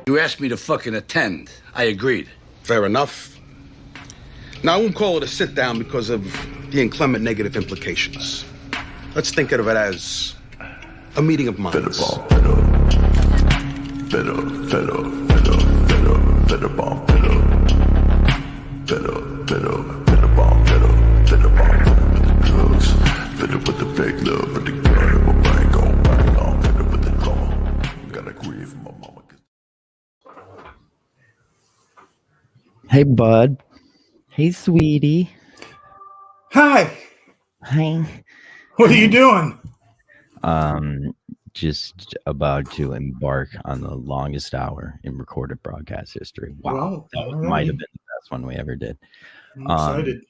You asked me to fucking attend. I agreed. Fair enough. Now, I won't call it a sit-down because of the inclement negative implications. Let's think of it as a meeting of minds. With the fake love, but the gun, my brain gon' bang on. Better with the law. Gotta grieve my mama. Hey, bud. Hey, sweetie. Hi. Hi. What are you doing? Just about to embark on the longest hour in recorded broadcast history. Wow. Well, that might have been the best one we ever did. I'm excited.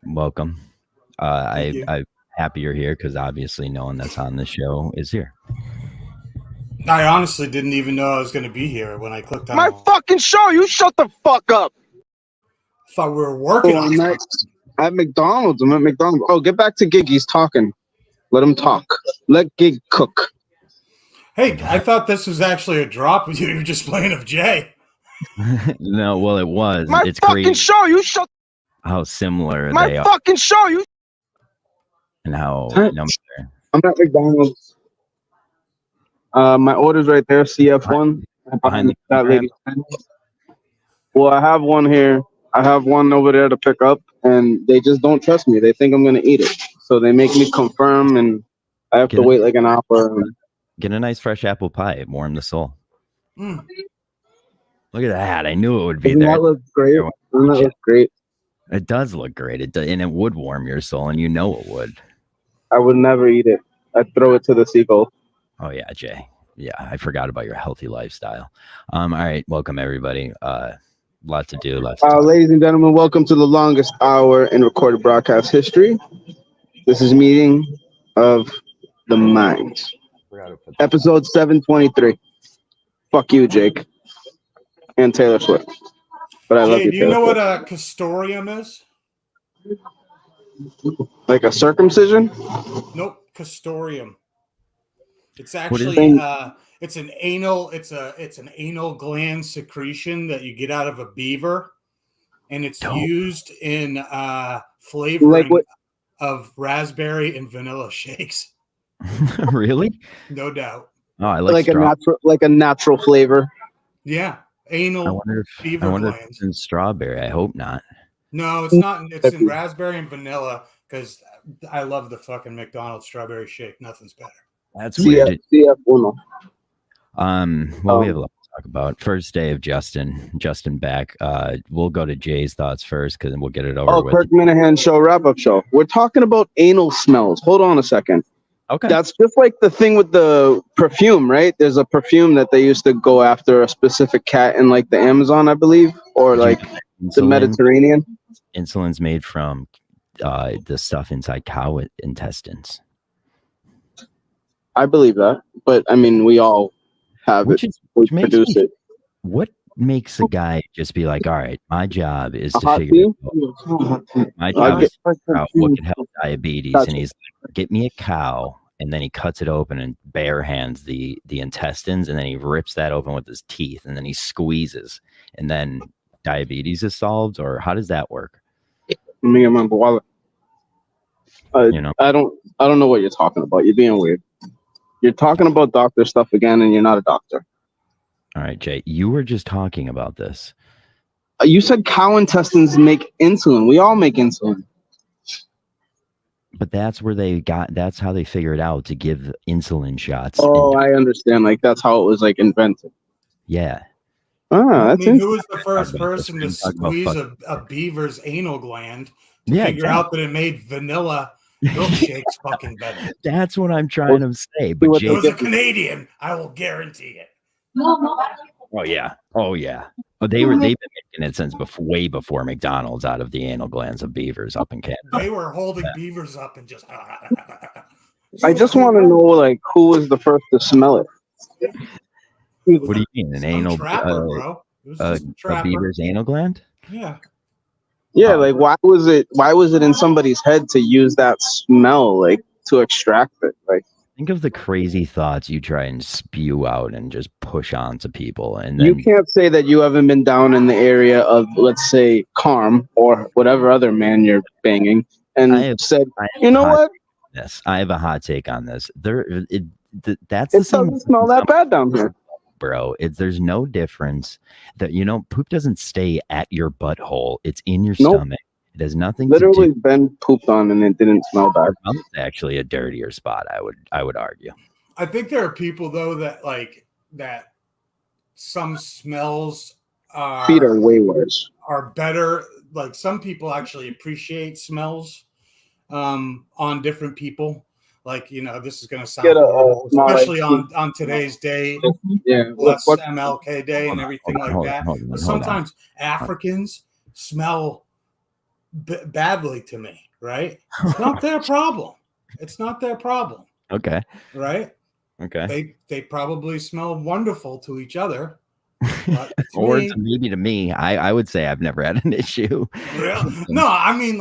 Welcome. I'm happy you're here because obviously no one that's on the show is here. I honestly didn't even know I was going to be here when I clicked on My fucking show! You shut the fuck up! I thought we were working on it. At McDonald's. I'm at McDonald's. Oh, get back to Gig. He's talking. Let him talk. Let Gig cook. Hey, I thought this was actually a drop with you. You were just playing of Jay. No, well, it was. My it's fucking crazy show! You shut how similar my they are fucking show! You and how Huh? I'm at McDonald's. My order's right there. CF1. Behind that lady. Well, I have one here. I have one over there to pick up, and they just don't trust me. They think I'm gonna eat it, so they make me confirm, and I have to wait like an hour. Get a nice fresh apple pie. It warmed the soul. Mm. Look at that. I knew it would be Doesn't there. that look great? Doesn't that look great? It does look great. And it would warm your soul, and you know it would. I would never eat it. I'd throw it to the seagull. Oh, yeah, Jay. Yeah, I forgot about your healthy lifestyle. All right, welcome, everybody. Lots to do. Ladies and gentlemen, welcome to the longest hour in recorded broadcast history. This is Meeting of the Minds. Episode 723. Fuck you, Jake. And Taylor Swift. But I love you, Do you Taylor know Swift. what a castoreum is? Like a circumcision? Nope, castoreum. It's What is actually it? it's an anal gland secretion that you get out of a beaver, and it's used in flavoring of raspberry and vanilla shakes. Really? No doubt. Oh, I like a natural flavor. Yeah, I anal wonder if beaver it's glands. in strawberry. I hope not. No, it's not. It's in raspberry and vanilla because I love the fucking McDonald's strawberry shake. Nothing's better. That's weird. CF1. Well, we have a lot to talk about. First day of Justin back. We'll go to Jay's thoughts first because then we'll get it over with. Kirk Minahan show, wrap-up show. We're talking about anal smells. Hold on a second. Okay. That's just like the thing with the perfume, right? There's a perfume that they used to go after a specific cat in like the Amazon, I believe, or like the Mediterranean. Insulin's made from the stuff inside cow intestines. I believe that, but I mean, we all have it. We produce it. What makes a guy just be like, all right, my job is to figure out what can help diabetes, and he's like, get me a cow, and then he cuts it open and bare hands the intestines, and then he rips that open with his teeth, and then he squeezes, and then diabetes is solved, or how does that work? Me and my wallet. I don't know what you're talking about. You're being weird. You're talking about doctor stuff again, and you're not a doctor. All right, Jay, you were just talking about this. You said cow intestines make insulin. We all make insulin. But that's how they figured out to give insulin shots. Oh, I understand. Like, that's how it was, like, invented. Yeah. That's who was the first person to squeeze a beaver's anal gland to figure out that it made vanilla milkshakes fucking better? That's what I'm trying to say. But it was a Canadian. I will guarantee it. Oh yeah. They've been making it since way before McDonald's out of the anal glands of beavers up in Canada. They were holding beavers up and just. I just want to know, like, who was the first to smell it. What do you mean, an anal? Trapper, bro. It was just a beaver's anal gland? Yeah. Yeah, like why was it in somebody's head to use that smell, like, to extract it? Like, Think of the crazy thoughts you try and spew out and just push on to people, and then You can't say that you haven't been down in the area of, let's say, Carm or whatever other man you're banging, and said, you know what? Yes, I have a hot take on this. That's It the same. doesn't smell that bad down here, bro. There's no difference. That poop doesn't stay at your butthole. It's in your Nope. stomach. It has nothing Literally to do. been pooped on and it didn't smell bad. It's actually a dirtier spot. I would argue. I think there are people though that some smells Feet are way worse. Are better. Like some people actually appreciate smells on different people. Like, this is going to sound horrible, especially on today's day. Yeah. Plus MLK Day and everything like that. But sometimes Africans smell badly to me, right? It's not their problem. It's not their problem. Okay. Right? Okay. They probably smell wonderful to each other. Maybe to me, I would say I've never had an issue. Really? No, I mean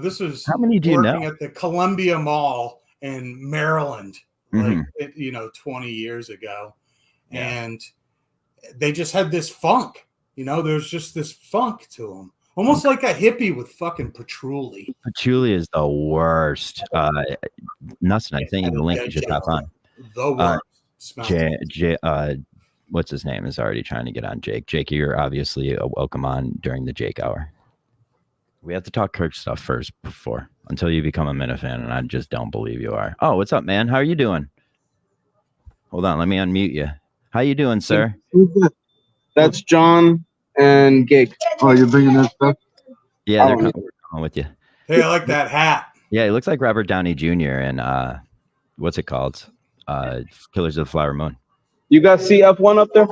this was how many do you know? At the Columbia Mall in Maryland, 20 years ago. Yeah. And they just had this funk, there's just this funk to them. Almost like a hippie with fucking patchouli. Patchouli is the worst. Nuts, I think the link you just hop on. The worst. What's his name is already trying to get on Jake. Jake, you're obviously welcome on during the Jake hour. We have to talk Kirk stuff first until you become a Minifan, and I just don't believe you are. Oh, what's up, man? How are you doing? Hold on, let me unmute you. How you doing, sir? That's John and Gig. Oh, you're bringing that stuff? Yeah, they're coming with you. Hey, I like that hat. Yeah, he looks like Robert Downey Jr. and what's it called? Killers of the Flower Moon. You got CF1 up there?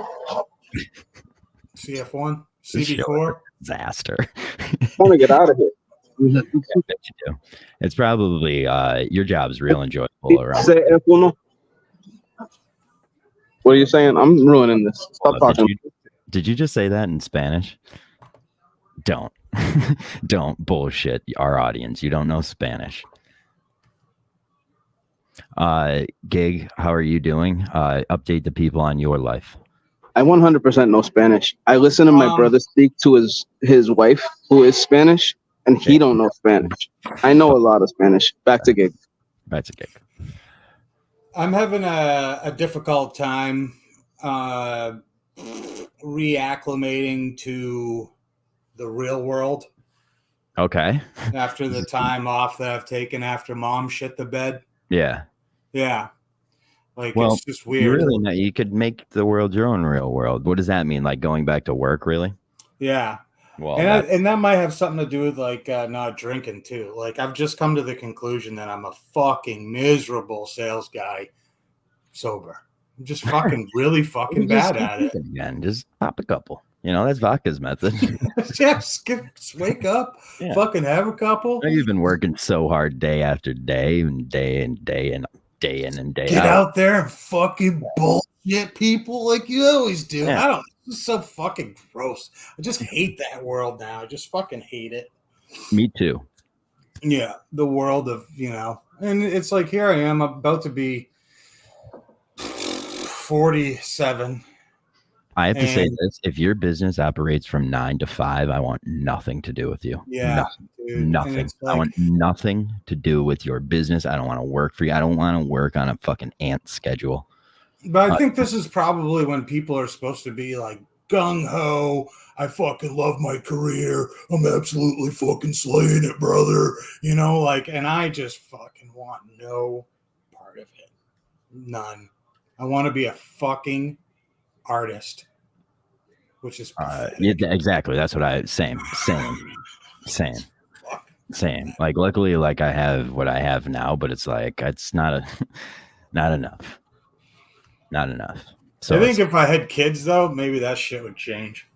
CF1? CB4? Disaster. I want to get out of here. I bet you do. It's probably your job's real enjoyable around. Say F1. What are you saying? I'm ruining this. Stop talking. Did you just say that in Spanish? Don't. Don't bullshit our audience. You don't know Spanish. Gig, how are you doing? Update the people on your life. I 100% know Spanish. I listen to my brother speak to his wife, who is Spanish, and he don't know Spanish. I know a lot of Spanish. Back to Gig. I'm having a difficult time reacclimating to the real world. Okay. After the time off that I've taken after mom shit the bed. Yeah. Yeah. It's just weird. You could make the world your own real world. What does that mean? Like going back to work, really? Yeah. Well, and that might have something to do with not drinking too. I've just come to the conclusion that I'm a fucking miserable sales guy sober. I'm just fucking really fucking bad at it. Again, just pop a couple. That's vodka's method. Just wake up, fucking have a couple. You've been working so hard day after day and day in and day out. Get out there and fucking bullshit people like you always do. Yeah. It's so fucking gross. I just hate that world now. I just fucking hate it. Me too. Yeah, the world of, and it's like here I am about to be 47. I have to say this: if your business operates from 9 to 5, I want nothing to do with you. Yeah, nothing. I want nothing to do with your business. I don't want to work for you. I don't want to work on a fucking ant schedule. But I think this is probably when people are supposed to be like gung ho. I fucking love my career. I'm absolutely fucking slaying it, brother. And I just fucking want no part of it. None. I want to be a fucking artist, which is exactly. That's what same. Like, luckily, I have what I have now, but it's it's not enough. So I think if I had kids, though, maybe that shit would change.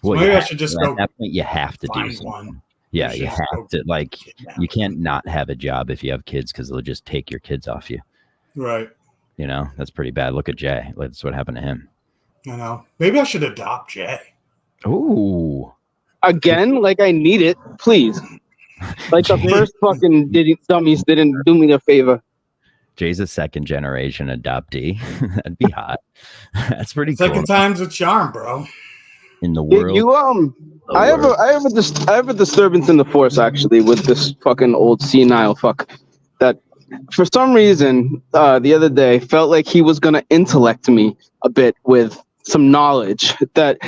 So maybe I should just go. At that point, you have to do something. One. Yeah, you have to. You can't not have a job if you have kids because they'll just take your kids off you. Right. That's pretty bad. Look at Jay. That's what happened to him. I know. Maybe I should adopt Jay. Ooh. Again? I need it. Please. Like the first fucking dummies didn't do me a favor. Jay's a second generation adoptee. That'd be hot. That's pretty cool. Second time's a charm, bro. In the world. I have a disturbance in the force actually with this fucking old senile fuck that for some reason the other day felt like he was gonna intellect me a bit with some knowledge that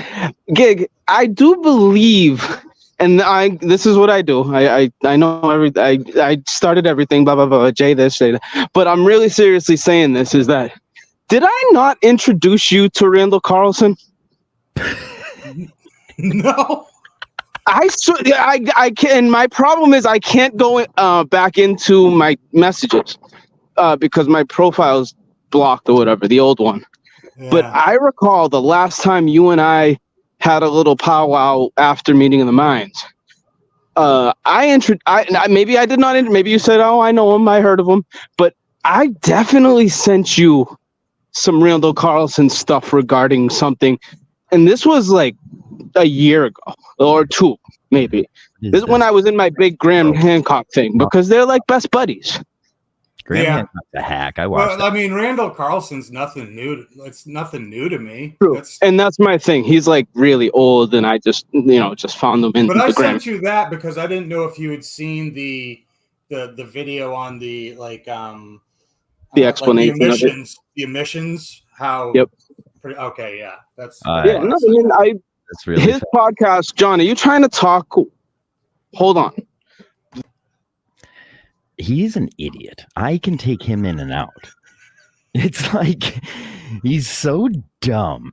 gig. I do believe, and this is what I do. I know I started everything, blah blah blah. Jay this, Jay that. But I'm really seriously saying this is that did I not introduce you to Randall Carlson? No. I can. My problem is I can't go back into my messages because my profile's blocked or whatever, the old one. Yeah. But I recall the last time you and I had a little powwow after meeting in the mines. Maybe I did not. Maybe you said, "Oh, I know him. I heard of him." But I definitely sent you some Randall Carlson stuff regarding something, and this was like a year ago or two, maybe. This is when I was in my big Graham Hancock thing because they're like best buddies. Graham Hancock's a hack. I watched. Well, I mean, Randall Carlson's nothing new. It's nothing new to me. True. And that's my thing. He's like really old, and I just found him in. But I sent you that because I didn't know if you had seen the video on the the explanation like of it. The emissions. How? Yep. Okay. Yeah. That's. That's really his podcast. John, are you trying to talk? Hold on. He's an idiot. I can take him in and out. It's like he's so dumb.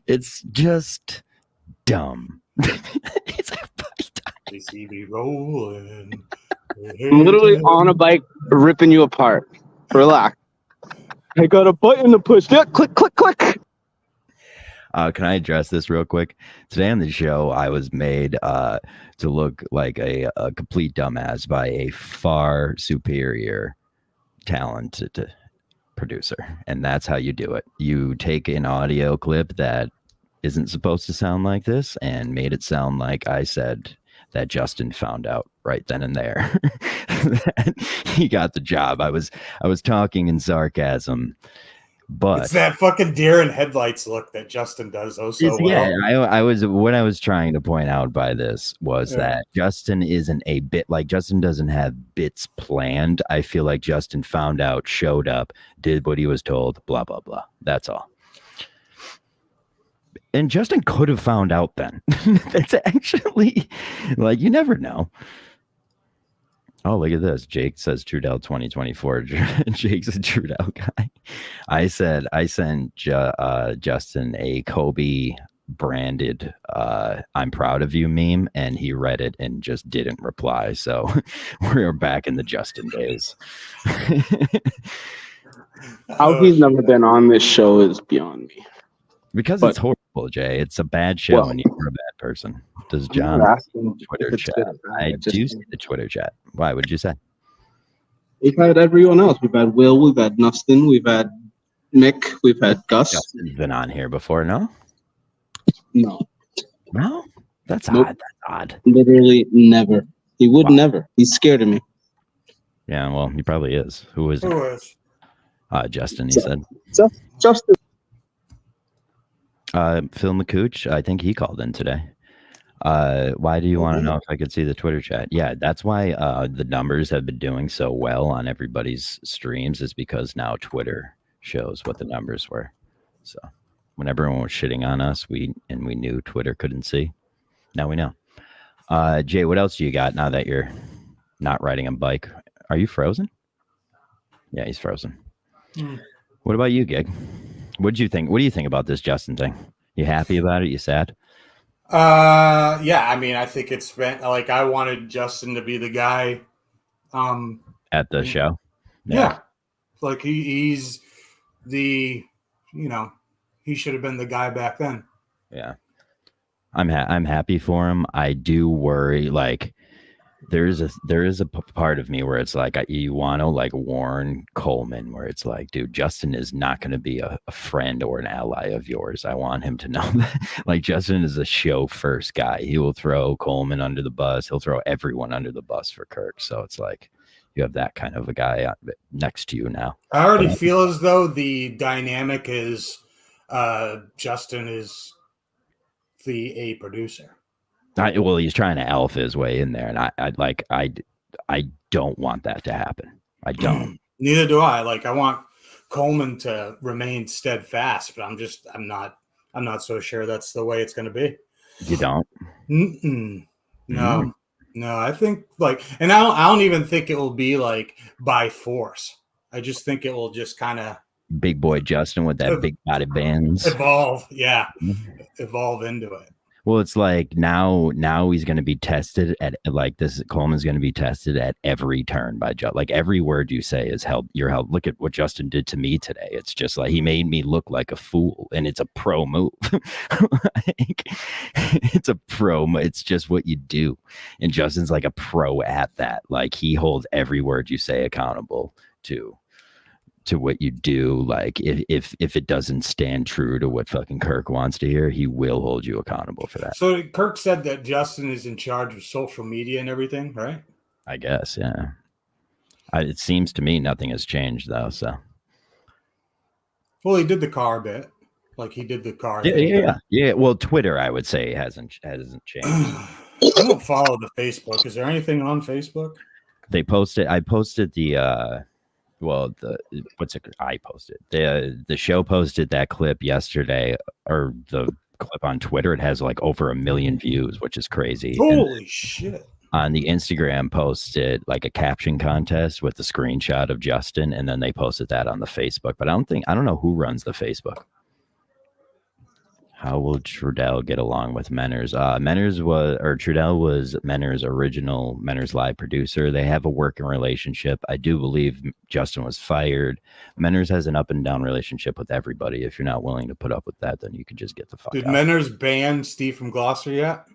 It's just dumb. It's like they see me rolling. I'm literally on a bike ripping you apart. Relax. I got a button to push. Yeah, click, click, click. Can I address this real quick? Today on the show, I was made to look like a complete dumbass by a far superior talented producer. And that's how you do it. You take an audio clip that isn't supposed to sound like this and made it sound like I said that Justin found out right then and there. He got the job. I was talking in sarcasm. But it's that fucking deer in headlights look that Justin does so well. Yeah, what I was trying to point out by this was that Justin isn't a bit like Justin doesn't have bits planned. I feel like Justin found out, showed up, did what he was told, blah blah blah. That's all. And Justin could have found out then. That's actually like you never know. Oh, look at this. Jake says Trudell 2024. Jake's a Trudell guy. I sent Justin a Kobe branded I'm proud of you meme, and he read it and just didn't reply. So we're back in the Justin days. How he's never been on this show is beyond me. Because it's horrible, Jay. It's a bad show and you're a bad person. Does John Twitter chat? I do see the Twitter chat. Why would you say? We've had everyone else. We've had Will. We've had Nustin. We've had Mick. We've had Gus. Justin's been on here before, no? No. No? That's odd. That's odd. Literally never. He would never. He's scared of me. Yeah, well, he probably is. Who is it? Justin, he said. Justin. Phil McCooch, I think he called in today. Why do you want to know if I could see the Twitter chat? Yeah, that's why the numbers have been doing so well on everybody's streams is because now Twitter shows what the numbers were. So when everyone was shitting on us, we knew Twitter couldn't see. Now we know. Jay, what else do you got now that you're not riding a bike? Are you frozen? Yeah, he's frozen. What about you, Gig? What do you think about this Justin thing? You happy about it? You sad? Yeah, I mean, I think it's been like I wanted Justin to be the guy at the show. Yeah. Like he's the, he should have been the guy back then. Yeah. I'm happy for him. I do worry, like there is a part of me where it's like you want to like warn Coleman, where it's like, dude, Justin is not going to be a friend or an ally of yours. I want him to know that like Justin is a show first guy. He will throw Coleman under the bus. He'll throw everyone under the bus for Kirk. So it's like you have that kind of a guy next to you now. I already feel as though the dynamic is Justin is a producer. Well, he's trying to alpha his way in there, and I don't want that to happen. I don't. Neither do I. Like, I want Coleman to remain steadfast, but I'm not so sure that's the way it's going to be. You don't? No, I think like, and I don't even think it will be like by force. I just think it will just kind of big boy Justin with that big body bands evolve. Yeah. Evolve into it. Well, it's like now he's going to be tested at like this. Coleman's going to be tested at every turn by like every word you say is held. You're held. Look at what Justin did to me today. It's just like he made me look like a fool, and it's a pro move. Like, it's a pro. It's just what you do, and Justin's like a pro at that. Like he holds every word you say accountable to what you do. Like if it doesn't stand true to what fucking Kirk wants to hear, he will hold you accountable for that. So Kirk said that Justin is in charge of social media and everything, right? I guess, yeah. It seems to me nothing has changed though. So, well, he did the car bit, like he did the car. Yeah. Well, Twitter, I would say hasn't changed. I don't follow the Facebook. Is there anything on Facebook? They posted. I posted the. Well, I posted the show posted that clip yesterday, or the clip on Twitter. It has like over 1 million views, which is crazy. Holy shit! On the Instagram, posted like a caption contest with the screenshot of Justin, and then they posted that on the Facebook. But I don't know who runs the Facebook. How will Trudell get along with Menners? Trudell was Menners' original Menners Live producer. They have a working relationship. I do believe Justin was fired. Menners has an up and down relationship with everybody. If you're not willing to put up with that, then you can just get the fuck out. Did Menners ban Steve from Gloucester yet?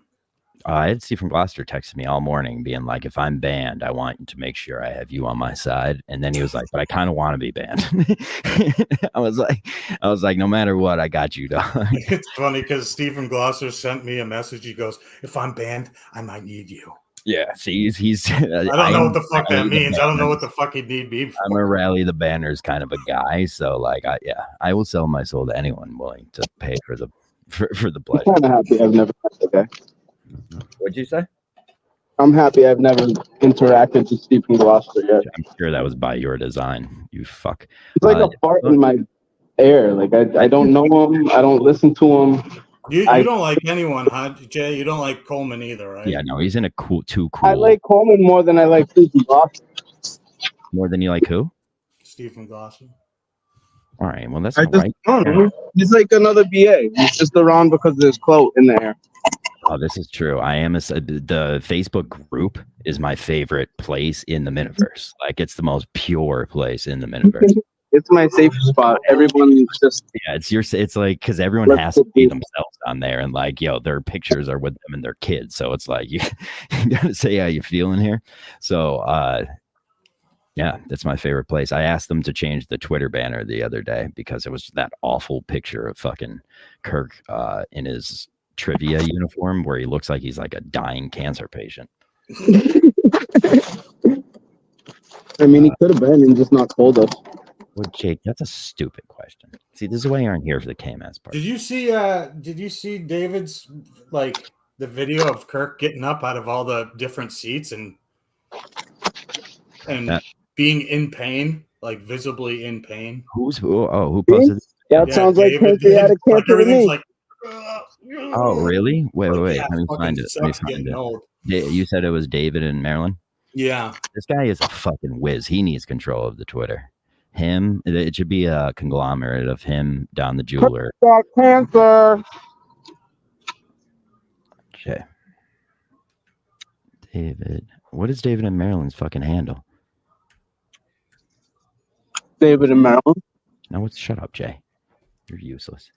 I had Steve from Gloucester texted me all morning being like, if I'm banned, I want to make sure I have you on my side. And then he was like, but I kind of want to be banned. I was like, no matter what, I got you, dog. It's funny because Steve from Gloucester sent me a message. He goes, if I'm banned, I might need you. Yeah, see, he's I don't know what the fuck that means. I don't know what the fuck he'd need me for. I'm a rally the banners kind of a guy. So like, I will sell my soul to anyone willing to pay for the pleasure. I'm kind of happy I've never met the guy. What'd you say? I'm happy I've never interacted with Steve from Gloucester yet. I'm sure that was by your design, you fuck. It's like a fart in my air. Like I don't know him. I don't listen to him. You don't like anyone, huh, Jay? You don't like Coleman either, right? Yeah, no, he's in a too cool. I like Coleman more than I like Steve from Gloucester. More than you like who? Steve from Gloucester. All right, well that's not right. He's like another BA. He's just around because there's clout in the air. Oh, this is true. I am the Facebook group is my favorite place in the Miniverse. Like it's the most pure place in the Miniverse. It's my safe spot. Everyone's just it's like because everyone has to be themselves on there, and like their pictures are with them and their kids. So it's like you gotta say how you feeling here. So yeah, that's my favorite place. I asked them to change the Twitter banner the other day because it was that awful picture of fucking Kirk in his trivia uniform where he looks like he's like a dying cancer patient. I mean, he could have been and just not told us. Well, Jake, that's a stupid question. See, this is why you aren't here for the KMS part. Did you see David's like the video of Kirk getting up out of all the different seats and being in pain, like visibly in pain? Who posted this? Yeah, it sounds like he had a cancer to me. Like, oh, really? Wait. Yeah, Let me find it. Old. You said it was David in Maryland? Yeah. This guy is a fucking whiz. He needs control of the Twitter. It should be a conglomerate of him, Don the Jeweler. Got cancer. Okay. David. What is David in Maryland's fucking handle? David in Maryland. Now shut up, Jay. You're useless.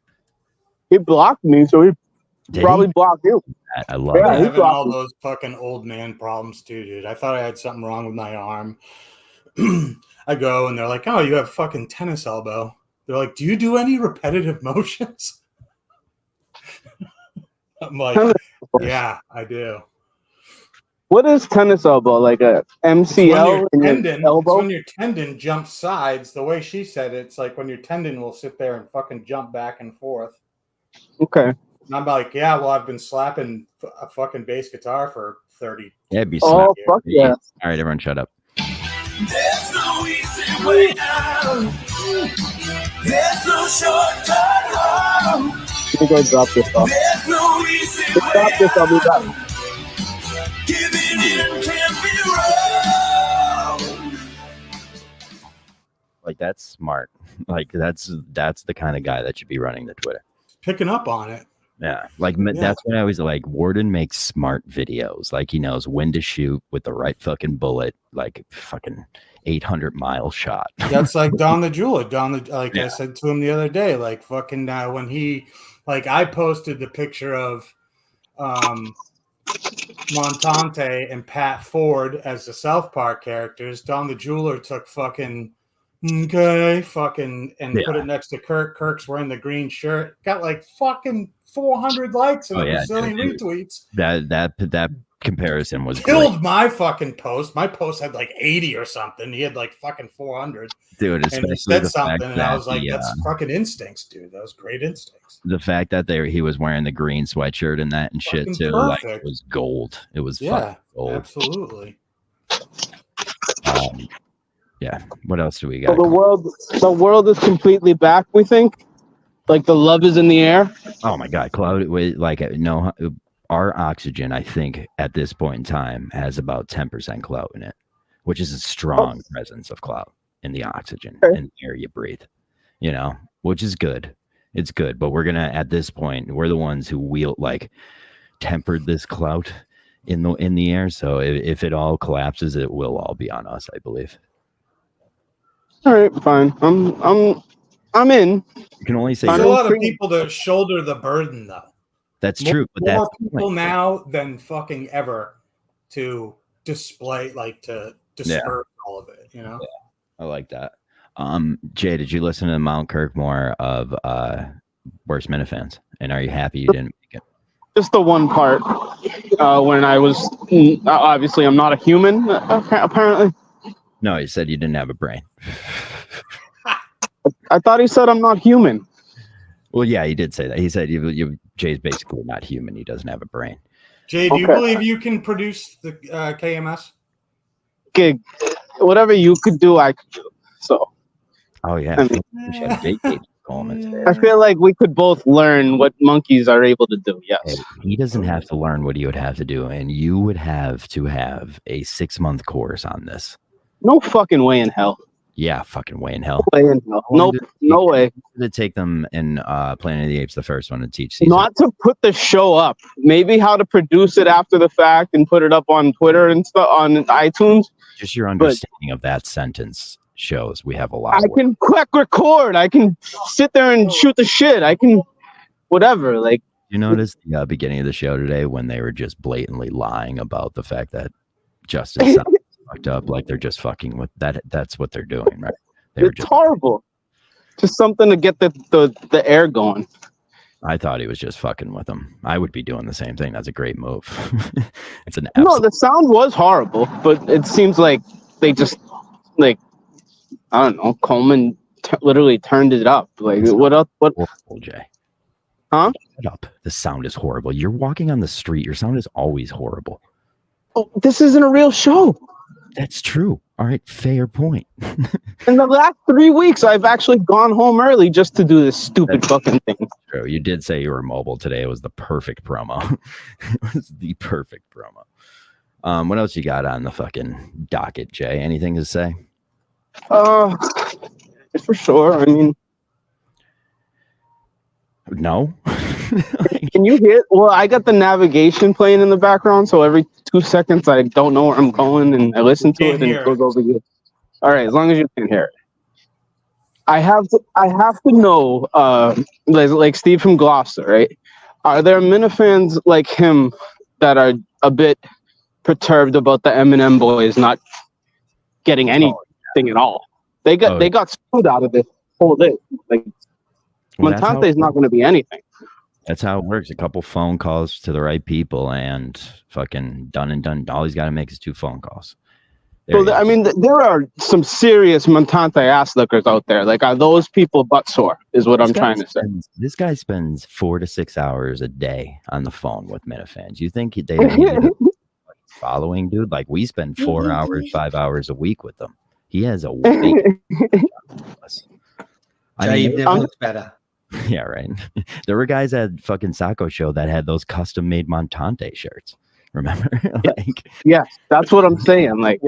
He blocked me, so he Probably blocked you. I love I'm it. having all those fucking old man problems too, dude. I thought I had something wrong with my arm. I go and they're like, "Oh, you have fucking tennis elbow." They're like, "Do you do any repetitive motions?" I'm like, "Yeah, I do." What is tennis elbow? Like a MCL in your elbow? It's when your tendon jumps sides. The way she said it, it's like when your tendon will sit there and fucking jump back and forth. Okay. And I'm like, yeah, well, I've been slapping a fucking bass guitar for 30. Yeah, be Oh, fuck yeah. All right, everyone shut up. There's no easy way out. There's no shortcut home. Let me go drop this off. There's no easy way out. Drop this, I'll be back. Giving in can't be wrong. Like, that's smart. Like, that's the kind of guy that should be running the Twitter. Picking up on it. Yeah, like that's what I was like. Warden makes smart videos. Like, he knows when to shoot with the right fucking bullet, like fucking 800-mile shot. That's like Don the Jeweler. I said to him the other day, like fucking when he, like, I posted the picture of Montante and Pat Ford as the South Park characters. Don the Jeweler took fucking put it next to Kirk. Kirk's wearing the green shirt. Got like fucking 400 likes and a bazillion retweets. That comparison was killed great. My fucking post. My post had like 80 or something. He had like fucking 400. Dude, and he said something, and I was like, "That's fucking instincts, dude. That was great instincts." The fact that he was wearing the green sweatshirt and that and shit too, perfect. like, it was gold. It was fucking gold. Absolutely. Yeah. What else do we got? So the world is completely back. We think, like, the love is in the air. Oh my God, cloud! No, our oxygen, I think, at this point in time, has about 10% cloud in it, which is a strong presence of cloud in the oxygen in the air you breathe. You know, which is good. It's good, but we're gonna, at this point, we're the ones who tempered this clout in the air. So if it all collapses, it will all be on us, I believe. All right, fine. I'm in. You can only say there's a lot of people that shoulder the burden, though. That's true, but more people now than fucking ever to display, like, to disperse all of it. You know, I like that. Jay, did you listen to Mount Kirkmore of Worst Minifans? And are you happy you didn't make it? Just the one part when I was obviously I'm not a human. Apparently. No, he said you didn't have a brain. I thought he said I'm not human. Well, yeah, he did say that. He said Jay's basically not human. He doesn't have a brain. Jay, do you believe you can produce the KMS? Okay, whatever you could do, I could do. So. Oh yeah. I feel like we could both learn what monkeys are able to do. Yes. He doesn't have to learn what he would have to do, and you would have to have a 6-month course on this. No fucking way in hell. Yeah, fucking way in hell. No way in hell. No way. To take them in Planet of the Apes, the first one, to teach Caesar. Not to put the show up. Maybe how to produce it after the fact and put it up on Twitter and stuff, on iTunes. Just your understanding of that sentence shows we have a lot. I can quick record. I can sit there and shoot the shit. I can whatever. Like, you notice the beginning of the show today when they were just blatantly lying about the fact that Justice fucked up, like they're just fucking with that. That's what they're doing, right? It's horrible. Just something to get the air going. I thought he was just fucking with them. I would be doing the same thing. That's a great move. It's an no. The sound was horrible, but it seems like they just like, I don't know. Coleman literally turned it up. Like, what up? What? Horrible, Jay. Huh? Shut up. The sound is horrible. You're walking on the street. Your sound is always horrible. Oh, this isn't a real show. That's true. All right, fair point. In the last 3 weeks, I've actually gone home early just to do this stupid fucking thing. True. You did say you were mobile today. It was the perfect promo. It was the perfect promo. What else you got on the fucking docket, Jay? Anything to say? For sure. I mean, no. Can you hear? Well, I got the navigation playing in the background, so every 2 seconds I don't know where I'm going, and I listen to it, and it goes over here. All right, as long as you can hear it. I have to know, like Steve from Gloucester, right? Are there Minifans like him that are a bit perturbed about the Eminem boys not getting anything at all? They got screwed out of this whole thing. Like, Montante is not going to be anything. That's how it works. A couple phone calls to the right people, and fucking done and done. All he's got to make is 2 phone calls. So I mean, there are some serious Montante ass lickers out there. Like, are those people butt sore? Is what I'm trying to say. This guy spends 4 to 6 hours a day on the phone with Minifans. You think they following, dude? Like, we spend 4 hours, 5 hours a week with them. He has a week. You've never looked better. Yeah, right. There were guys at fucking Sacco show that had those custom made Montante shirts. Remember? Like, yes, that's what I'm saying. Like,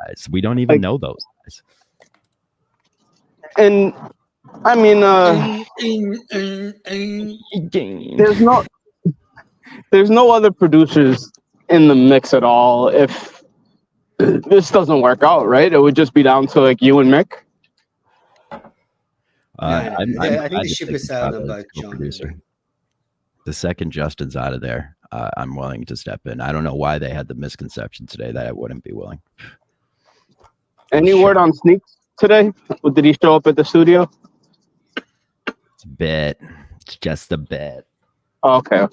guys, we don't even know those guys. And I mean, there's no other producers in the mix at all. If this doesn't work out, right, it would just be down to like you and Mick. I think the ship is out on both John. The second Justin's out of there, I'm willing to step in. I don't know why they had the misconception today that I wouldn't be willing. Any word on Sneaks today? Did he show up at the studio? It's a bit. It's just a bit. Oh, okay.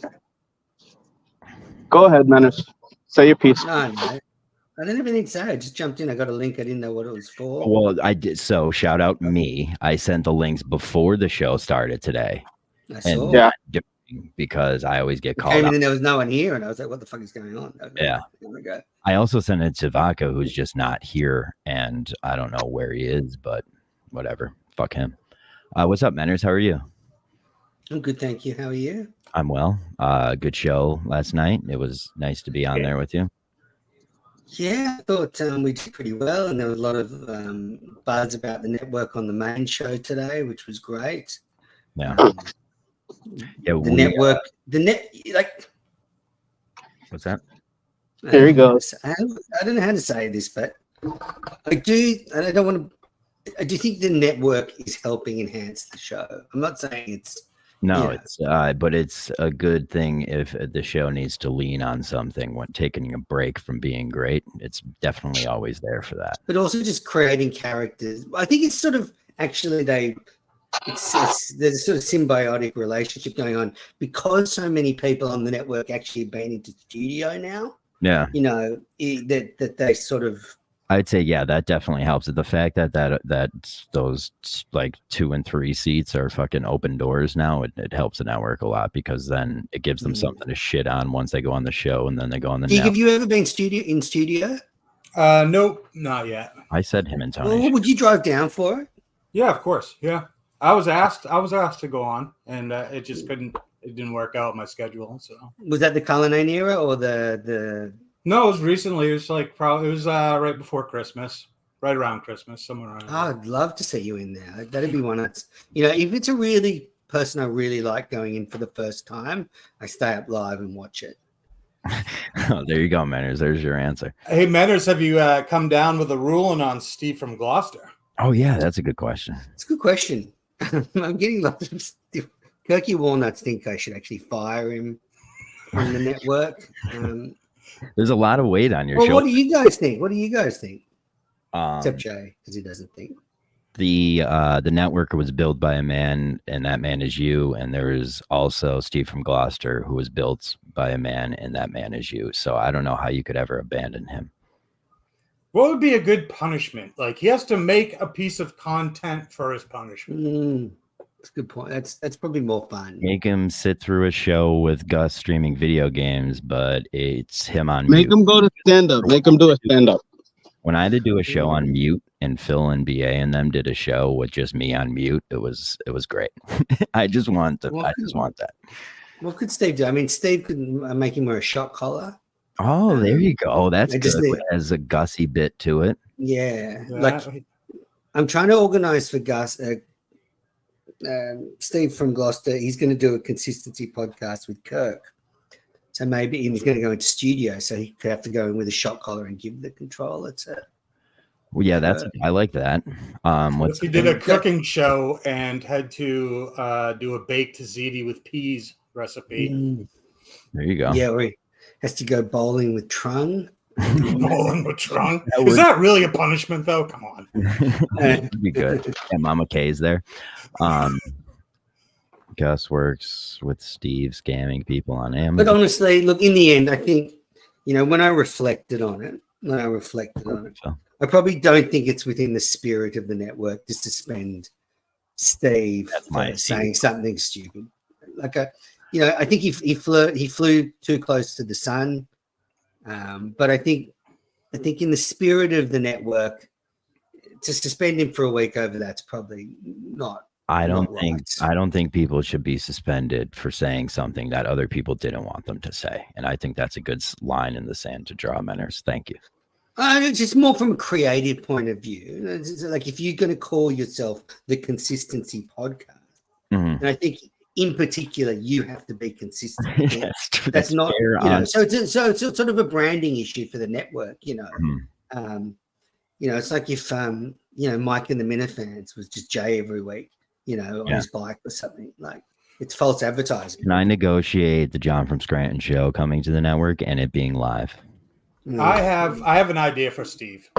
Go ahead, Menace. Say your piece. No, I didn't have anything to say. I just jumped in. I got a link. I didn't know what it was for. Well, I did. So shout out me. I sent the links before the show started today. I saw. Yeah. Because I always get called. Came in and there was no one here, and I was like, "What the fuck is going on?" Yeah. I also sent it to Vaca, who's just not here, and I don't know where he is, but whatever. Fuck him. What's up, Manners? How are you? I'm good, thank you. How are you? I'm well. Good show last night. It was nice to be on there with you. Yeah, I thought we did pretty well, and there was a lot of buzz about the network on the main show today, which was great. Yeah. Yeah, the network, like. What's that? There he goes. I don't know how to say this, but I do. And I don't want to. I do think the network is helping enhance the show. I'm not saying it's. No, it's but it's a good thing if the show needs to lean on something when taking a break from being great. It's definitely always there for that. But also just creating characters. I think it's sort of actually there's a sort of symbiotic relationship going on because so many people on the network actually have been into studio now. Yeah, you know that they sort of. I'd say that definitely helps. The fact that those like 2 and 3 seats are fucking open doors now, it helps the network a lot because then it gives them something to shit on once they go on the show and then they go on the network. Have you ever been in studio? Nope, not yet. I said him and Tony. Well, would you drive down for it? Yeah, of course. Yeah, I was asked to go on, and it just couldn't. It didn't work out my schedule. So was that the Cullinane era or the? No, it was recently. It was like probably right before Christmas, right around Christmas, somewhere around. Oh, I'd love to see you in there. That'd be one. If it's a really person I really like going in for the first time, I stay up live and watch it. Oh, there you go, Manners. There's your answer. Hey, Manners, have you come down with a ruling on Steve from Gloucester? Oh yeah, that's a good question. It's a good question. I'm getting lots of stuff. Kirky Walnuts think I should actually fire him from the network. There's a lot of weight on your show. What do you guys think? Except Jay, because he doesn't think. The network was built by a man, and that man is you. And there is also Steve from Gloucester, who was built by a man, and that man is you. So I don't know how you could ever abandon him. What would be a good punishment? Like he has to make a piece of content for his punishment. That's a good point. That's probably more fun. Make him sit through a show with Gus streaming video games, but it's him on mute. Make him go to stand-up. Make him do a stand-up. When I had to do a show on mute and Phil and BA and them did a show with just me on mute, it was great. I just want that. What could Steve do? I mean, Steve could make him wear a shock collar. Oh, there you go. That's good. It has a Gussie bit to it. Yeah. Like I'm trying to organize for Gus. Steve from Gloucester, he's going to do a consistency podcast with Kirk. So maybe he's going to go into studio, so he could have to go in with a shot collar and give the control. Well, yeah, I like that. If he did a cooking show and had to do a baked tzatziki with peas. recipe. There you go. Yeah, or he has to go bowling with Trung. Bowling with Trung. Is that really a punishment, though? Come on. That'd be good. And Mama K's there. Gus works with Steve scamming people on Amazon. But honestly, look, in the end, I think, when I reflected on it, I probably don't think it's within the spirit of the network to suspend Steve for saying something stupid. Like, I think he flew too close to the sun. But I think in the spirit of the network, to suspend him for a week over that's probably not. I don't think people should be suspended for saying something that other people didn't want them to say, and I think that's a good line in the sand to draw, Menners. Thank you. It's just more from a creative point of view. It's like if you're going to call yourself the Consistency Podcast, and I think in particular you have to be consistent. That's not, so it's sort of a branding issue for the network. It's like if Mike and the Minifans was just Jay every week. On his bike or something. Like, it's false advertising. Can I negotiate the John from Scranton show coming to the network and it being live? I have an idea for Steve.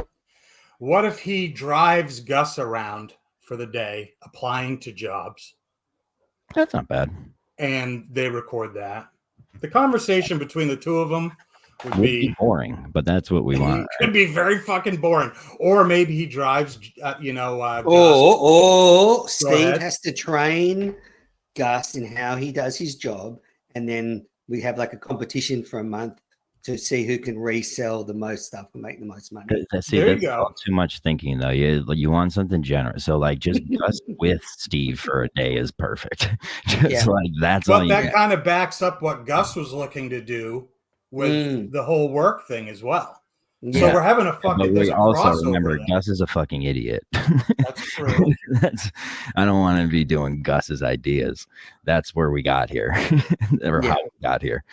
What if he drives Gus around for the day applying to jobs? That's not bad. And they record that. The conversation between the two of them would be boring, but that's what we want. It could be very fucking boring. Or maybe he drives, Steve has to train Gus in how he does his job, and then we have like a competition for a month to see who can resell the most stuff and make the most money. That's too much thinking, though. You want something generous, so like just Gus with Steve for a day is perfect. That's all. But that kind of backs up what Gus was looking to do with the whole work thing as well. Yeah. So we're having a fucking. But we also remember Gus is a fucking idiot. That's true. I don't want to be doing Gus's ideas. That's where we got here, or how we got here.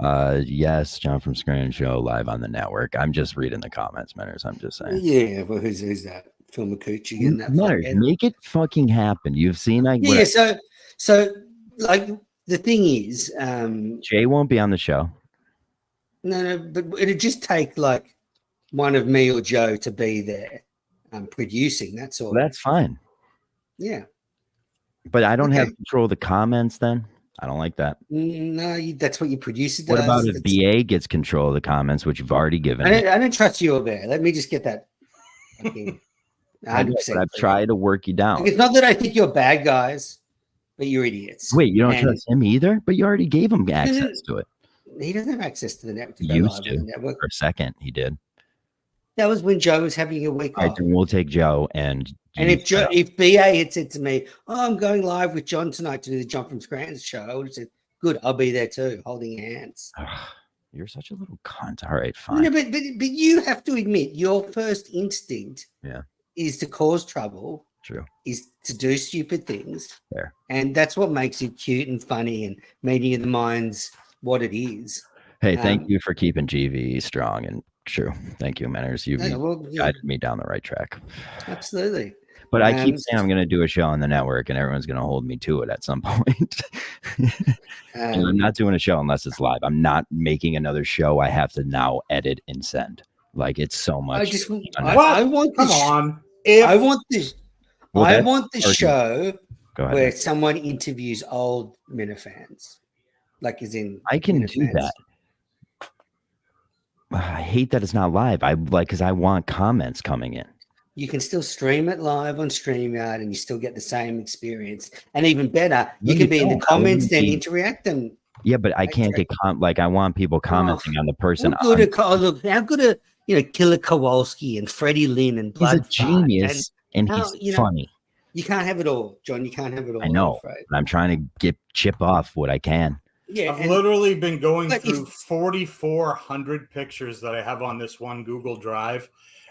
Yes, John from Scranton show live on the network. I'm just reading the comments, Menners. I'm just saying. Yeah, but who's that? Phil McCucci and that. Menners, make it fucking happen. You've seen So like. The thing is, Jay won't be on the show. No, but it'd just take like one of me or Joe to be there producing. That's all. That's fine. Yeah. But I don't have control of the comments then? I don't like that. No, that's what your producer does. What about if BA gets control of the comments, which you've already given? I don't trust you over there. Let me just get that. I've tried to work you down. It's not that I think you're bad guys. But you're idiots. Wait, you don't trust him either? But you already gave him access to it. He doesn't have access to the network. Used to. For a second, he did. That was when Joe was having a week off. Then we'll take Joe and if BA had said to me, I'm going live with John tonight to do the John from Scranton show, I would have said, good, I'll be there too, holding your hands. You're such a little cunt. All right, fine. No, but you have to admit, your first instinct is to cause trouble. True. Is to do stupid things. Fair. And that's what makes it cute and funny and meeting in the minds what it is. Hey, thank you for keeping GV strong and true. Thank you, Menners. You've guided me down the right track. Absolutely. But I keep saying I'm going to do a show on the network and everyone's going to hold me to it at some point. And I'm not doing a show unless it's live. I'm not making another show I have to now edit and send. Like, it's so much. I want this. I want the show where someone interviews old Minifans, like as in. I can do that. I hate that it's not live. Because I want comments coming in. You can still stream it live on StreamYard, and you still get the same experience. And even better, you can be in the comments and interact them. Yeah, but I can't get I want people commenting on the person. Look, how good are Killer Kowalski and Freddie Lynn and Blood. He's a genius. And he's funny. You can't have it all, John. You can't have it all. I know. I'm trying to chip off what I can. Yeah, I've literally been going through 4,400 pictures that I have on this one Google Drive,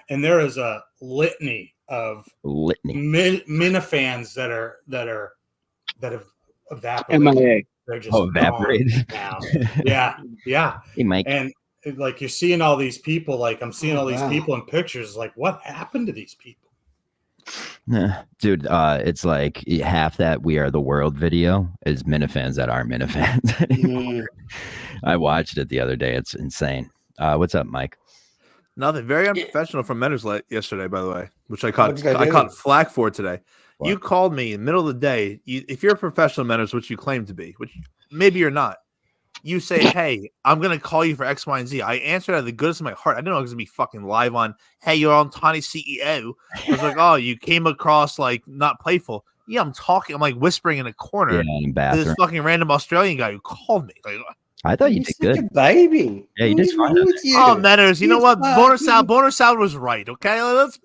and there is a litany of Minifans that have evaporated. MIA. They're just evaporated now. Yeah. Hey, Mike. And like you're seeing all these people, like I'm seeing all these people in pictures. Like, what happened to these people? Dude, it's like half that "We Are the World" video is Minifans that aren't Minifans anymore. I watched it the other day. It's insane. What's up, Mike? Nothing. Very unprofessional from Menors yesterday, by the way, which I caught flack for today. What? You called me in the middle of the day. If you're a professional Menors, which you claim to be, which maybe you're not, you say, "Hey, I'm gonna call you for X, Y, and Z." I answered out of the goodness of my heart. I didn't know I was gonna be fucking live on. Hey, you're on Tiny CEO. I was like, "Oh, you came across like not playful." Yeah, I'm talking. I'm like whispering in a corner to this fucking random Australian guy who called me. Like, I thought you did good, a baby. Yeah, you did fine. Oh, Manners, you know what? Boner Sound was right. Okay, let's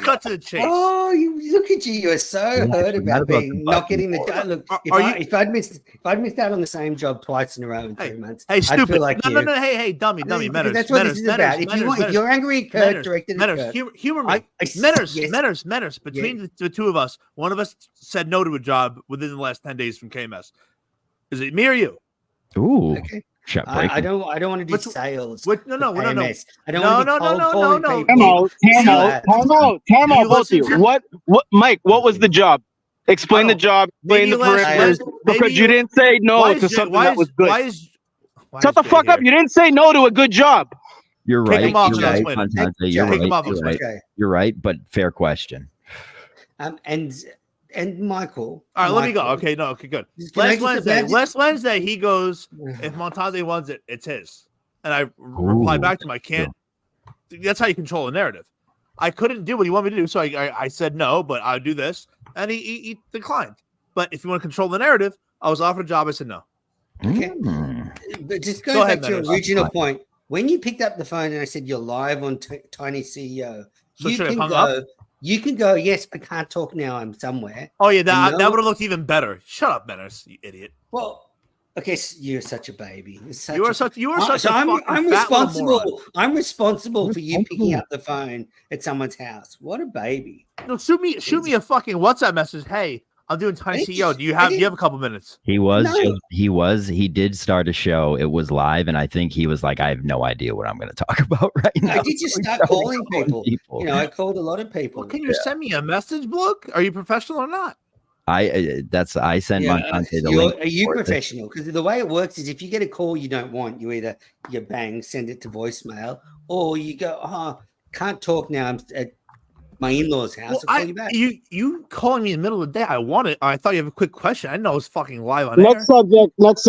cut to the chase. Oh, look at you! You're so hurt about being not getting the job. Look, if I'd missed out on the same job twice in a row in 3 months, hey, stupid! I'd feel like no, hey, dummy, Manners. That's what this is about. If you're angry at Kirk, directed at Kirk, humor me. Manners. Between the two of us, one of us said no to a job within the last 10 days from KMS. Is it me or you? Ooh. Okay. I don't want to do sales. No. I don't want to be Time out, both of you. What, Mike? What was the job? Explain the job. Explain the parameters. Because you didn't say no to something that was good. Shut the fuck up! You didn't say no to a good job. You're right. You're right. But fair question. And Michael. All right, let me go. Okay, good. Last Wednesday, he goes, if Montante wants it, it's his. And I replied back to him, I can't. That's how you control a narrative. I couldn't do what he wanted me to do, so I said no, but I'll do this. And he declined. But if you want to control the narrative, I was offered a job, I said no. Okay. But just going back to your original point, when you picked up the phone and I said you're live on Tiny CEO, so you can go. You can go, yes, I can't talk now. I'm somewhere. Oh, yeah, that would have looked even better. Shut up, Menace, you idiot. Well, okay, so you're such a baby. You are such a I'm responsible. I'm responsible for you picking up the phone at someo's house. What a baby. No, shoot me a fucking WhatsApp message. Hey, I'm doing Tiny CEO. Do you have a couple minutes? He did start a show. It was live, and I think he was like, I have no idea what I'm going to talk about right now. I did just start calling people. You know, I called a lot of people. Well, can you send me a message, book? Are you professional or not? I send my content. Are you professional? Because the way it works is if you get a call you don't want, you bang, send it to voicemail, or you go, can't talk now. I'm at my in-laws' house. I'll call you back. You calling me in the middle of the day? I thought you have a quick question. I didn't know it was fucking live on Next subject. What do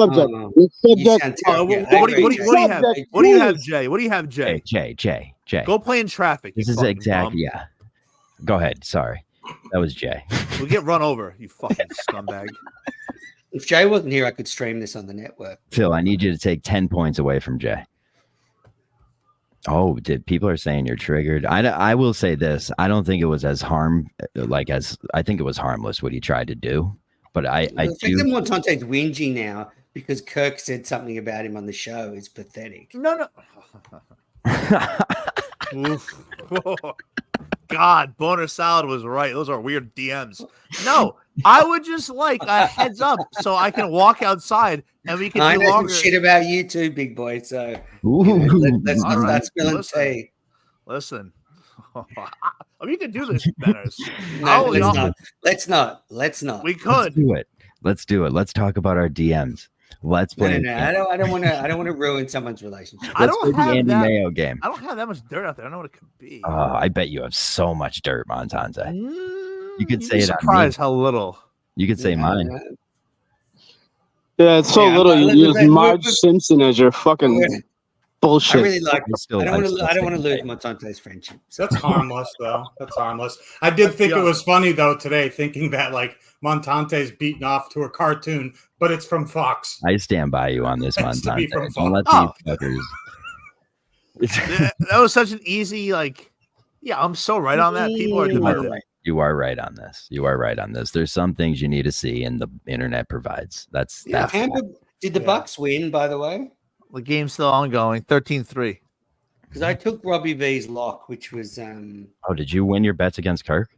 you have, Jay? What do you have, Jay? Jay. Go play in traffic. This is exactly yeah. Go ahead. Sorry, that was Jay. We'll get run over. You fucking scumbag. If Jay wasn't here, I could stream this on the network. Phil, I need you to take 10 points away from Jay. Oh, people are saying you're triggered. I will say this. I don't think it was I think it was harmless what he tried to do. But I do. Montante's whinging now because Kirk said something about him on the show. It's pathetic. No. God, Boner Salad was right. Those are weird DMs. No, I would just like a heads up so I can walk outside and we can. I know some shit about you too, big boy. So let's not start spilling tea. Listen, you can do this, Benners. No, let's not. We could Let's do it. Let's talk about our DMs. Let's play. No. I don't want to ruin someone's relationship. I don't have Andy that Mayo game. I don't have that much dirt out there. I don't know what it could be. I bet you have so much dirt, Montante. You could say it. Surprised how little. You could say mine. Yeah, it's so little. You use Marge Simpson as your fucking bullshit. I really like. I don't want to lose Montante's friendship. So. That's harmless, though. That's harmless. I did think it was funny though today, thinking that like Montante's beaten off to a cartoon, but it's from Fox. I stand by you on this, Montante. Don't let these fuckers. That was such an easy I'm so right on that. People are doing it. You are right on this. There's some things you need to see, and the internet provides. That's did the Bucks win, by the way? The game's still ongoing, 13-3. Because I took Robbie V's lock, which was Oh, did you win your bets against Kirk?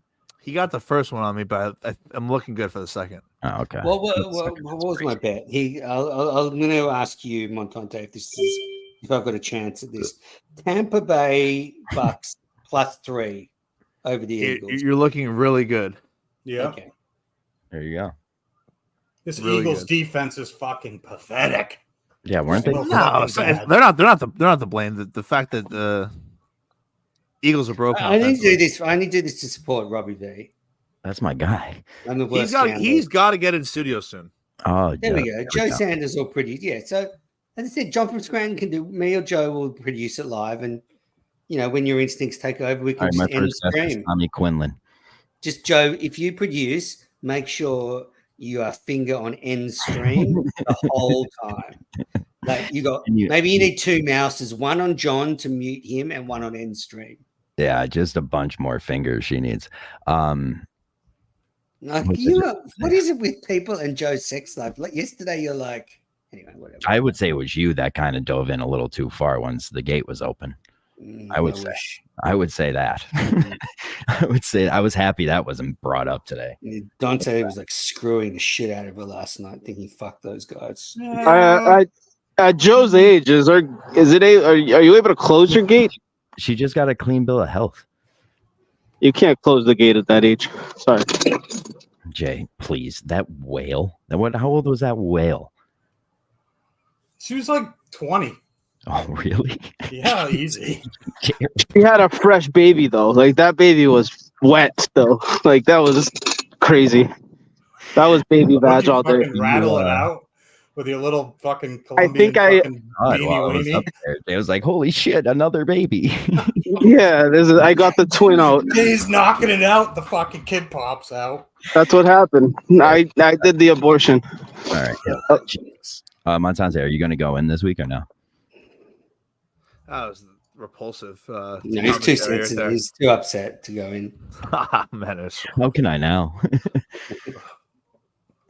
He got the first one on me, but I'm looking good for the second. Oh, okay. What was my bet? I'm going to ask you, Montante, if I've got a chance at this. Tampa Bay Bucks +3 over the Eagles. You're looking really good. Yeah. Okay. There you go. This Really Eagles good. defense is fucking pathetic. Yeah, weren't they? So No, fucking bad. they're not to blame. The fact that the Eagles are broken. I need to do offensively. this. I need to do this to support Robbie V. That's my guy. I'm the worst. He's got to get in studio soon. Oh, There we yeah, go. Joe Sanders will produce. Yeah. So as I said, John from Scranton can do. Me or Joe will produce it live, and when your instincts take over, we All can right, my just end the first guest is stream. Tommy Quinlan. Just Joe, if you produce, make sure you are finger on end stream the whole time. Like maybe you need two mouses, one on John to mute him and one on end stream. Yeah, just a bunch more fingers she needs. What is it with people and Joe's sex life? Like yesterday, you're like, anyway, whatever. I would say it was you that kind of dove in a little too far once the gate was open. I would say that. I would say I was happy that wasn't brought up today. Dante was like screwing the shit out of her last night, thinking, "Fuck those guys." At Joe's age, are you able to close your gate? She just got a clean bill of health. You can't close the gate at that age. Sorry. Jay, please. That whale. How old was that whale? She was like 20. Oh, really? Yeah, easy. She had a fresh baby though. Like that baby was wet still. Like that was crazy. That was baby badge all day. Rattle it out with your little fucking I Colombian weenie. It was like, holy shit, another baby. Yeah, I got the twin out. He's knocking it out. The fucking kid pops out. That's what happened. I did the abortion. All right. Montante, are you going to go in this week or no? That was repulsive. No, he's too sensitive. He's too upset to go in. Menace. How can I now?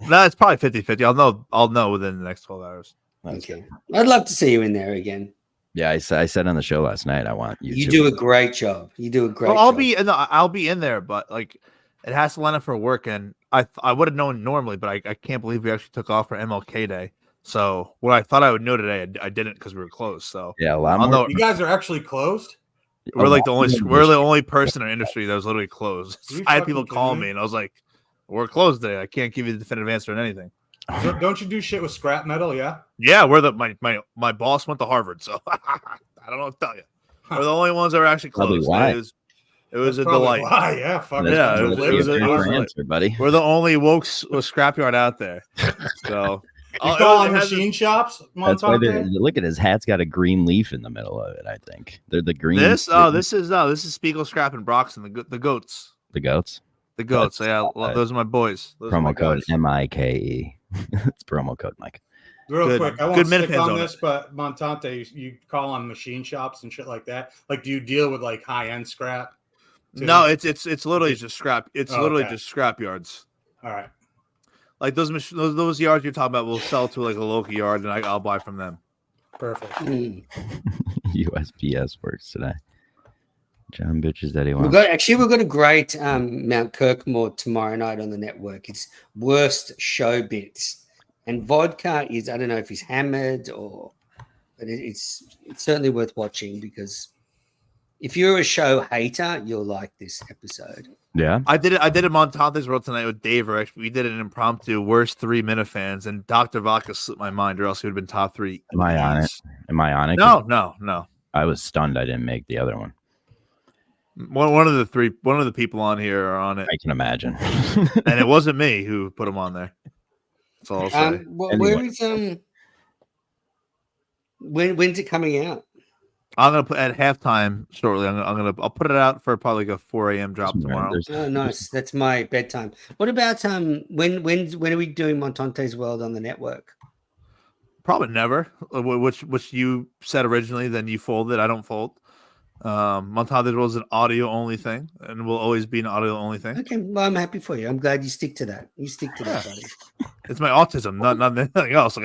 No, it's probably 50-50. I'll know within the next 12 hours. Okay. I'd love to see you in there again. Yeah, I said on the show last night, I want you. You do a great job. You do a great job. I'll be in there, but like it has to line up for work, and I would have known normally, but I can't believe we actually took off for MLK Day. So what I thought I would know today, I didn't because we were closed. So yeah, a lot more. You guys are actually closed. We're like we're the only person in our industry that was literally closed. I had people call me, and I was like, "We're closed today. I can't give you the definitive answer on anything." Don't you do shit with scrap metal? Yeah. Yeah, my boss went to Harvard, so I don't know what to tell you. We're the only ones that were actually closed. It was a delight. Why? Yeah, fuck yeah. It was a answer, buddy. We're the only woke scrapyard out there. So. You call on machine shops? That's why look at his hat's got a green leaf in the middle of it. I think they're the green. This is Spiegel Scrap and Broxton, the goats. The goats. The goats. Those are my boys. Those promo code MIKE. It's promo code Mike. Real quick, I won't stick on this, but Montante, you call on machine shops and shit like that. Like, do you deal with like high end scrap? Too? No, it's literally just scrap. It's literally just scrap yards. All right. Like those yards you're talking about will sell to like a local yard, and I'll buy from them. Perfect. USPS works today. John bitches that he wants. We've got a great Mount Kirkmore tomorrow night on the network. It's worst show bits, and vodka is, I don't know if he's hammered but it's certainly worth watching because if you're a show hater, you'll like this episode. Yeah, I did it Montante's World tonight with Dave. We did an impromptu worst 3 Minifans, and Dr. Vodka slipped my mind, or else he would have been top 3. Am I on it? No. I was stunned. I didn't make the other one. One of the people on here are on it. I can imagine. And it wasn't me who put them on there. That's all I'll say. Where is when's it coming out? I'm gonna put at halftime shortly. I'll put it out for probably like a 4 a.m. drop tomorrow. Oh, nice. That's my bedtime. What about when are we doing Montante's World on the network? Probably never. Which you said originally, then you folded. I don't fold. Montante's World is an audio only thing, and will always be an audio only thing. Okay, well, I'm happy for you. I'm glad you stick to that. You stick to that, buddy. It's my autism, not anything else.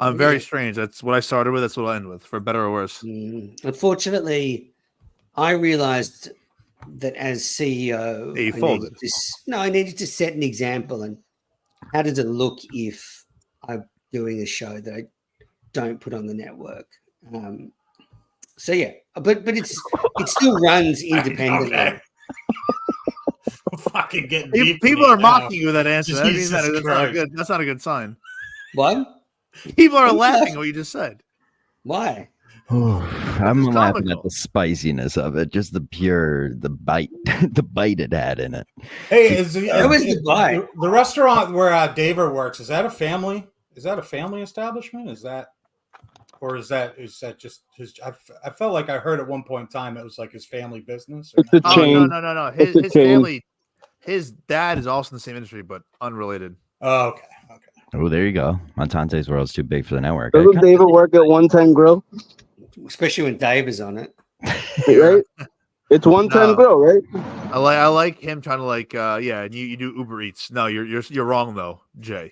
I'm very strange. That's what I started with. That's what I'll end with, for better or worse. Unfortunately, I realized that as CEO, I needed to set an example. And how does it look if I'm doing a show that I don't put on the network? So yeah, but it still runs independently. fucking getting deep. People are mocking you with that answer. That means Jesus that's not good. That's not a good sign. What? People are laughing at what you just said. Why? I'm laughing at the spiciness of it, just the bite, the bite it had in it. Hey, the restaurant where Daver works? Is that a family? Is that a family establishment? Is that just his? I felt like I heard at one point in time it was like his family business. It's a chain. No. His family, his dad is also in the same industry, but unrelated. Oh, okay. Oh, there you go. Montante's World's too big for the network. Doesn't David work at 110 Grill? Especially when Dave is on it. Right? It's 110 Grill, right? I like him trying to and you do Uber Eats. No, you're wrong though, Jay.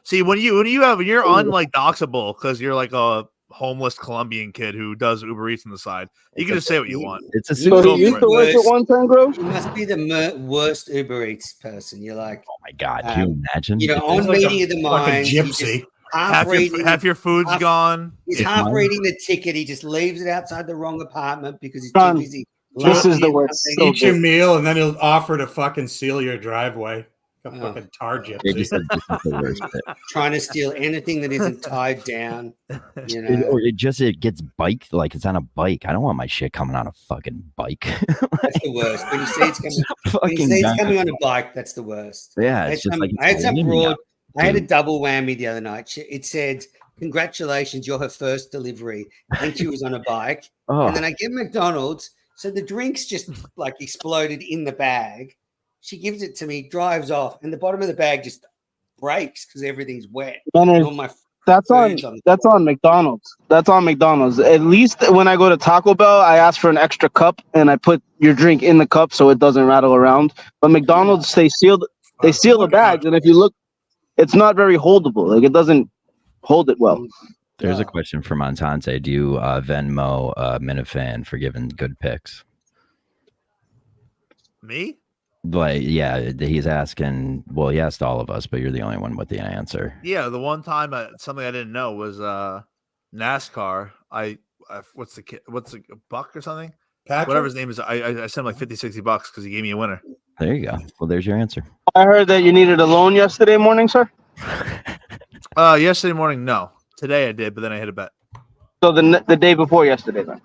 See, when you're undoxable because you're like a homeless Colombian kid who does Uber Eats on the side, you can just say what you want. It's a so he used to work at 110 Grill? You must be the worst Uber Eats person. You're like, oh my god, can you imagine? You know, on Meeting of the Minds, like a gypsy. Half your food's gone. He's half reading the ticket. He just leaves it outside the wrong apartment because he's too busy. This is the worst. Eat your meal and then he'll offer to fucking seal your driveway. Fucking tar gypsy. Trying to steal anything that isn't tied down. You know, or it gets biked like it's on a bike. I don't want my shit coming on a fucking bike. That's the worst. When you see it's coming on a bike, that's the worst. Yeah, I had a double whammy the other night. It said, "Congratulations, you're her first delivery," and she was on a bike. And then I get McDonald's, so the drinks just like exploded in the bag. She gives it to me, drives off, and the bottom of the bag just breaks because everything's wet. That's on McDonald's. That's on McDonald's. At least when I go to Taco Bell, I ask for an extra cup and I put your drink in the cup so it doesn't rattle around. But McDonald's, they seal the bags, and if you look, it's not very holdable. Like it doesn't hold it well. There's a question from Montante. Do you Venmo Minifan for giving good picks? Me? Like, yeah, he's asking. Well, he asked all of us, but you're the only one with the answer. Yeah, the one time something I didn't know was NASCAR. What's a buck or something? Patrick? Whatever his name is. I sent him like $50-$60 because he gave me a winner. There you go. Well, there's your answer. I heard that you needed a loan yesterday morning, sir. Yesterday morning, no. Today I did, but then I hit a bet. So the day before yesterday, then.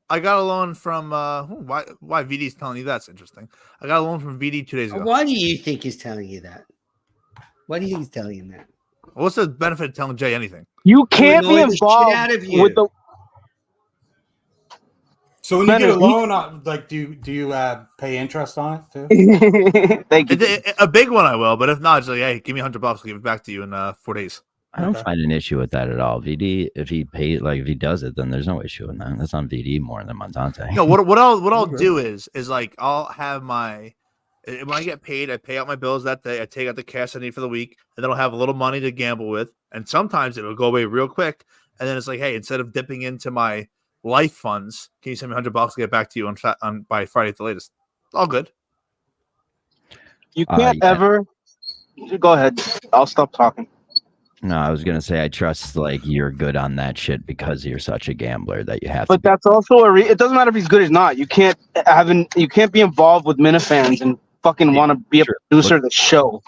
I got a loan from why VD's telling you that's interesting. I got a loan from VD 2 days ago. Why do you think he's telling you that? Why do you think he's telling you that? What's the benefit of telling Jay anything? You can't be involved with the. So when you get a loan, like, do you pay interest on it too? Thank you. A big one I will, but if not, it's like, hey, give me $100. I'll give it back to you in 4 days. I don't find an issue with that at all. VD, if he does it, then there's no issue in that. That's on VD more than Montante. No, what I'll do is like I'll have when I get paid, I pay out my bills that day. I take out the cash I need for the week, and then I'll have a little money to gamble with. And sometimes it'll go away real quick. And then it's like, hey, instead of dipping into my life funds, can you send me $100 to get back to you on by Friday at the latest? All good. You can't ever. Go ahead. I'll stop talking. No, I was gonna say I trust like you're good on that shit because you're such a gambler that you have. But that's also it doesn't matter if he's good or not. You can't be involved with Minifans and fucking want to be a producer of the show.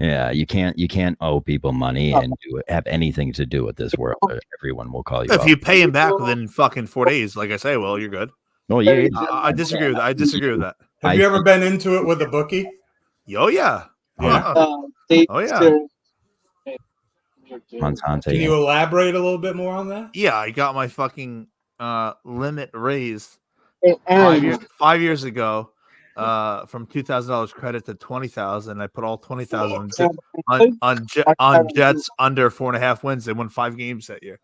Yeah, you can't owe people money and have anything to do with this world. Everyone will call you. If you pay him back within fucking 4 days, like I say, well, you're good. Oh yeah, I disagree with that. I disagree with that. Have you ever been into it with a bookie? Oh yeah. Oh yeah. Montante. Can you elaborate a little bit more on that? Yeah, I got my fucking limit raised 5 years ago from $2,000 credit to $20,000. I put all $20,000 on Jets under 4.5 wins. They won 5 games that year.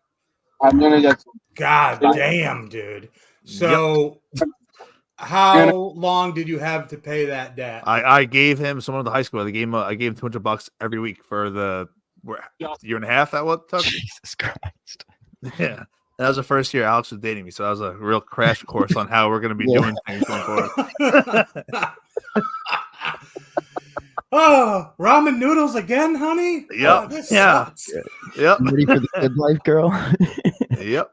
God damn, dude. So how long did you have to pay that debt? I gave him someone at the high school. I gave him $200 every week for the year and a half that what took. Jesus Christ. Yeah. That was the first year Alex was dating me, so that was a real crash course on how we're going to be doing things going forward. Oh, ramen noodles again, honey? Yep. Oh, sucks. Yep. Ready for the good life, girl? Yep.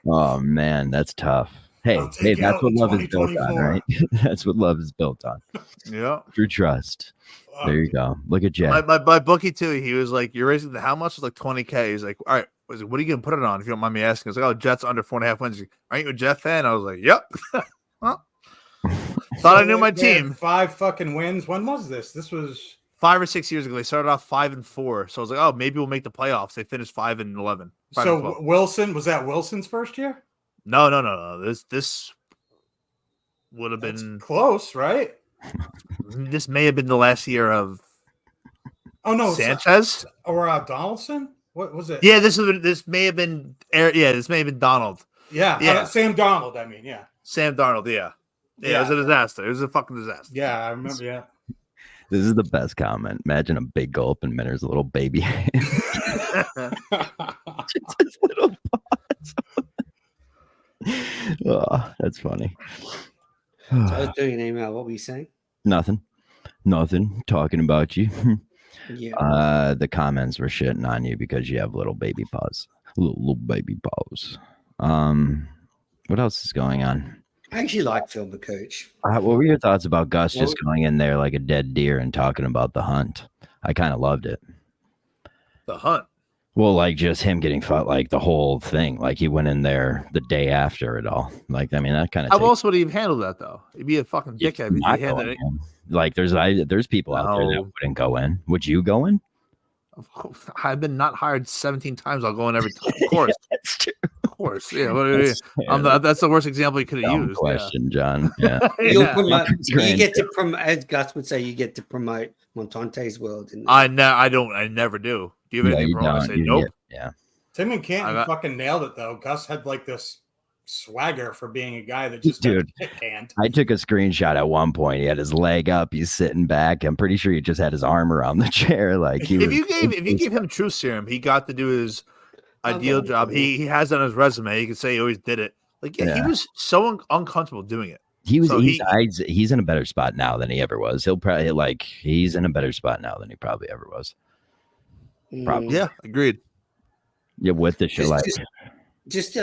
Oh man, that's tough. Hey, I'll take you that's out what in love is built on, 2024. right? That's what love is built on. Yeah. Through trust. There you go. Look at Jack. My bookie too. He was like, "You're raising the how much?" It's like $20K. He's like, "All right, I was like, what are you gonna put it on? If you don't mind me asking." I was like, "Oh, Jets under 4.5 wins." Like, aren't you a Jet fan? I was like, "Yep." Well, thought I knew my they had team. 5 fucking wins. When was this? This was 5 or 6 years ago. They started off 5-4. So I was like, "Oh, maybe we'll make the playoffs." They finished 5-11. 5 and 12. Wilson, was that Wilson's first year? No. This would have been close, right? This may have been the last year of Sanchez or Donaldson. What was it? Yeah, this may have been this may have been Donald. Yeah. Sam Donald. I mean, yeah. Sam Darnold. Yeah. It was a disaster. It was a fucking disaster. Yeah, I remember. Yeah. This is the best comment. Imagine a big gulp and Minner's little baby hand. Just his little paws. Oh, that's funny. So I was doing an email. What were you saying? Nothing. Talking about you. Yeah. The comments were shitting on you because you have little baby paws. Little baby paws. What else is going on? I actually like Phil McCooch. What were your thoughts about Gus just going in there like a dead deer and talking about the hunt? I kind of loved it. The hunt? Well, like just him getting fought, like the whole thing. Like he went in there the day after it all. Like, I mean, that kind of. How else would he have handled that though? He'd be a fucking dickhead. If he handled it. Like there's people out there that wouldn't go in. Would you go in? I've been not hired 17 times. I'll go in every time. Of course. That's true. Of course. Yeah. That's the worst example you could have used. Question, John. Yeah. You get to promote, as Gus would say, you get to promote Montante's world. I never do. Do you have anything wrong? I say nope. Yeah. Tim and Canton fucking nailed it though. Gus had like this swagger for being a guy that just can't. I took a screenshot at one point. He had his leg up. He's sitting back. I'm pretty sure he just had his arm around the chair. Like if you gave him truth serum, he got to do his ideal job. He has on his resume. He can say he always did it. Like he was so uncomfortable doing it. He's in a better spot now than he ever was. He'll probably he's in a better spot now than he probably ever was. Probably. Yeah, agreed. Yeah, with the show Just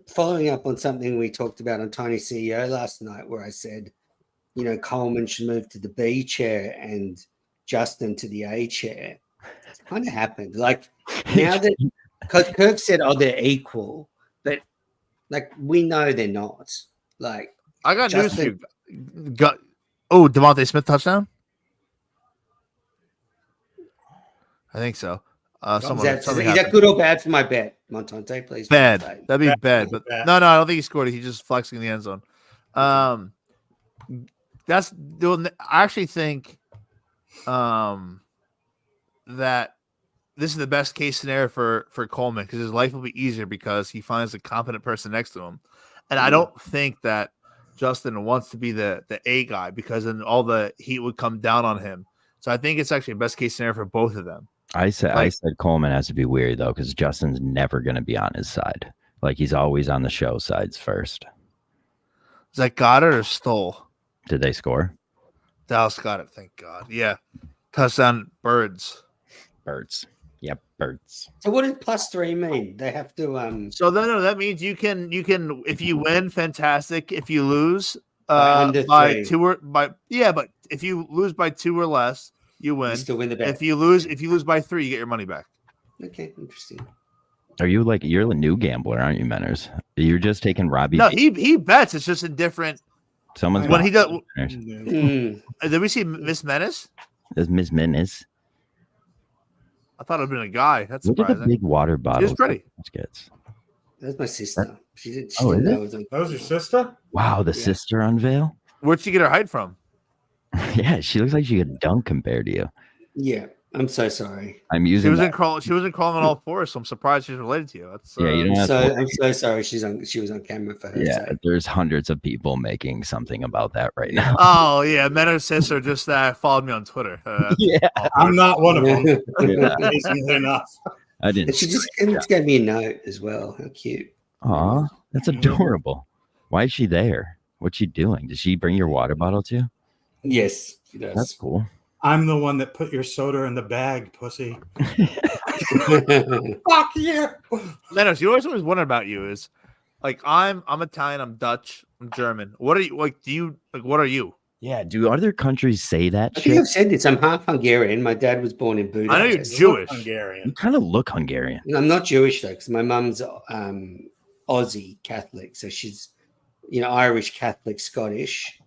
following up on something we talked about on Tiny CEO last night, where I said, Coleman should move to the B chair and Justin to the A chair. It's kind of happened. Like now that Kirk said, "Oh, they're equal," but like we know they're not. Like I got news for you. Devontae Smith touchdown? I think so. Is that good or bad for my bet, Montante? Please. Bad. That'd be bad. But no, I don't think he scored it. He just flexing in the end zone. I actually think that this is the best case scenario for Coleman because his life will be easier because he finds a competent person next to him. And I don't think that Justin wants to be the A guy because then all the heat would come down on him. So I think it's actually a best case scenario for both of them. I said Coleman has to be weird though, because Justin's never going to be on his side. Like he's always on the show sides first. Is that Goddard or Stoll? Did they score? Dallas Goddard, thank God. Yeah, touchdown Birds. Yep, Birds. So what does +3 mean? They have to. So no, that means you can if you win, fantastic. If you lose by but if you lose by 2 or less. You win. You still win the bet. If you lose by 3, you get your money back. Okay, interesting. Are you you're a new gambler, aren't you, Menners? You're just taking Robbie. No, he bets. It's just in different. Someone's when he does. Did we see Miss Menace? There's Miss Menace. I thought it'd been a guy. That's look surprising. at the big water bottle. She was pretty. That's my sister. She didn't that was your sister? Wow, the sister unveil. Where'd she get her height from? Yeah, she looks like she could dunk compared to you. Yeah, I'm so sorry. She was in crawling on all fours, so I'm surprised she's related to you. That's I'm so sorry. She was on camera for her. Yeah, there's hundreds of people making something about that right now. Oh yeah, Menno's sister just followed me on Twitter. Yeah, I'm not one of them. Enough. I didn't. And she just gave me a note as well. How cute! Aw, that's adorable. Why is she there? What's she doing? Did she bring your water bottle too? Yes, she does. That's cool. I'm the one that put your soda in the bag, pussy. Fuck you. Menos, you always wondered about you is Like I'm Italian, I'm Dutch, I'm German. What are you like? What are you? Yeah, do other countries say that I shit? think I've said this. I'm half Hungarian. My dad was born in Budapest. I know you're Jewish. Hungarian. You kind of look Hungarian. I'm not Jewish though, because my mum's Aussie Catholic, so she's Irish Catholic, Scottish.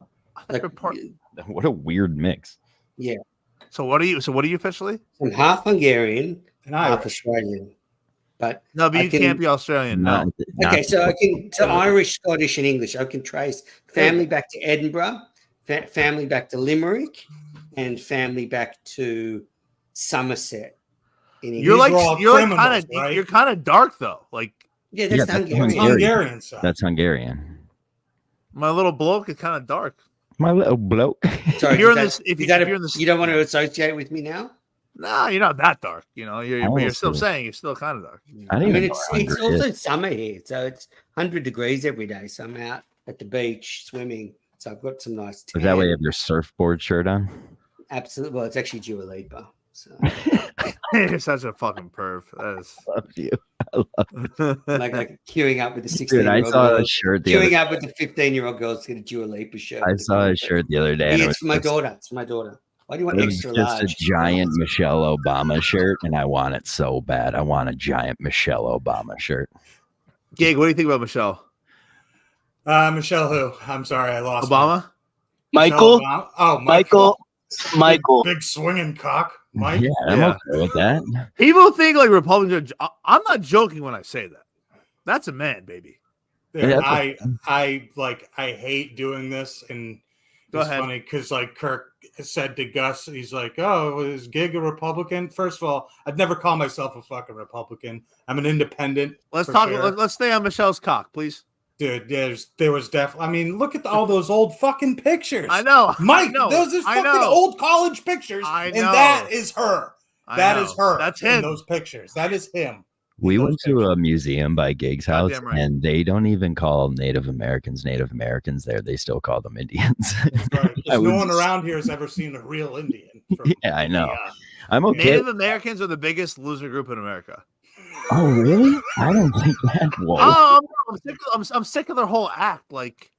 Like, What a weird mix. yeah. So what are you? So what are you officially? I'm half Hungarian and half Irish. Australian. But No, but you can't be Australian. No. Okay, so I can Irish, Scottish, and English. I can trace family back to Edinburgh, family back to Limerick, and family back to Somerset. In England. You're kind of dark though. Like that's Hungarian. Hungarian side. That's Hungarian. My little bloke is kind of dark. My little bloke. Sorry, you're you don't want to associate with me now? No, you're not that dark. You're still saying you're still kind of dark. I mean, it's also summer here, so it's 100 degrees every day. So I'm out at the beach swimming. So I've got some nice tan. Is that why you have your surfboard shirt on? Absolutely. Well, it's actually Dua Lipa. So You're such a fucking perv. That is. I love you. I love you. like queuing up with the 16-year-old. Dude, I saw a shirt queuing up with the 15-year-old girls to get a Dua Lipa shirt. I saw a shirt the other day. It's for my daughter. It's for my daughter. Why do you want extra large? large? Just a giant Michelle Obama shirt, and I want it so bad. I want a giant Michelle Obama shirt. Gig, what do you think about Michelle? Michelle who? I'm sorry, I lost Obama. Michael. Obama? Oh, Michael. Big swinging cock. Mike. Yeah, I'm okay with that. People think like Republicans. I'm not joking when I say that. That's a man, baby. Dude, I hate doing this, and it's funny because like Kirk said to Gus, he's like, "Oh, is Gig a Republican?" First of all, I'd never call myself a fucking Republican. I'm an independent. Let's talk. Sure. Let's stay on Michelle's cock, please. Dude, there was definitely. I mean, look at all those old fucking pictures. I know, Mike. Those are fucking old college pictures, and that is her. That is her. That's him. In those pictures. That is him. We went to a museum by Gig's house, and they don't even call Native Americans there. They still call them Indians. Right. No one around here has ever seen a real Indian. Yeah, I know. I'm okay. Native Americans are the biggest loser group in America. Oh, really? I don't think that. Whoa. Oh, I'm sick of their whole act. Like,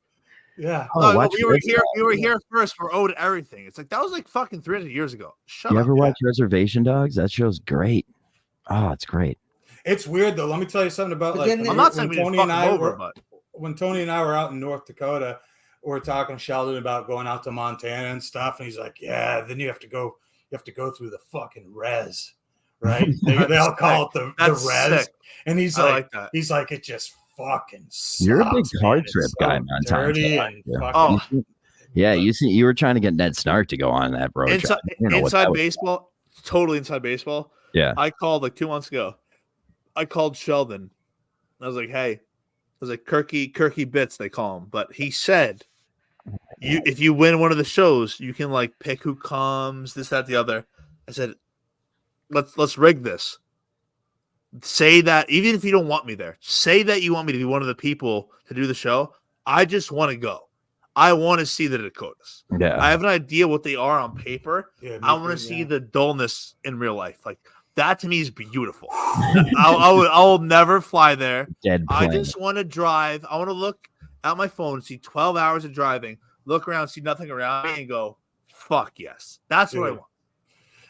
yeah. We were here first. We're owed everything. It's like that was like fucking 300 years ago. Shut up. You ever watch Reservation Dogs? That show's great. Oh, it's great. It's weird though. Let me tell you something about I'm not saying Tony and I were, but when Tony and I were out in North Dakota, we were talking to Sheldon about going out to Montana and stuff, and he's like, "Yeah, then you have to go through the fucking res, right? They all call it the res." Sick. And he's like it just fucking sucks. You're a big car trip guy, Montana. Yeah, you were trying to get Ned Snark to go on that road trip. Inside baseball, totally inside baseball. Yeah, I called like 2 months ago. I called Sheldon. I was like, "Hey," I was like, "Kirky bits," they call him. But he said, if you win one of the shows, you can like pick who comes, this, that, the other. I said, let's rig this. Say that even if you don't want me there, say that you want me to be one of the people to do the show. I just want to go. I want to see the Dakotas. Yeah, I have an idea what they are on paper. Yeah, I want to see the dullness in real life. Like. That to me is beautiful. I will never fly there. I just want to drive. I want to look at my phone, see 12 hours of driving, look around, see nothing around me, and go, fuck yes. That's what I want.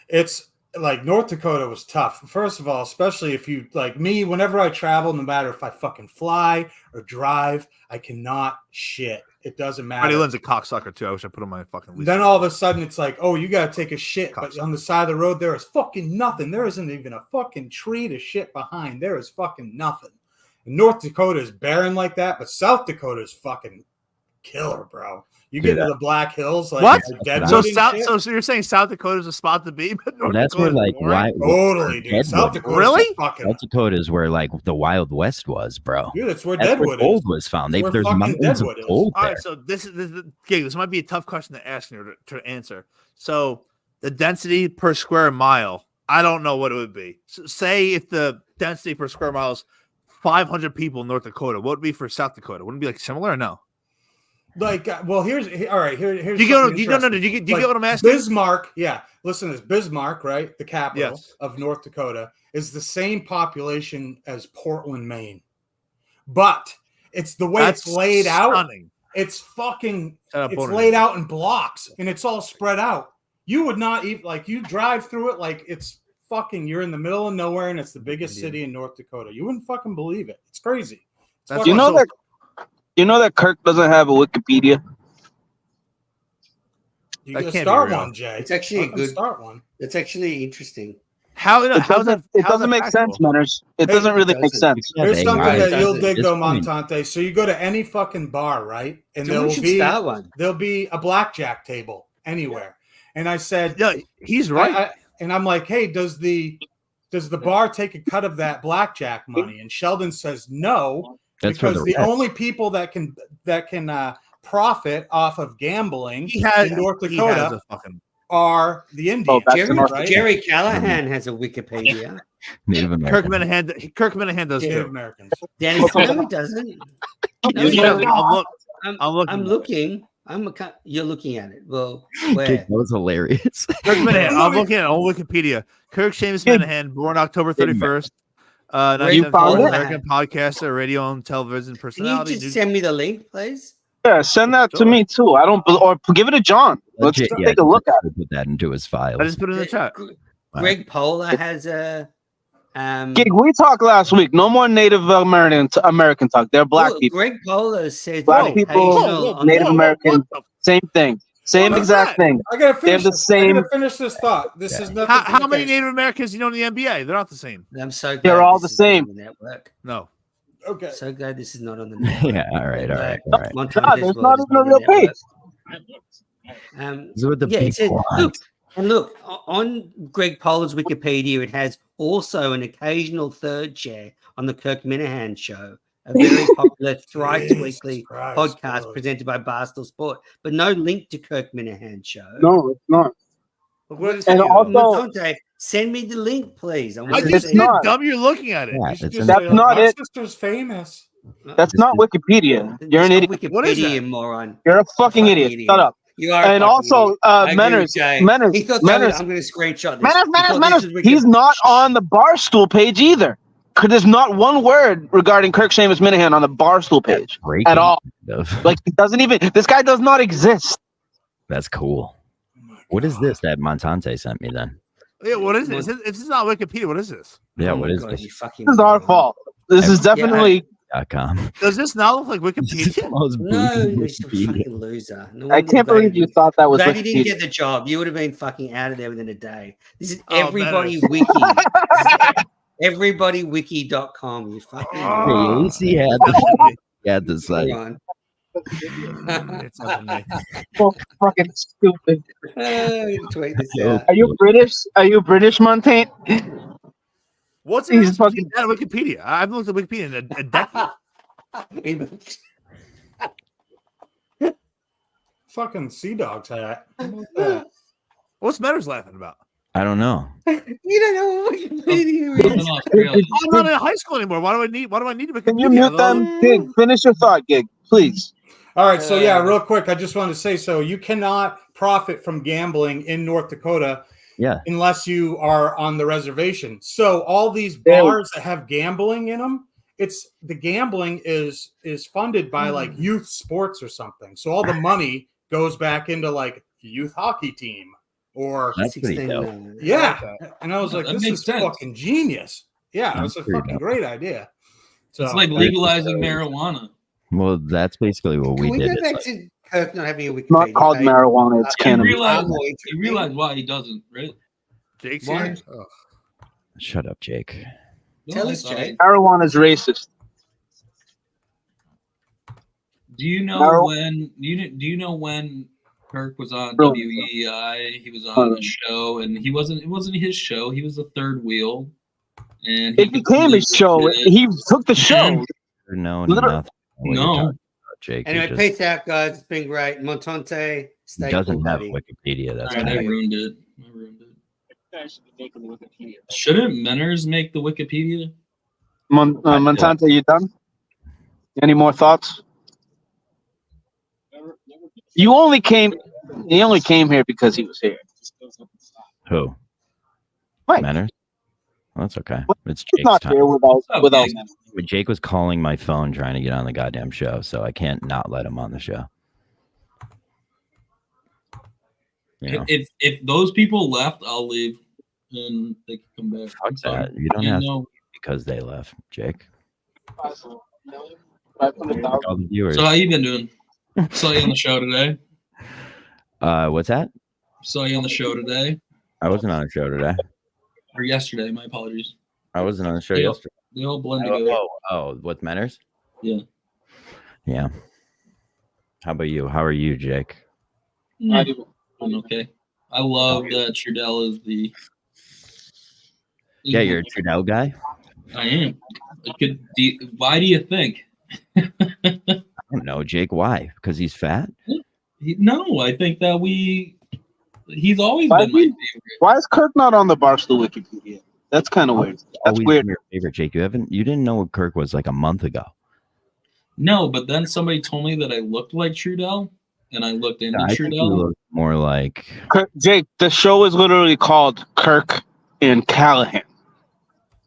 It's like North Dakota was tough. First of all, especially if you like me, whenever I travel, no matter if I fucking fly or drive, I cannot shit. It doesn't matter. Freddie Lynn's a cocksucker too. I wish I put on my fucking list. Then all of a sudden it's like, oh, you gotta take a shit. But on the side of the road, there is fucking nothing. There isn't even a fucking tree to shit behind. There is fucking nothing. And North Dakota is barren like that, but South Dakota is fucking killer, bro. You get to the Black Hills, like what? So you're saying South Dakota is a spot to be, but North that's Dakota where like why totally, dude. South Dakota, really? South Dakota is where like the Wild West was, bro. Dude, that's where Deadwood gold was found. There's mountains of gold there. All right, so this might be a tough question to ask you to answer. So the density per square mile, I don't know what it would be. So say if the density per square mile is 500 people in North Dakota, what would it be for South Dakota? Wouldn't it be like similar or no? Like, well, here's all right. Here's do you get what I'm asking? Bismarck, yeah. Listen, is Bismarck, right? The capital of North Dakota is the same population as Portland, Maine, but It's the way That's it's laid out. stunning. It's fucking. Shut up, It's Bonner. laid out in blocks, and it's all spread out. You would not even like you drive through it like it's fucking. You're in the middle of nowhere, and it's the biggest city in North Dakota. You wouldn't fucking believe it. It's crazy. It's That's fucking- You know that Kirk doesn't have a Wikipedia. You That gotta can't be start real. one, Jay. It's actually a Let them good. start one. It's actually interesting. It doesn't make sense, Manners. It doesn't really make sense. Here's something that you'll doesn't. dig This though, point- Montante. So you go to any fucking bar, right? And So we should start one. there'll be a blackjack table anywhere. And I said, Yeah, he's right. and I'm like, hey, does the bar take a cut of that blackjack money? And Sheldon says no, That's for because the the rest. only people that can profit off of gambling He has in North he has Dakota a fucking are the Indians. that's Jerry, enough. right? Jerry Callahan has a Wikipedia. Native Kirk American. Minahan does Native too. Americans. Danny no, he doesn't. No, You he know, doesn't. I'm looking. I'm looking. You're looking at it. Well, Kid, where? that was hilarious. Kirk Minahan. I'm looking at old Wikipedia. Kirk Seamus Minahan, born October 31st. You found it? American podcaster, radio and television Can you personality. just send me the link, please? Yeah, send that to me too. I don't, or give it to John. Let's Legit, take a look at it. Put that into his files. I just put it in the chat. Greg Polar has a. Gig, we talked last week. No more Native American talk. They're black Look, people. Greg Polar says Black people, occasional on Native the- American, same thing. Same What is exact that? thing. I gotta finish. the this. same- I gotta finish this thought. This is nothing. How many Native Americans you know in the NBA? They're not the same. I'm so glad They're all this the is not same. on the network. No. Okay. So glad this is not on the network. Yeah, all right. Nah, there's not even a real page. Um, This is what the yeah, it says, people want. look, on Greg Polar's Wikipedia, it has also an occasional third chair on the Kirk Minahan Show, a very popular thrice weekly Christ, podcast bro. presented by Barstool Sport, but no link to Kirk Minahan Show. No, it's not. What is And it? also- Montante, send me the link, please. I I want to just see did, not. dumb. You're looking at it. Yeah, You should it's just in- That's say, like, not my it. sister's famous. That's not Wikipedia. You're an It's not idiot. What is Wikipedia, that? moron. You're a fucking idiot. Shut up. You are. a And fucking also, idiot. I agree with Manners, Jay. Manners, He thought Manners, I'm going to screenshot this. Manners, He Manners, thought Manners. this was He's Wikipedia. not on the Barstool page either. Because there's not one word regarding Kirk Seamus Minahan on the Barstool page Breaking at all. stuff. Like, it doesn't even, this guy does not exist. That's cool. What is this that Montante sent me then? Yeah, what is it? If this is not Wikipedia, what is this? Yeah, Oh what my is God, this? you fucking This is our moron. fault. This is definitely, .com. Does this not look like This is the Wikipedia? most No, bougie you're a Wikipedia. fucking loser. No I wonder can't believe Brady- you thought that was Brady didn't Wikipedia. get the job. You would have been fucking out of there within a day. This is Oh, everybody better. wiki. Everybodywiki.com. You fucking Hey, at least he had the site. moron. It's not me. So fucking stupid. Tweet this Yeah. out. Are you British? Are you British, Montaigne? What's He's it? fucking- Out of Wikipedia. I haven't looked at Wikipedia in a decade. Fucking Sea Dog's hat. How about that? What's Matters laughing about? I don't know. You don't know what Wikipedia Living is. in Australia. I'm not in high school anymore. Why do I need Wikipedia? Can you mute them? Gig, finish your thought, Gig, please. All right, so yeah, real quick, I just wanted to say, so you cannot profit from gambling in North Dakota Yeah. unless you are on the reservation. So all these There- bars that have gambling in them, it's the gambling is funded by like youth sports or something. So all the money goes back into like youth hockey team or That's pretty 16, dope. yeah. And I was like, That this makes is sense. fucking genius. Yeah, it was a That's pretty fucking dope. great idea. So It's like legalizing marijuana. Well, that's basically what Can we we did. go back It's like- to Kirk not having a Wikipedia? It's not called page? marijuana, it's You cannabis. You realize why he doesn't, right? Jake's Why? here. Oh. Shut up, Jake. Tell No, us, I thought- Jay. Marijuana is racist. Do you know Mar- when do you know when Kirk was on Bro. WEI? He was on a show, and it wasn't his show. He was the third wheel, and he It became his show. did it. He took the show. No, Literally- nothing. What you're No. talking about, Jake. Anyway, You're just- peace out, guys. It's been great. Montante, stay he doesn't cool, have buddy. Wikipedia. That's All right, I why. ruined it. Shouldn't Menners make the Wikipedia? Montante, you done? Any more thoughts? He only came here because he was here. Who? Mike. Manners? That's okay. It's It's not Jake's there time. without. Jake was calling my phone trying to get on the goddamn show, so I can't not let him on the show. You know? If those people left, I'll leave and they can come back. Fuck that. You don't have to because they left, Jake. So how you been doing? Saw you on the show today. What's that? Saw you on the show today. I wasn't on a show today. Or yesterday. My apologies. I wasn't on the show yesterday. They all blend together. With Menners? Yeah. Yeah. How about you? How are you, Jake? I'm okay. I love that Trudell is the. Yeah, you're a Trudell guy? I am. Why do you think? I don't know, Jake. Why? Because he's fat? No, I think that he's always been my favorite. Why is Kirk not on the Barstool Wikipedia? That's kind of weird. That's weird. Your favorite, Jake. You didn't know what Kirk was like a month ago. No, but then somebody told me that I looked like Trudell, and I looked into I think you Trudell. look more like Jake. The show is literally called Kirk and Callahan.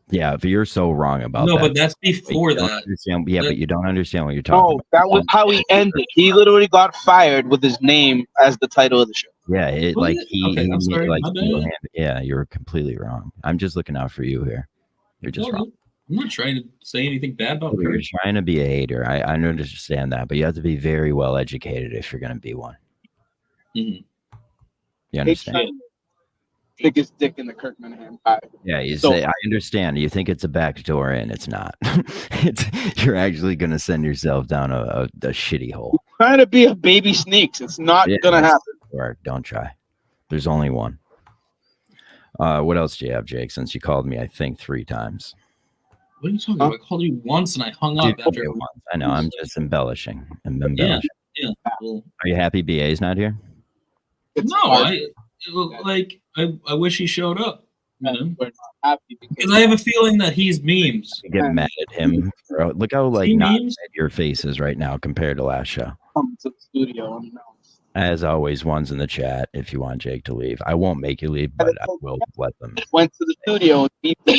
Yeah, but you're so wrong about that. No, but that's before that. But you don't understand what you're talking about. That was how he ended. He literally got fired with his name as the title of the show. Yeah, I'm sorry, my bad. Yeah, you're completely wrong. I'm just looking out for you here. You're just wrong. I'm not trying to say anything bad about You're Kirk. trying to be a hater. I understand that, but you have to be very well educated if you're going to be one. Mm-hmm. You understand? Biggest dick in the Kirk Minahan pie. Yeah, you say I understand. You think it's a backdoor, and it's not. You're actually going to send yourself down a shitty hole. Trying to be a baby Sneaks. It's not gonna happen. Or don't try. There's only one. What else do you have, Jake? Since you called me, I think 3 times. What are you talking about? I called you once and I hung up after. Once. I know. I'm just embellishing. Yeah. Well, are you happy BA's not here? No, I wish he showed up. You know? Because I have a feeling that he's memes. You get mad at him. Bro. Look how not memes? mad your face is right now compared to last show. Come to the studio. As always, one's in the chat if you want Jake to leave. I won't make you leave, but I will let them. Went to the studio and beat them.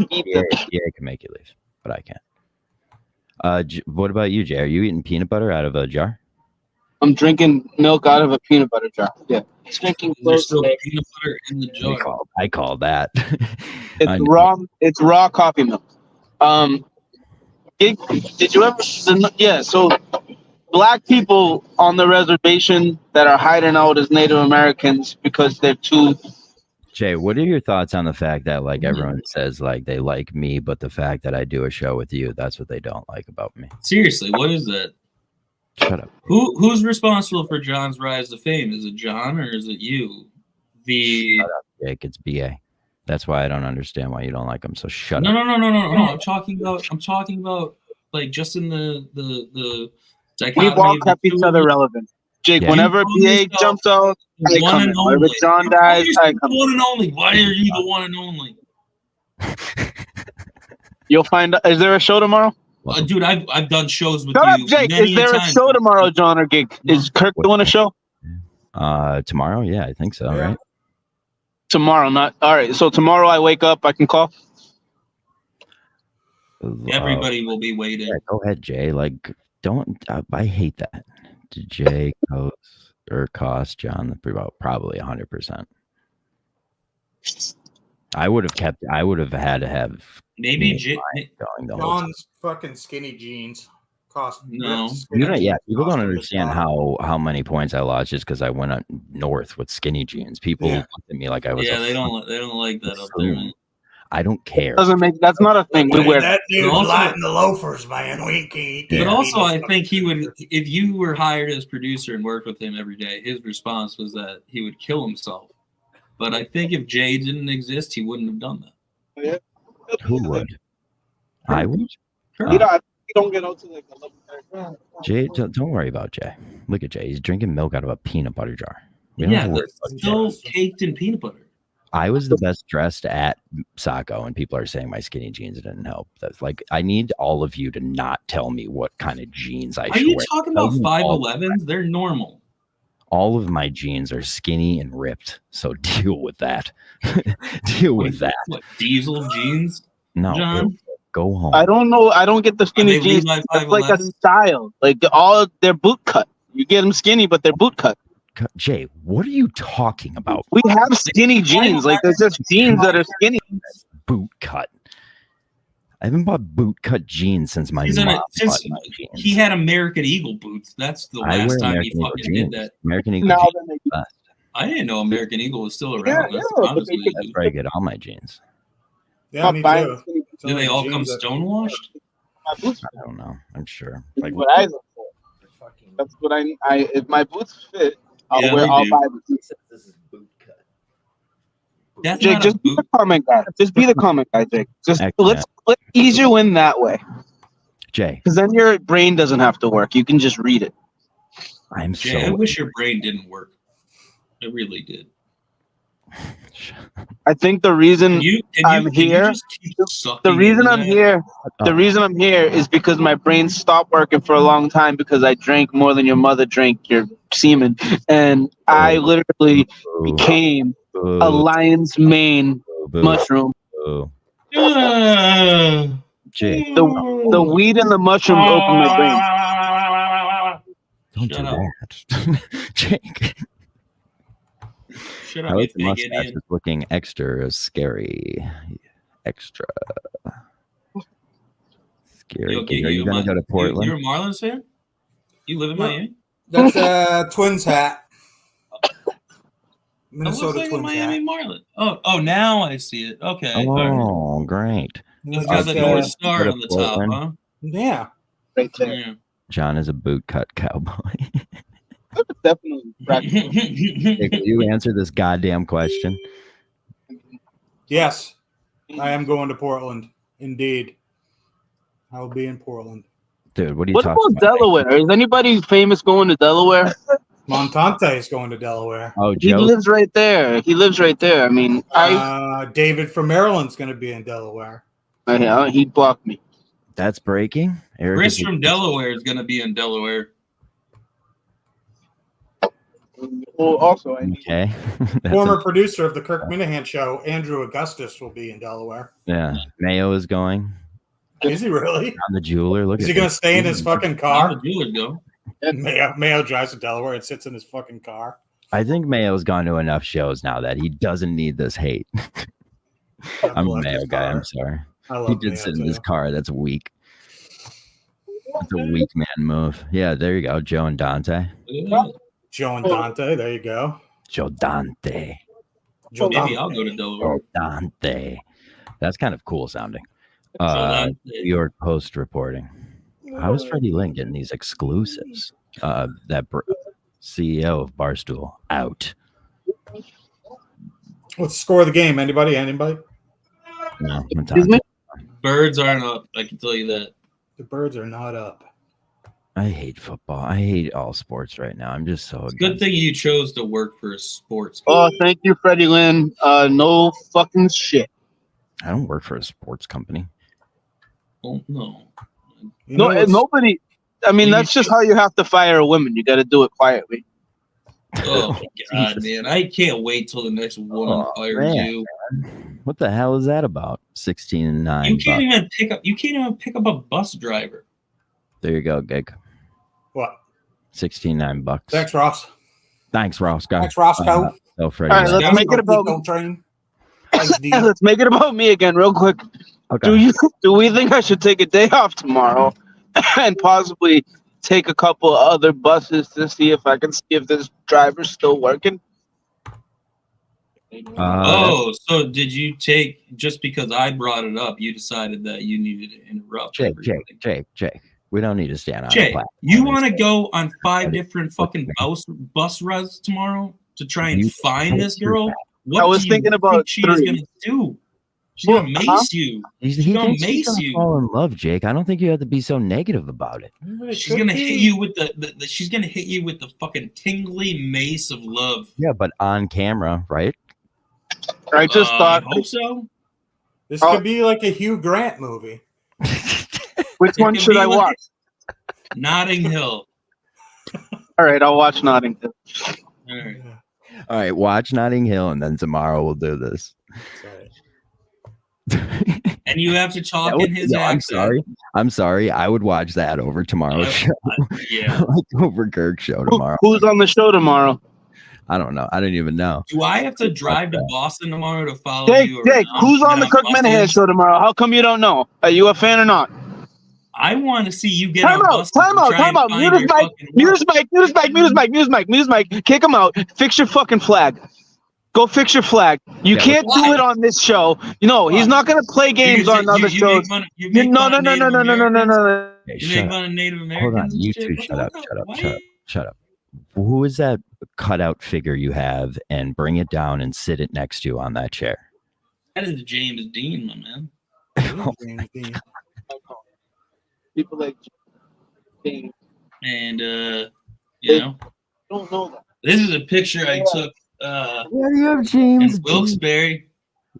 Yeah, I can make you leave, but I can't. What about you, Jay? Are you eating peanut butter out of a jar? I'm drinking milk out of a peanut butter jar. Yeah. Drinking There's still peanut butter in the jar. I call that. It's raw. It's raw coffee milk. Did you ever? Yeah. So, black people on the reservation that are hiding out as Native Americans because they're too. Jay, what are your thoughts on the fact that everyone says they like me, but the fact that I do a show with you, that's what they don't like about me? Seriously, what is that? Shut up. Who's responsible for John's rise to fame? Is it John or is it you? Shut up, Jake. It's BA. That's why I don't understand why you don't like him. So shut up. No. I'm talking about just in the dichotomy. We've all kept each other relevant. Jake, whenever BA jumps out, I come in. Whenever John dies, I come in. One and only. Why are you the one and only? You'll find out. Is there a show tomorrow? Dude, I've done shows with Shut you. up, Jake. Is there a show tomorrow, John or Gig? Is Kirk doing a show? Tomorrow? Yeah, I think so, right? Tomorrow, not all right. So tomorrow I wake up, I can call. Everybody will be waiting. Yeah, go ahead, Jay. Don't. I hate that. Jay cost John probably 100%. I would have had to have maybe John's fucking skinny jeans cost. No, people don't understand how many points I lost just because I went up north with skinny jeans. People looked at me like I was. Yeah, they don't like that up there. Man. I don't care. That's not a thing. We wear that dude lighting the loafers, man. We can't. But also, I think he would, if you were hired as producer and worked with him every day, his response was that he would kill himself. But I think if Jay didn't exist, he wouldn't have done that. Who would? I would. You don't get out to 11:30. Jay, don't worry about Jay. Look at Jay. He's drinking milk out of a peanut butter jar. Yeah, that's still caked in peanut butter. I was the best dressed at Saco, and people are saying my skinny jeans didn't help. That's I need all of you to not tell me what kind of jeans I should wear. Are you talking about 5'11"s? They're normal. All of my jeans are skinny and ripped, so deal with that. Deal with that. What, Diesel jeans? No, John? go home. I don't know. I don't get the skinny jeans. Levi It's like a 511s? style. Like they're boot cut. You get them skinny, but they're boot cut. Jay, what are you talking about? We have skinny jeans. Like there's just jeans that are skinny. Boot cut. I haven't bought boot cut jeans since my mom bought my jeans. He had American Eagle boots. That's the I last wear time American he Eagle fucking jeans. did that. American Eagle Now jeans they're are the best. I didn't know American Eagle was still Yeah, around. That's but honestly, That's where I get all my jeans. Yeah, me too. do they all come stonewashed? My boots. I don't know. I'm sure. Like, What I look for. That's what I. If my boots fit, I'll Yeah, wear. they I'll do. buy boots. That's Jake, not just a be boot. the comment guy. Just be the comment guy, Jake. Just let's ease you in that way. Jay, Because then your brain doesn't have to work. You can just read it. I'm Jay, I wish your brain didn't work. I really did. I think the reason I'm can here, just keep the sucking reason into I'm that? here, the reason I'm here is because my brain stopped working for a long time because I drank more than your mother drank your semen, and I literally became a lion's mane mushroom. Jay, The weed and the mushrooms opened my brain. don't do that. Jake. Shut I up, like you the fake mustache. idiot. It's looking extra scary. Extra scary. Yo, Are you going to go to Portland? You're a Marlins fan? You live in Miami? That's a Twins hat. It Minnesota looks like a Twins Miami hat. Marlin. Oh, now I see it. Okay. all right. Oh, great. It's got the North Star Go to on the top, Portland. huh? Yeah. Right there. Yeah. John is a bootcut cowboy. Definitely. Jake, will you answer this goddamn question? Yes, I am going to Portland. Indeed, I will be in Portland. Dude, what are you What talking about Delaware? Is anybody famous going to Delaware? Montante is going to Delaware. Oh, He Joe? lives right there. He lives right there. I mean, David from Maryland's going to be in Delaware. He blocked me. That's breaking. Eric Chris is- from Delaware is going to be in Delaware. Well, also, Okay. That's Former producer of the Kirk Minahan show, Andrew Augustus, will be in Delaware. yeah. Mayo is going. Is he really? I'm the jeweler. Look Is at he going to this. stay in his fucking How car? the jeweler go? Mayo drives to Delaware and sits in his fucking car. I think Mayo's gone to enough shows now that he doesn't need this hate. I'm a Mayo guy. I'm sorry. I He love did Mayo sit in his too. car. That's weak. That's a weak man move. Yeah, there you go. Joe and Dante. Joe and Dante, there you go. Joe Dante. Joe Maybe I'll go to Delaware. Joe Dante. That's kind of cool sounding. Dante. New York Post reporting. How is Freddie Lynn getting these exclusives? CEO of Barstool out. What's the score of the game? Anybody? Anybody? No, Birds aren't up. I can tell you that. The Birds are not up. I hate football. I hate all sports right now. I'm just so Good thing you chose to work for a sports. Oh, thank you, Freddie Lynn. No fucking shit. I don't work for a sports company. Well, no. No, nobody. I mean, that's just how you have to fire a woman. You got to do it quietly. Oh my god, man! I can't wait till the next woman fires man. you. What the hell is that about? 16.9. You can't even pick up. You can't even pick up a bus driver. There you go, gig. What? 16.9 bucks. Thanks, Ross. Thanks, Roscoe. Thanks, Roscoe. So Freddie. All right, let's make it about. Train. Let's make it about me again, real quick. Okay. Do we think I should take a day off tomorrow and possibly take a couple other buses to see if I can see if this driver's still working? So did you take just because I brought it up? You decided that you needed to interrupt. Jake. We don't need to stand on Jay, a platform. you want to go on 5 different fucking bus rides tomorrow to try and find this girl? What I was do you thinking about think she's 3. gonna do? She's gonna mace you. He's gonna thinks mace gonna you. fall in love, Jake. I don't think you have to be so negative about it. She's gonna hit you with she's gonna hit you with the fucking tingly mace of love. Yeah, but on camera, right? I just thought. I hope so. This could be like a Hugh Grant movie. Which one should I watch? Notting Hill. All right, I'll watch Notting Hill. All right. All right, watch Notting Hill, and then tomorrow we'll do this. And you have to talk in his accent. I'm sorry. I would watch that over tomorrow's show. Yeah. Like over Kirk's show tomorrow. Who's on the show tomorrow? I don't know. I don't even know. Do I have to drive to Boston tomorrow to follow Jake, you? who's on the Kirk Minahan show tomorrow? How come you don't know? Are you a fan or not? I want to see you get Time out. Mute his mic. Kick him out. Fix your fucking flag. Go fix your flag. You can't do it on this show. He's not going to play games on other shows. No. You make fun of Native Americans. Hold on. You two, shut up. Who is that cutout figure you have? And bring it down and sit it next to you on that chair. That is James Dean, my man. James Dean. People like James. And don't know that. This is a picture I took. Why do you have James in Wilkes-Barre?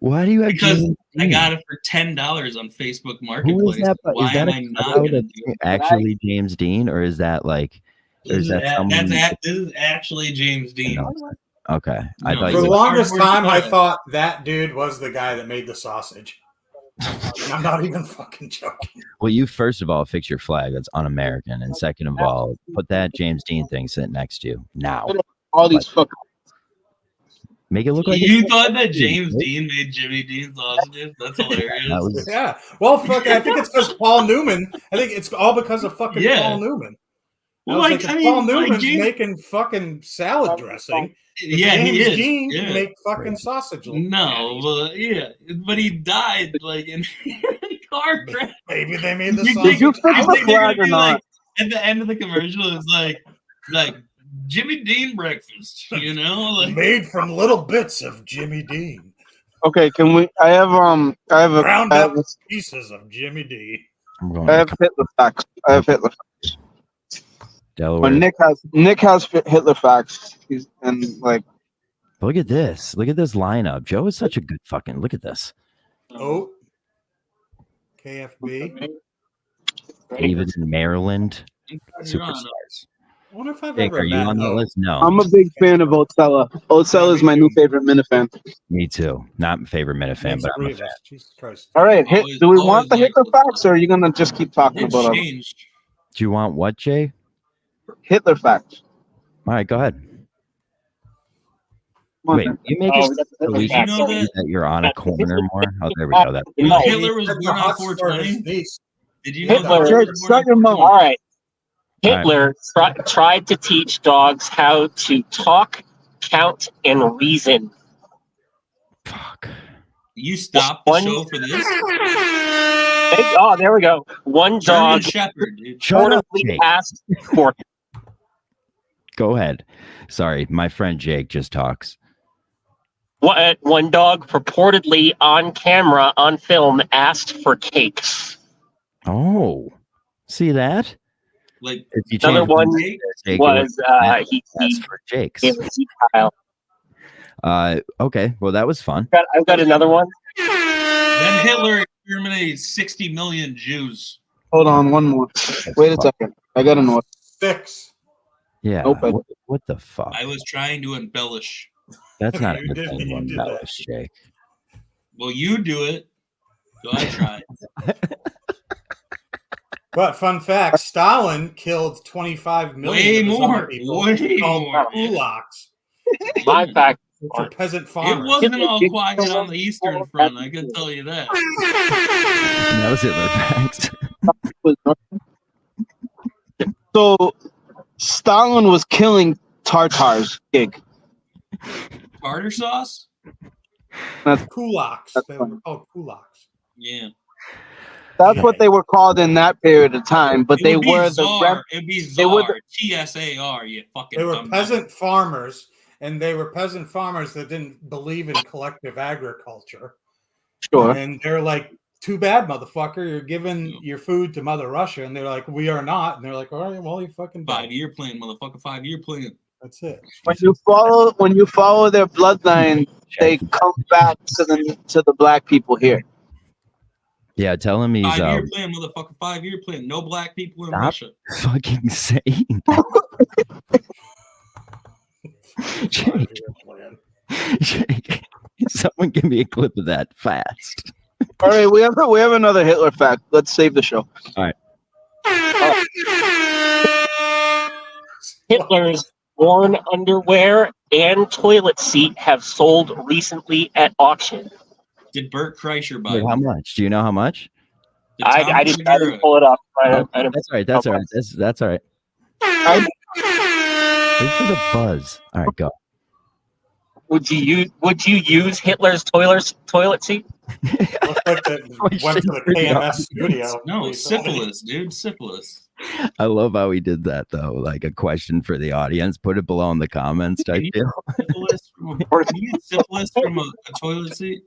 Why do you have because James I got it for $10 on Facebook Marketplace. Who is that? Why is that am I not going to do it? actually James Dean, or is that like? This is actually James Dean. Okay. For the longest time, I thought that dude was the guy that made the sausage. I'm not even fucking joking. Well, you first of all fix your flag. That's un-American, and second of all, put that James Dean thing sitting next to you now. All these fucking. Make it look like you thought that James Dean made Jimmy Dean sausages. That's hilarious. Yeah. Well, fuck. I think it's because Paul Newman. I think it's all because of fucking Paul Newman. Well, Paul Newman's making fucking salad dressing. James Dean can make fucking sausage. No, but he died like in a car crash. Maybe they made the sausage. Did you fix the flag or not? Like, at the end of the commercial, it's like Jimmy Dean breakfast, like made from little bits of Jimmy Dean. Okay, can we? I have ground up pieces of Jimmy Dean. I have Hitler facts. Delaware. When Nick has Hitler facts. Look at this. Look at this lineup. Joe is such a good fucking. Look at this. Oh, KFB. David in Maryland. Superstars. I wonder if I've Jake, ever are you met on the list? No. I'm a big fan of Otella. Otella is my new favorite Minifan. Me too. Not my favorite Minifan, but I'm a fan. Jesus Christ. All right, do we want the Hitler facts, or are you gonna just keep talking about it? Do you want what, Jay? Hitler facts. All right, go ahead. Wait, you make it so we can see that you're on a corner more. Oh, there we go. That's Hitler was born on 420. Did you know Hitler, shut your mouth. All right. Hitler tried to teach dogs how to talk, count, and reason. Fuck. You stopped the show for this? Oh, there we go. One dog reportedly asked for. Go ahead. Sorry, my friend Jake just talks. One dog purportedly on camera, on film, asked for cakes. Oh, see that? Like another one was he for Jake's. Okay, well that was fun. I've got another one. Then Hitler exterminated 60 million Jews. Hold on, one more. Wait a second. I got another. 6. Yeah. Nope. What the fuck? I was trying to embellish. That's not a good thing to embellish, Jake. Well, you do it. So I tried. But fun fact, Stalin killed 25 million people called kulaks. My fact. For peasant farmers. It wasn't all quiet on the Eastern Front, I can tell you that. That was Hitler facts. So Stalin was killing Tartars. Gig. Tartar sauce? That's kulaks. They were called kulaks. Yeah. That's what they were called in that period of time, but they were It'd be Tsar. TSAR, you fucking They were dumbass. peasant farmers, and they were peasant farmers that didn't believe in collective agriculture. Sure. And they're like, too bad, motherfucker. You're giving your food to Mother Russia. And they're like, we are not. And they're like, all right, well, you fucking 5-year plan, motherfucker. 5-year plan. That's it. When you follow their bloodline, they come back to the black people here. Yeah, tell him he's 5-year plan, motherfucker. 5-year plan. No black people in Russia. Fucking saying. Jake, someone give me a clip of that fast. All right, we have another Hitler fact. Let's save the show. All right. Hitler's worn underwear and toilet seat have sold recently at auction. Did Bert Kreischer buy Wait, how one? much? Do you know how much? I didn't pull it up. That's all right. That's all right. That's all right. Wait for the buzz. All right, go. Would you use Hitler's toilet seat? Looks like they went to the KMS studio. No, syphilis, dude. Syphilis. I love how he did that, though. Like a question for the audience. Put it below in the comments type deal. Can you get syphilis from a toilet seat?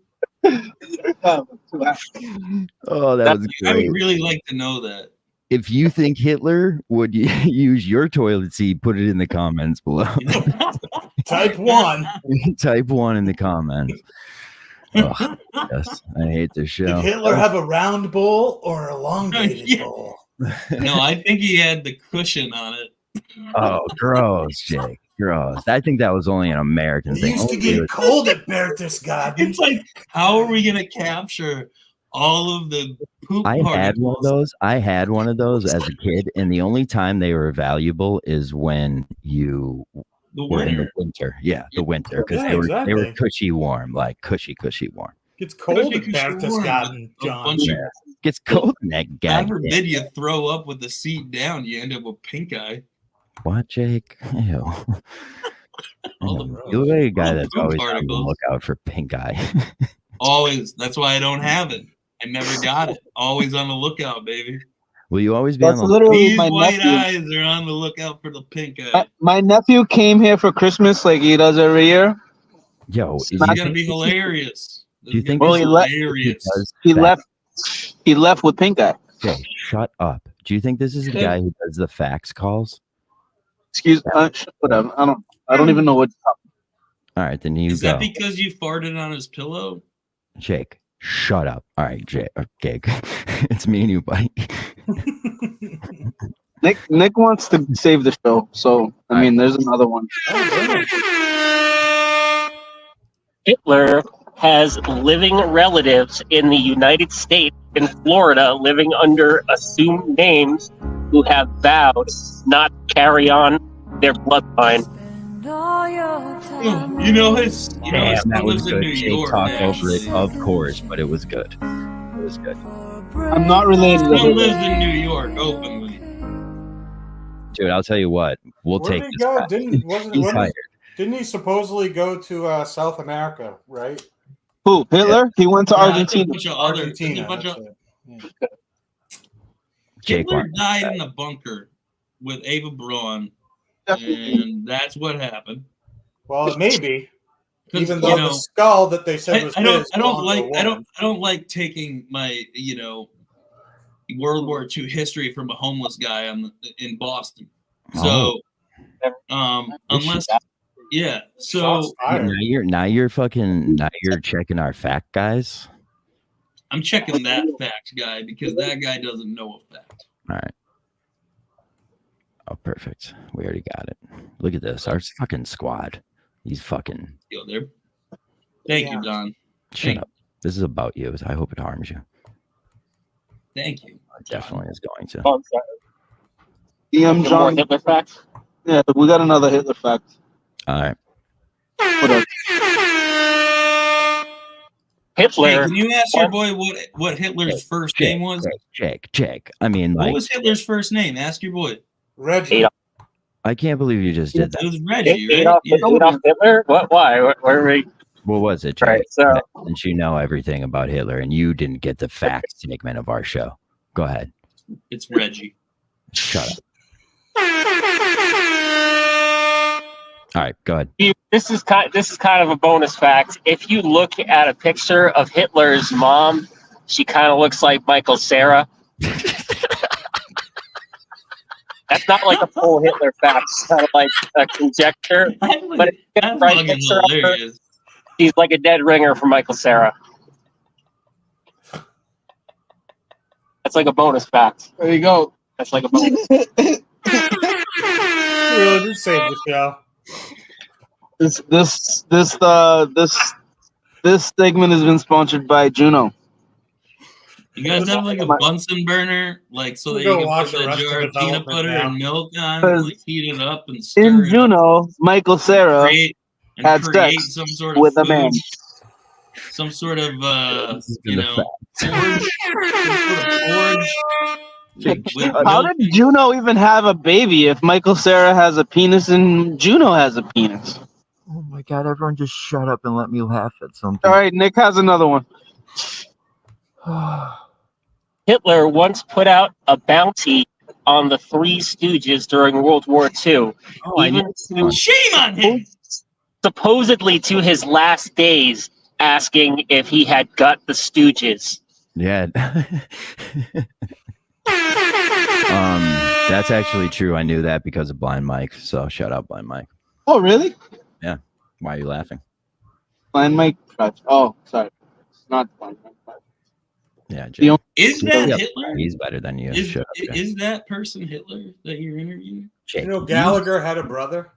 Oh, that was I great. would really like to know that. If you think Hitler would use your toilet seat, put it in the comments below. Type 1. Type 1 in the comments. Oh, yes, I hate this show. Did Hitler have a round bowl or an elongated bowl? No, I think he had the cushion on it. Oh, gross, Jake. Gross. I think that was only an American It thing. used to get cold at Berchtesgaden. It's like, how are we going to capture all of the poop I had particles? one of those. I had one of those as a kid, and the only time they were valuable is when you were in the winter. Yeah, the winter, because Yeah, they were exactly. cushy warm, like cushy warm. Gets cold at Berchtesgaden, John. Yeah. Gets cold in that God guy. forbid you throw up with the seat down, you end up with pink eye. What, Jake? Ew. You look like a guy that's poop always on the particles. lookout for pink eye. Always. That's why I don't have it. I never got it. Always on the lookout, baby. Will you always be on That's the literally These my white nephew. eyes are on the lookout for the pink eye. My nephew came here for Christmas like he does every year. Yo, It's gonna be hilarious. Do you think Well, this he is left. hilarious. because He that- left. He left with pink eye. Okay, shut up. Do you think this is the guy who does the fax calls? Excuse. Whatever. I don't even know what. All right, then you Is go. that because you farted on his pillow? Jake, shut up. All right, Jake. Okay, it's me and you, buddy. Nick wants to save the show, so I mean, there's another one. Hitler has living relatives in the United States and Florida living under assumed names who have vowed not to carry on their bloodline. You know his. You know Damn, his that son was lives in good. New Jake York. talked over actually. it, of course, but it was good. It was good. I'm not related to He Hitler. lives in New York openly. Dude, I'll tell you what. We'll Where take did he this go? guy. Didn't he supposedly go to South America, right? Who? Hitler? He went to Yeah, Argentina. there's a bunch of other- Argentina. there's a bunch that's of- it. Yeah. Jake Hitler wants died that. in a bunker with Ava Braun, and that's what happened. Well, it may be. 'Cause, Even you though know, the skull that they said was I don't his belonged to a like woman. I don't like taking my World War II history from a homeless guy in Boston. So unless so now you're checking our fact guys. I'm checking that fact guy because that guy doesn't know a fact. All right. Oh, perfect. We already got it. Look at this. Our fucking squad. These fucking Yo, there. Thank you, Don. shut up. This is about you. I hope it harms you. Thank you. It definitely is going to. Oh, I'm sorry. DM More John. Hitler facts? Yeah, we got another Hitler fact. All right. Whatever. Hitler. Hey, can you ask your boy what Hitler's first name was? Jake. I mean, What like, was Hitler's first name? Ask your boy. Reggie. I can't believe you just did It that. was Reggie, right? Adolf, Yeah. Adolf Hitler? What? Why? Where are we? What was it, Jake? Right, so Since you know everything about Hitler and you didn't get the facts segment of our show, go ahead. It's Reggie. Shut up. All right, go ahead. this is kind of a bonus fact. If you look at a picture of Hitler's mom, she kind of looks like Michael Cera. That's not like a full Hitler fact. It's kind of like a conjecture. But if you get the That's right fucking picture of her, hilarious. she's like a dead ringer for Michael Cera. That's like a bonus fact. There you go. That's like a bonus. Really did save the show. This segment has been sponsored by Juno. You guys have like a Bunsen burner, like so that you can put that jar of peanut butter and milk on, and like heat it up and stir In it Juno, Michael Cera had create sex some sort of with a food, man. some sort of forage. How did Juno even have a baby if Michael Cera has a penis and Juno has a penis? Oh my god, everyone just shut up and let me laugh at something. All right, Nick has another one. Hitler once put out a bounty on the Three Stooges during World War II. Shame on him! Supposedly to his last days, asking if he had got the Stooges. Yeah. That's actually true. I knew that because of Blind Mike. So shut up, Blind Mike. Oh, really? Yeah. Why are you laughing? Blind Mike. Oh, sorry. It's not Blind Mike. Yeah, Jay. Is that Hitler? He's better than you. Is that person Hitler that you're interviewing? You know, Gallagher had a brother.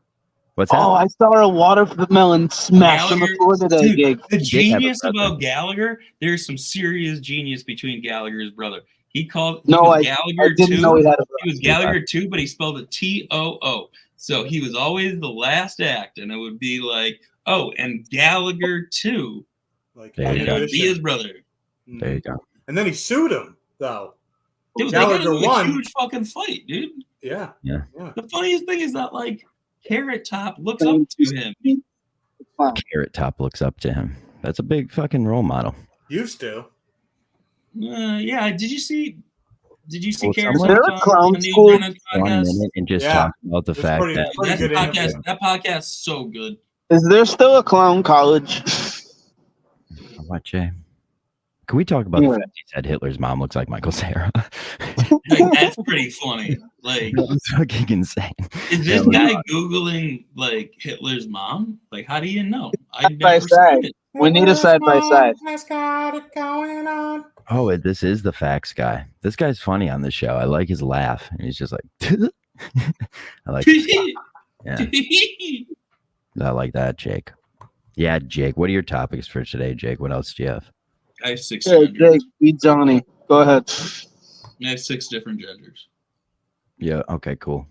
What's that? Oh, I saw a watermelon smash on the floor today, gig. The genius about Gallagher, there's some serious genius between Gallagher's brother. He called Gallagher I didn't 2. know he had a He was Gallagher 2, but he spelled it T-O-O. So he was always the last act, and it would be like, oh, and Gallagher 2. Like, there you go. Be his brother. There you go. And then he sued him, though. Dude, Gallagher they got won. a huge fucking fight, dude. Yeah. The funniest thing is that, like, Carrot Top looks up to him. Carrot Top looks up to him. That's a big fucking role model. Used to. Yeah. Did you see Carrot Is there Top a clown on the school? Brennan 1 podcast? minute and just talk about the fact that That podcast's so good. Is there still a clown college? What, Jay? Can we talk about the fact he said Hitler's mom looks like Michael Cera? Like, that's pretty funny. Like, that's fucking insane. Is this guy Googling like Hitler's mom? Like, how do you know? I've By never side. seen it. We need a side by side. Has got it going on. Oh, this is the facts guy. This guy's funny on the show. I like his laugh. And he's just like, I like it. Yeah. I like that, Jake. Yeah, Jake. What are your topics for today, Jake? What else do you have? I have 6 Hey, genders. Jake, beat Johnny. Go ahead. I have 6 different genders. Yeah. Okay. Cool.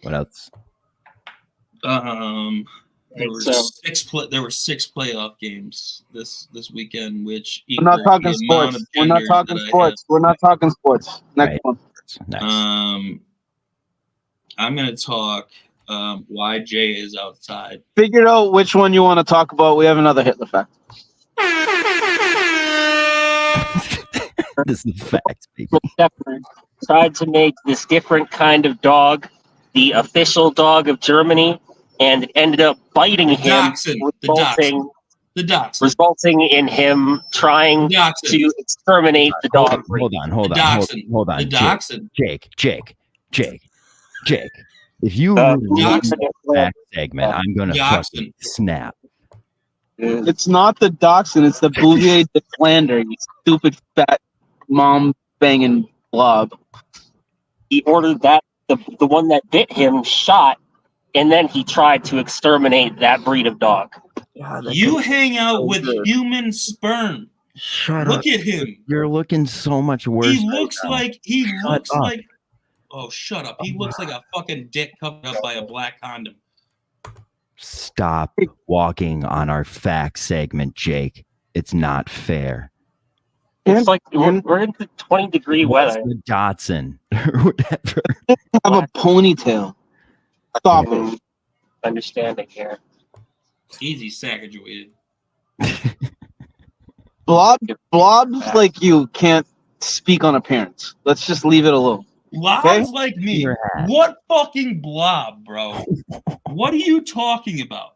What else? There were 6 playoff games this weekend, which We're not talking sports. We're not talking sports. We're not talking sports. Next one. I'm gonna talk why Jay is outside. Figure out which one you want to talk about. We have another Hitler fact. This is facts, people. Tried to make this different kind of dog the official dog of Germany, and it ended up biting him, resulting in him trying to exterminate the dog. Hold on. The dachshund. Jake. If you ruin the fact segment, I'm gonna fucking snap. It's not the dachshund. It's the Bouvier de Flandre. You stupid fat mom banging blob. He ordered that the one that bit him shot, and then he tried to exterminate that breed of dog. You hang out with human sperm. Look at him. You're looking so much worse. He looks like oh, shut up. He looks like a fucking dick covered up by a black condom. Stop walking on our fact segment, Jake. It's not fair. It's like we're into 20-degree weather. The Dotson or whatever. Have a ponytail. Stop it. Understanding here. Easy Sacagaway. Blobs like you can't speak on appearance. Let's just leave it alone. Blobs like me. What fucking blob, bro? What are you talking about?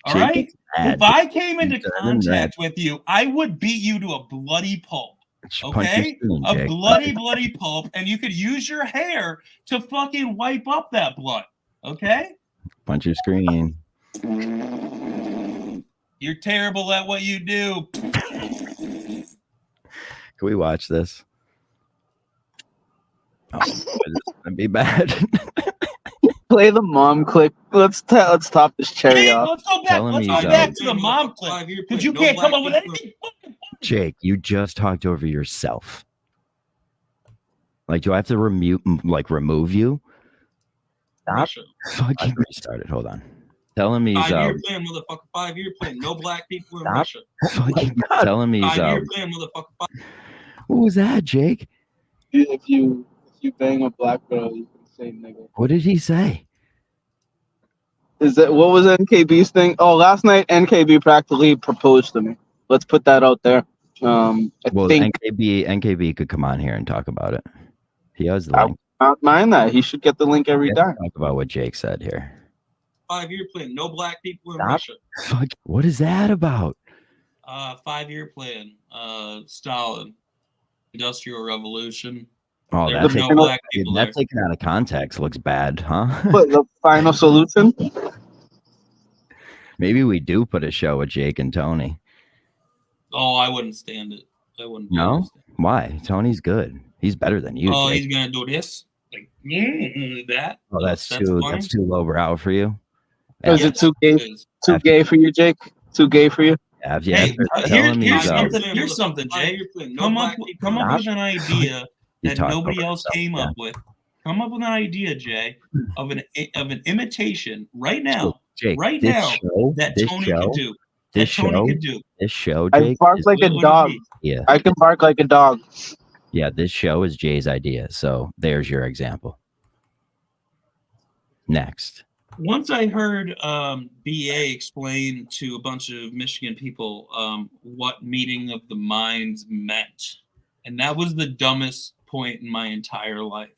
All right? If I came into contact with you, I would beat you to a bloody pulp. Okay? A bloody pulp, and you could use your hair to fucking wipe up that blood. Okay? Punch your screen. You're terrible at what you do. Can we watch this? Oh, this is gonna be bad. play the mom clip. Let's top this cherry Hey, off. let's go back. Let's go back to the mom clip because you can't come up with anything. Jake, you just talked over yourself. Like, do I have to remove you? Stop. Fucking restart it. Hold on. Telling me he's 5-year plan, motherfucker. 5-year plan. No black people in Stop. Russia. Telling me he's 5-year plan, motherfucker. What was that, Jake? If you bang a black girl, you can say nigga. What did he say? Is that what was NKB's thing? Oh, last night NKB practically proposed to me. Let's put that out there. I think NKB could come on here and talk about it. He has the link. I don't mind that. He should get the link every time. Talk about what Jake said here. 5-year plan. No black people in Stop. Russia. Fuck. What is that about? 5-year plan. Stalin. Industrial Revolution. Oh, There's no black people that there. taken out of context looks bad, huh? But the final solution? Maybe we do put a show with Jake and Tony. Oh, I wouldn't stand it. I wouldn't. No? Why? Tony's good. He's better than you. Oh, Jake. he's gonna do this, like that. Oh, that's fine. too lowbrow for you. Is it too gay? Too gay for you, Jake? Too gay for you? Hey, here's something, Jay. Come up with an idea that nobody else came up with. Come up with an idea, Jay, of an imitation right now, Jake, that Tony could do. This show, I Jake, bark like a dog. Yeah, I can bark like a dog. Yeah, this show is Jay's idea. So there's your example. Next. Once I heard BA explain to a bunch of Michigan people what meeting of the minds meant, and that was the dumbest point in my entire life.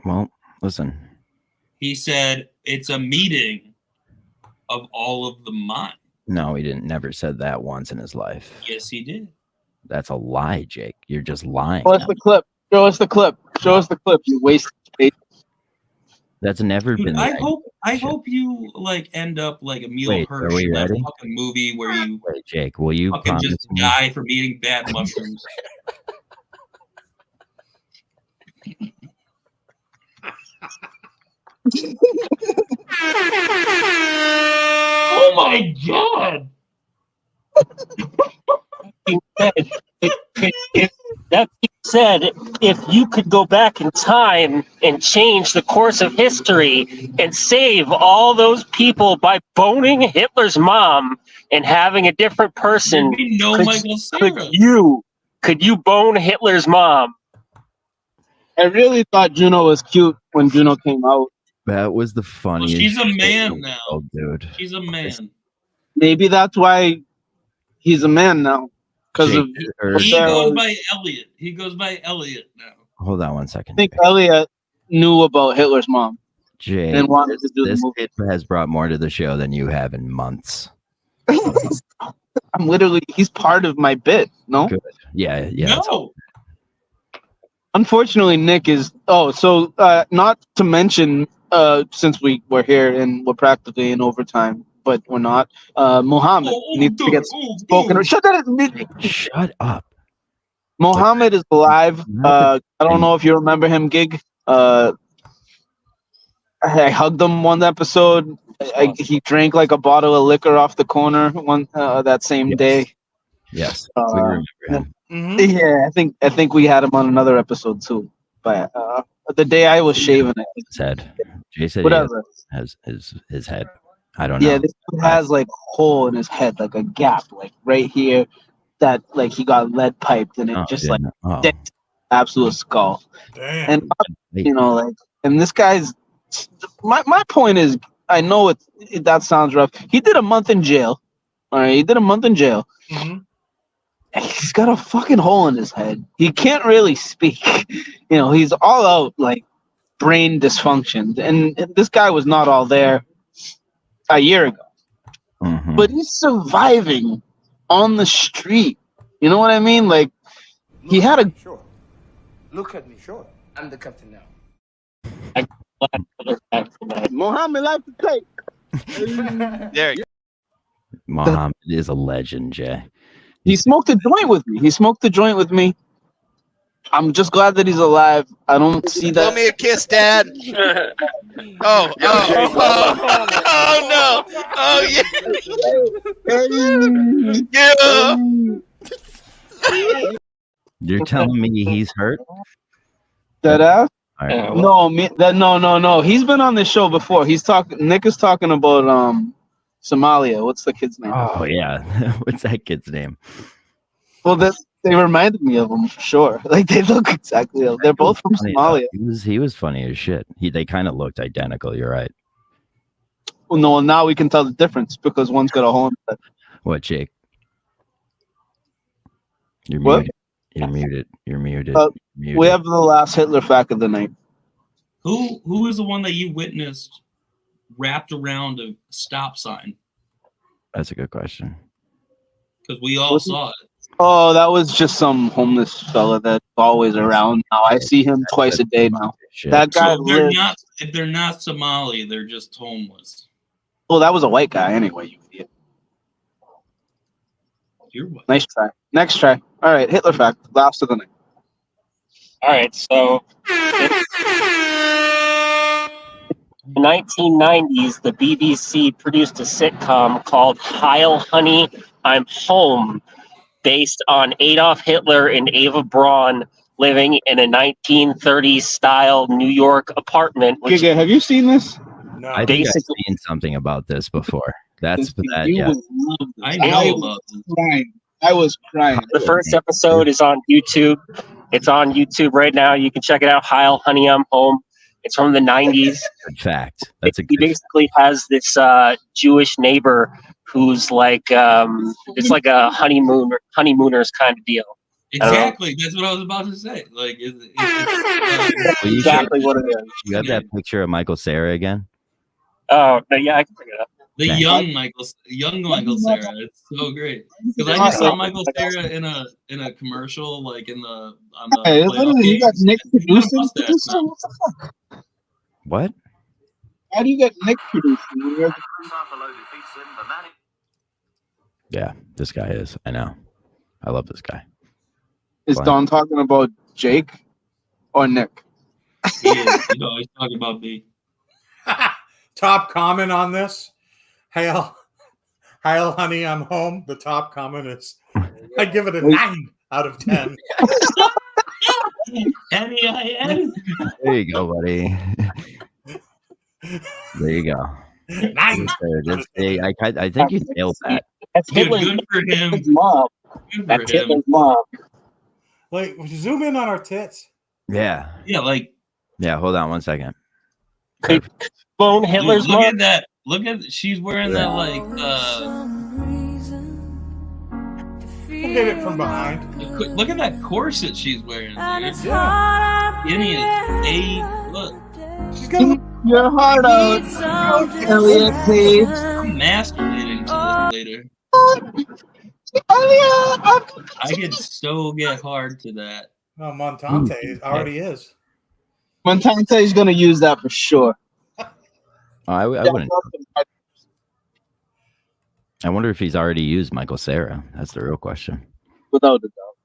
Well, listen. He said it's a meeting of all of the mind. No, he didn't. Never said that once in his life. Yes, he did. That's a lie, Jake. You're just lying. Show us the clip. Show us the clip. Show us the clip. You wasted space. That's never Dude, been. I hope you like end up like Emil Hirsch in that fucking movie where you Jake, will you fucking just die from eating bad mushrooms. Oh my god! That being said, if you could go back in time and change the course of history and save all those people by boning Hitler's mom and having a different person, could you bone Hitler's mom? I really thought Juno was cute when Juno came out. That was the funniest. She's a man now. Oh, dude. She's a man. Maybe that's why he's a man now. Because of He goes by Elliot. He goes by Elliot now. Hold on one second. I think Elliot knew about Hitler's mom. Jay, and wanted to do this the movie. kid has brought more to the show than you have in months. I'm literally, he's part of my bit. No? Good. Yeah. No. Unfortunately, Nick is. Oh, so not to mention, since we're here and we're practically in overtime, but we're not. Muhammad needs to get spoken. Shut up. Muhammad is alive. I don't know if you remember him, Gig. I hugged him one episode. He drank like a bottle of liquor off the corner that same day. Yes, we remember him. Yeah, I think we had him on another episode too. But the day I was shaving it, his head. Jay said whatever. He has his head. I don't know. Yeah, this dude has like a hole in his head, like a gap, like right here, that like he got lead piped and it dent absolute skull. Damn. And you know, like, and this guy's. My point is, I know that sounds rough. He did a month in jail. All right, he did a month in jail. Mm-hmm. He's got a fucking hole in his head. He can't really speak. You know, he's all out like brain dysfunction. And this guy was not all there a year ago. Mm-hmm. But he's surviving on the street. You know what I mean? Like, he had a... Sure. Look at me. Sure. I'm the captain now. Mohammed like to take. There you go. Muhammad is a legend, Jay. He smoked a joint with me. I'm just glad that he's alive. I don't see that. Blow me a kiss, Dad. Oh no. Oh yeah. Yeah. You're telling me he's hurt? Dead ass? All right. No. He's been on this show before. Nick is talking about Somalia. What's the kid's name? Oh yeah. What's that kid's name? Well, they reminded me of him for sure. Like they look exactly. They're both from Somalia. He was funny as shit. They kind of looked identical. You're right. Well, no, now we can tell the difference because one's got a hole in it. What, Jake? You're what? muted. You're muted. We have the last Hitler fact of the night. Who is the one that you witnessed wrapped around a stop sign? That's a good question. Because we all saw it. Oh, that was just some homeless fella that's always around now. I see him twice a day now. That guy. So if they're not Somali, they're just homeless. Well, that was a white guy anyway. You idiot. You're white. Nice try. Next try. All right, Hitler fact. Last of the night. All right, so in the 1990s, the BBC produced a sitcom called Heil Honey, I'm Home, based on Adolf Hitler and Eva Braun living in a 1930s style New York apartment. Giga, have you seen this? No. I think I've seen something about this before. That's for that. Yeah. I know about this. I was crying. The first episode is on YouTube. It's on YouTube right now. You can check it out. Heil Honey, I'm Home. It's from the 90s. Good fact. He basically has this Jewish neighbor who's like it's like a honeymooners kind of deal. Exactly. That's what I was about to say. Like it's exactly what it is. You have that picture of Michael Cera again? Oh, yeah, I can bring it up. The young Michael Cera. It's so great because I just saw Michael Cera in a commercial, like on the. Hey, literally, you got Nick producing. What the fuck? What? How do you get Nick producing? Yeah, this guy is. I know. I love this guy. Is Don talking about Jake or Nick? He is. He's talking about me. Top comment on this. Hail, honey, I'm home. The top comment is, I give it a 9 out of 10. N-E-I-N. There you go, buddy. There you go. 9. I think you nailed that. That's Hitler's mom. That's Hitler's mom. Like, would you zoom in on our tits? Yeah. Yeah, like. Yeah, hold on 1 second. Bone Hitler's look mom. At that. Look at she's wearing that like Look at it from behind. Look at that corset she's wearing. Yeah. Skinny as look. She's got your heart out. Elliot, please. I'm masturbating to this later. I could so get hard to that. Oh, Montante already is. Montante is going to use that for sure. I wouldn't. I wonder if he's already used Michael Cera. That's the real question. Without a doubt.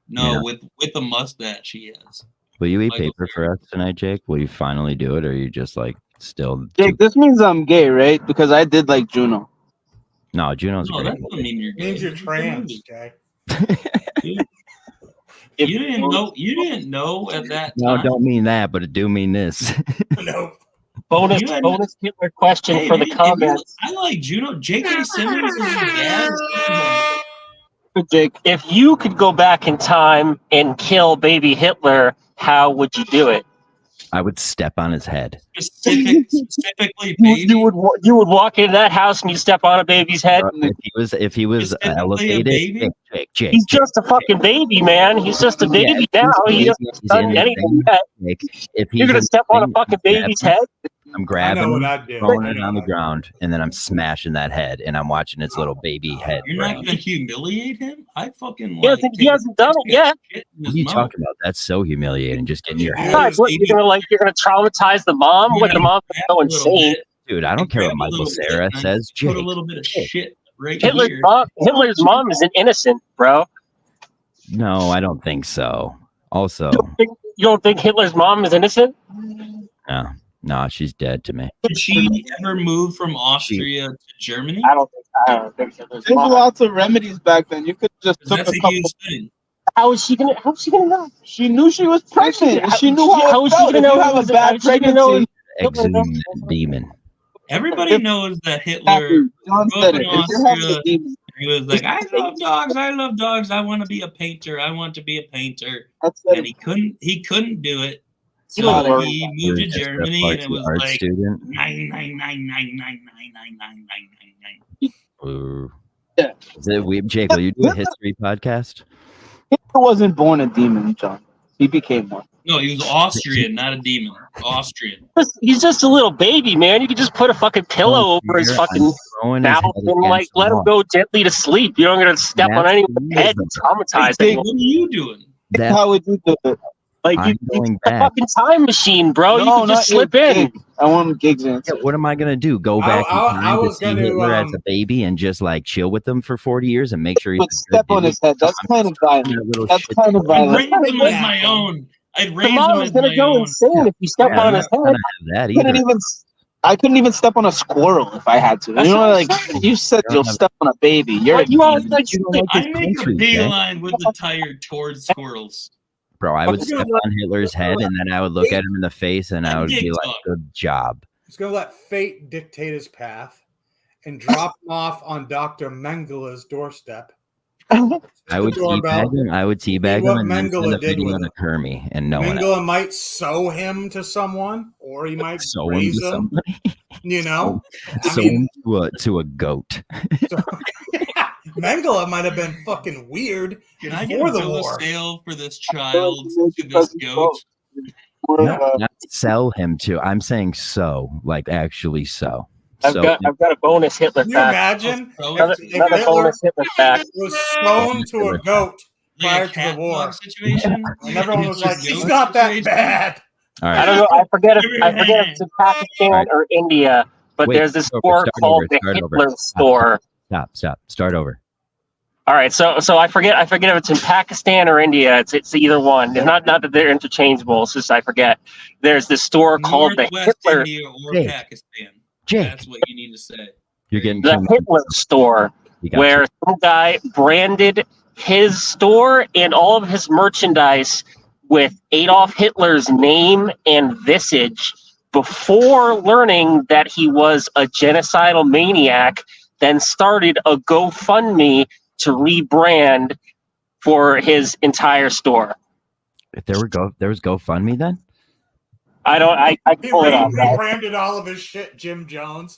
No, Yeah. with the mustache he has. Will you eat paper for us tonight, Jake? Will you finally do it, or are you just like still? Jake, this means I'm gay, right? Because I did like Juno. No, Juno's No, great. that doesn't mean you're gay. It means you're trans, Jay. You didn't know at that No, time. don't mean that, but it do mean this. No. Bonus Hitler question for the comments. I like Juno. J.K. Simmons is bad. Jake, if you could go back in time and kill baby Hitler, how would you do it? I would step on his head. Specifically, baby. You would walk into that house and you step on a baby's head. If he was elevated, Jake, he's just a fucking baby, man. He's just a baby now. He hasn't done anything yet. You're gonna step on a fucking baby's head. I'm grabbing him, I'd do. throwing it on the ground, and then I'm smashing that head, and I'm watching its little baby head. You're not gonna humiliate him? I fucking. He hasn't done it yet. What are you talking about? That's so humiliating. Just getting your head. Guys, what, you're gonna traumatize the mom? What, the mom's gonna go insane? Dude, I don't care what Michael Cera says. Jake. Put a little bit of shit right Hitler's here. mom isn't innocent, bro. No, I don't think so. Also, You don't think Hitler's mom is innocent? No, she's dead to me. Did she ever move from Austria to Germany? I don't think Hitler's There's mom. lots of remedies back then. You could just took That's a a couple. huge thing. How is she gonna know? She knew she was pregnant. She knew How how is it she felt. gonna If know you have it a was- bad how is she gonna know pregnancy. Exhumed that demon. Everybody knows that Hitler John grew said up it. in If you have the Austria. demon, He was like, I love dogs. I want to be a painter. I want to be a painter. that's And he couldn't do it. So he moved to Just a Germany and it Farsi was art like student. 99999999999. Ooh. Yeah. Is it weird, Jake? Will you do a history podcast? Hitler wasn't born a demon, John. He became one. No, he was Austrian, not a demon. Austrian. He's just a little baby, man. You can just put a fucking pillow over his fucking mouth and like let him go gently to sleep. You don't gotta step on anyone's head and traumatize Hey, anyone. what are you doing? How would you do it? Like I'm you going a back. fucking time machine, bro. You can just slip in. I want gigs in. Yeah, what am I gonna do? Go back in I time to was see gonna, Hitler as a baby and just like chill with him for 40 years and make sure he's But step on his head. That's kind of violent. That's kind of I'd violent. raise him as my own. I'd The raise him mom's as gonna my go own. insane if you step on his head. That Couldn't either. even, I couldn't even step on a squirrel if I had to. That's You know, what like I'm saying. you said, you'll step on a baby. You're But you always like You don't like I his make a country, Jake. beeline with the tire towards squirrels. Bro, I would step on Hitler's head and then I would look at him in the face and I would be like, good job. He's going to let fate dictate his path and drop him off on Dr. Mengele's doorstep. I would doorbell. teabag him. I would teabag what him and then Mengele send a did video with to Kermie and no one else. Mengele might sew him to someone, or he might Sew him raise to him. somebody. You know, Sew him to a goat. Mengele might have been fucking weird Can I get before a the bill of war. sale for this child to this goat? Not sell him to. I'm saying so, like actually so. I've got a bonus Hitler Can you fact. imagine Another if Hitler bonus Hitler fact. was sewn to a goat prior to the war? Situation? And everyone was like, "He's not that bad." All I right. don't know. I forget if it's in Pakistan or India, but Wait, there's this start store over, called the start over. Hitler store. Stop. Start over. All right, so I forget if it's in Pakistan or India. It's either one. It's not that they're interchangeable. It's just I forget. There's this store called the Northwest Hitler India or Jake. Pakistan. Jake. That's what you need to say. You're getting the too much. Hitler store, You got where some guy branded his store and all of his merchandise with Adolf Hitler's name and visage before learning that he was a genocidal maniac, then started a GoFundMe to rebrand for his entire store. If there was GoFundMe then? I He pull it off. rebranded all of his shit, Jim Jones.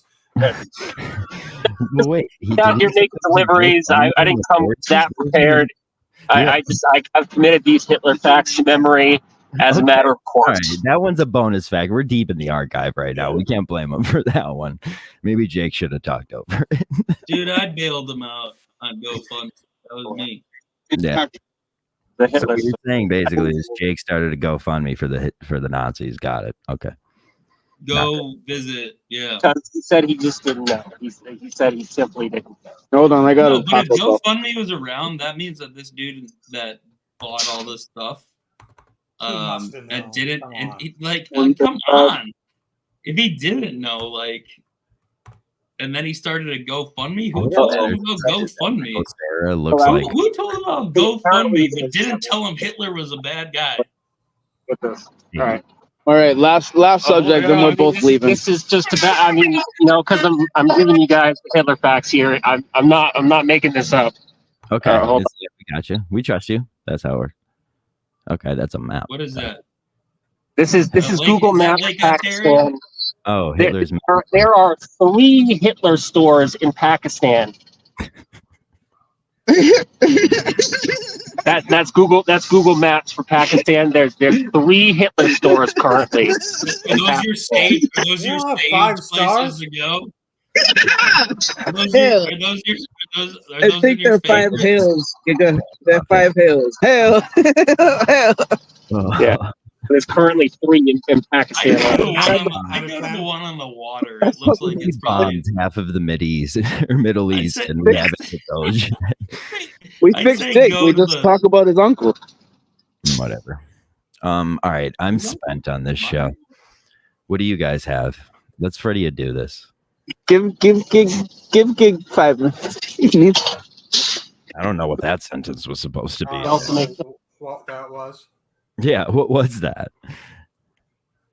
Well, wait. Out here making deliveries. I didn't come that prepared. I've committed these Hitler facts to memory as a matter of All course. right, that one's a bonus fact. We're deep in the archive right now. We can't blame him for that one. Maybe Jake should have talked over it. Dude, I bailed them out on GoFundMe. That was me. Yeah. The So Hitler what you're saying basically is Jake started a GoFundMe for the Nazis. Got it. Okay. Go visit. Yeah. Because he said he just didn't know. He said he simply didn't know. Hold on, I got No, to but if pop up. GoFundMe was around, that means that this dude that bought all this stuff, must have and known. didn't, Come and on. he, like, Well, come on. If he didn't know, like, and then he started a GoFundMe, who told him about GoFundMe? Sarah looks Well, like Who told him about GoFundMe but didn't tell him Hitler was a bad guy? All right, last subject, then we're both leaving. This is just about. I mean, because I'm giving you guys the Hitler facts here. I'm not making this up. okay. hold Yeah, we got you. We trust you. That's how it works. Okay, that's a map. What is that? This is Lake- Google is that Maps Lake Pakistan. Ontario? Oh, There, Hitler's map. there are 3 Hitler stores in Pakistan. That's Google Maps for Pakistan. There's 3 Hitler stores currently. Are those your stage? Are those your Yeah, stage 5 places stars. to go? Are those Hell. your, are those your, are those, are I those think your they're 5 favorites? hills. They're 5 hills. Hell. Hell. Oh. Yeah. There's currently 3 in I Pakistan. go to the one on the water. It looks like it's probably. Bombed half of the Mideast or Middle I'd East, say- and we haven't hit those. We I'd fixed say Jake. go We to just the- talk about his uncle. Whatever. All right. I'm spent on this show. What do you guys have? Let's Freddie do this. Give Gig 5 minutes. I don't know what that sentence was supposed to be. What that was? Yeah, what was that?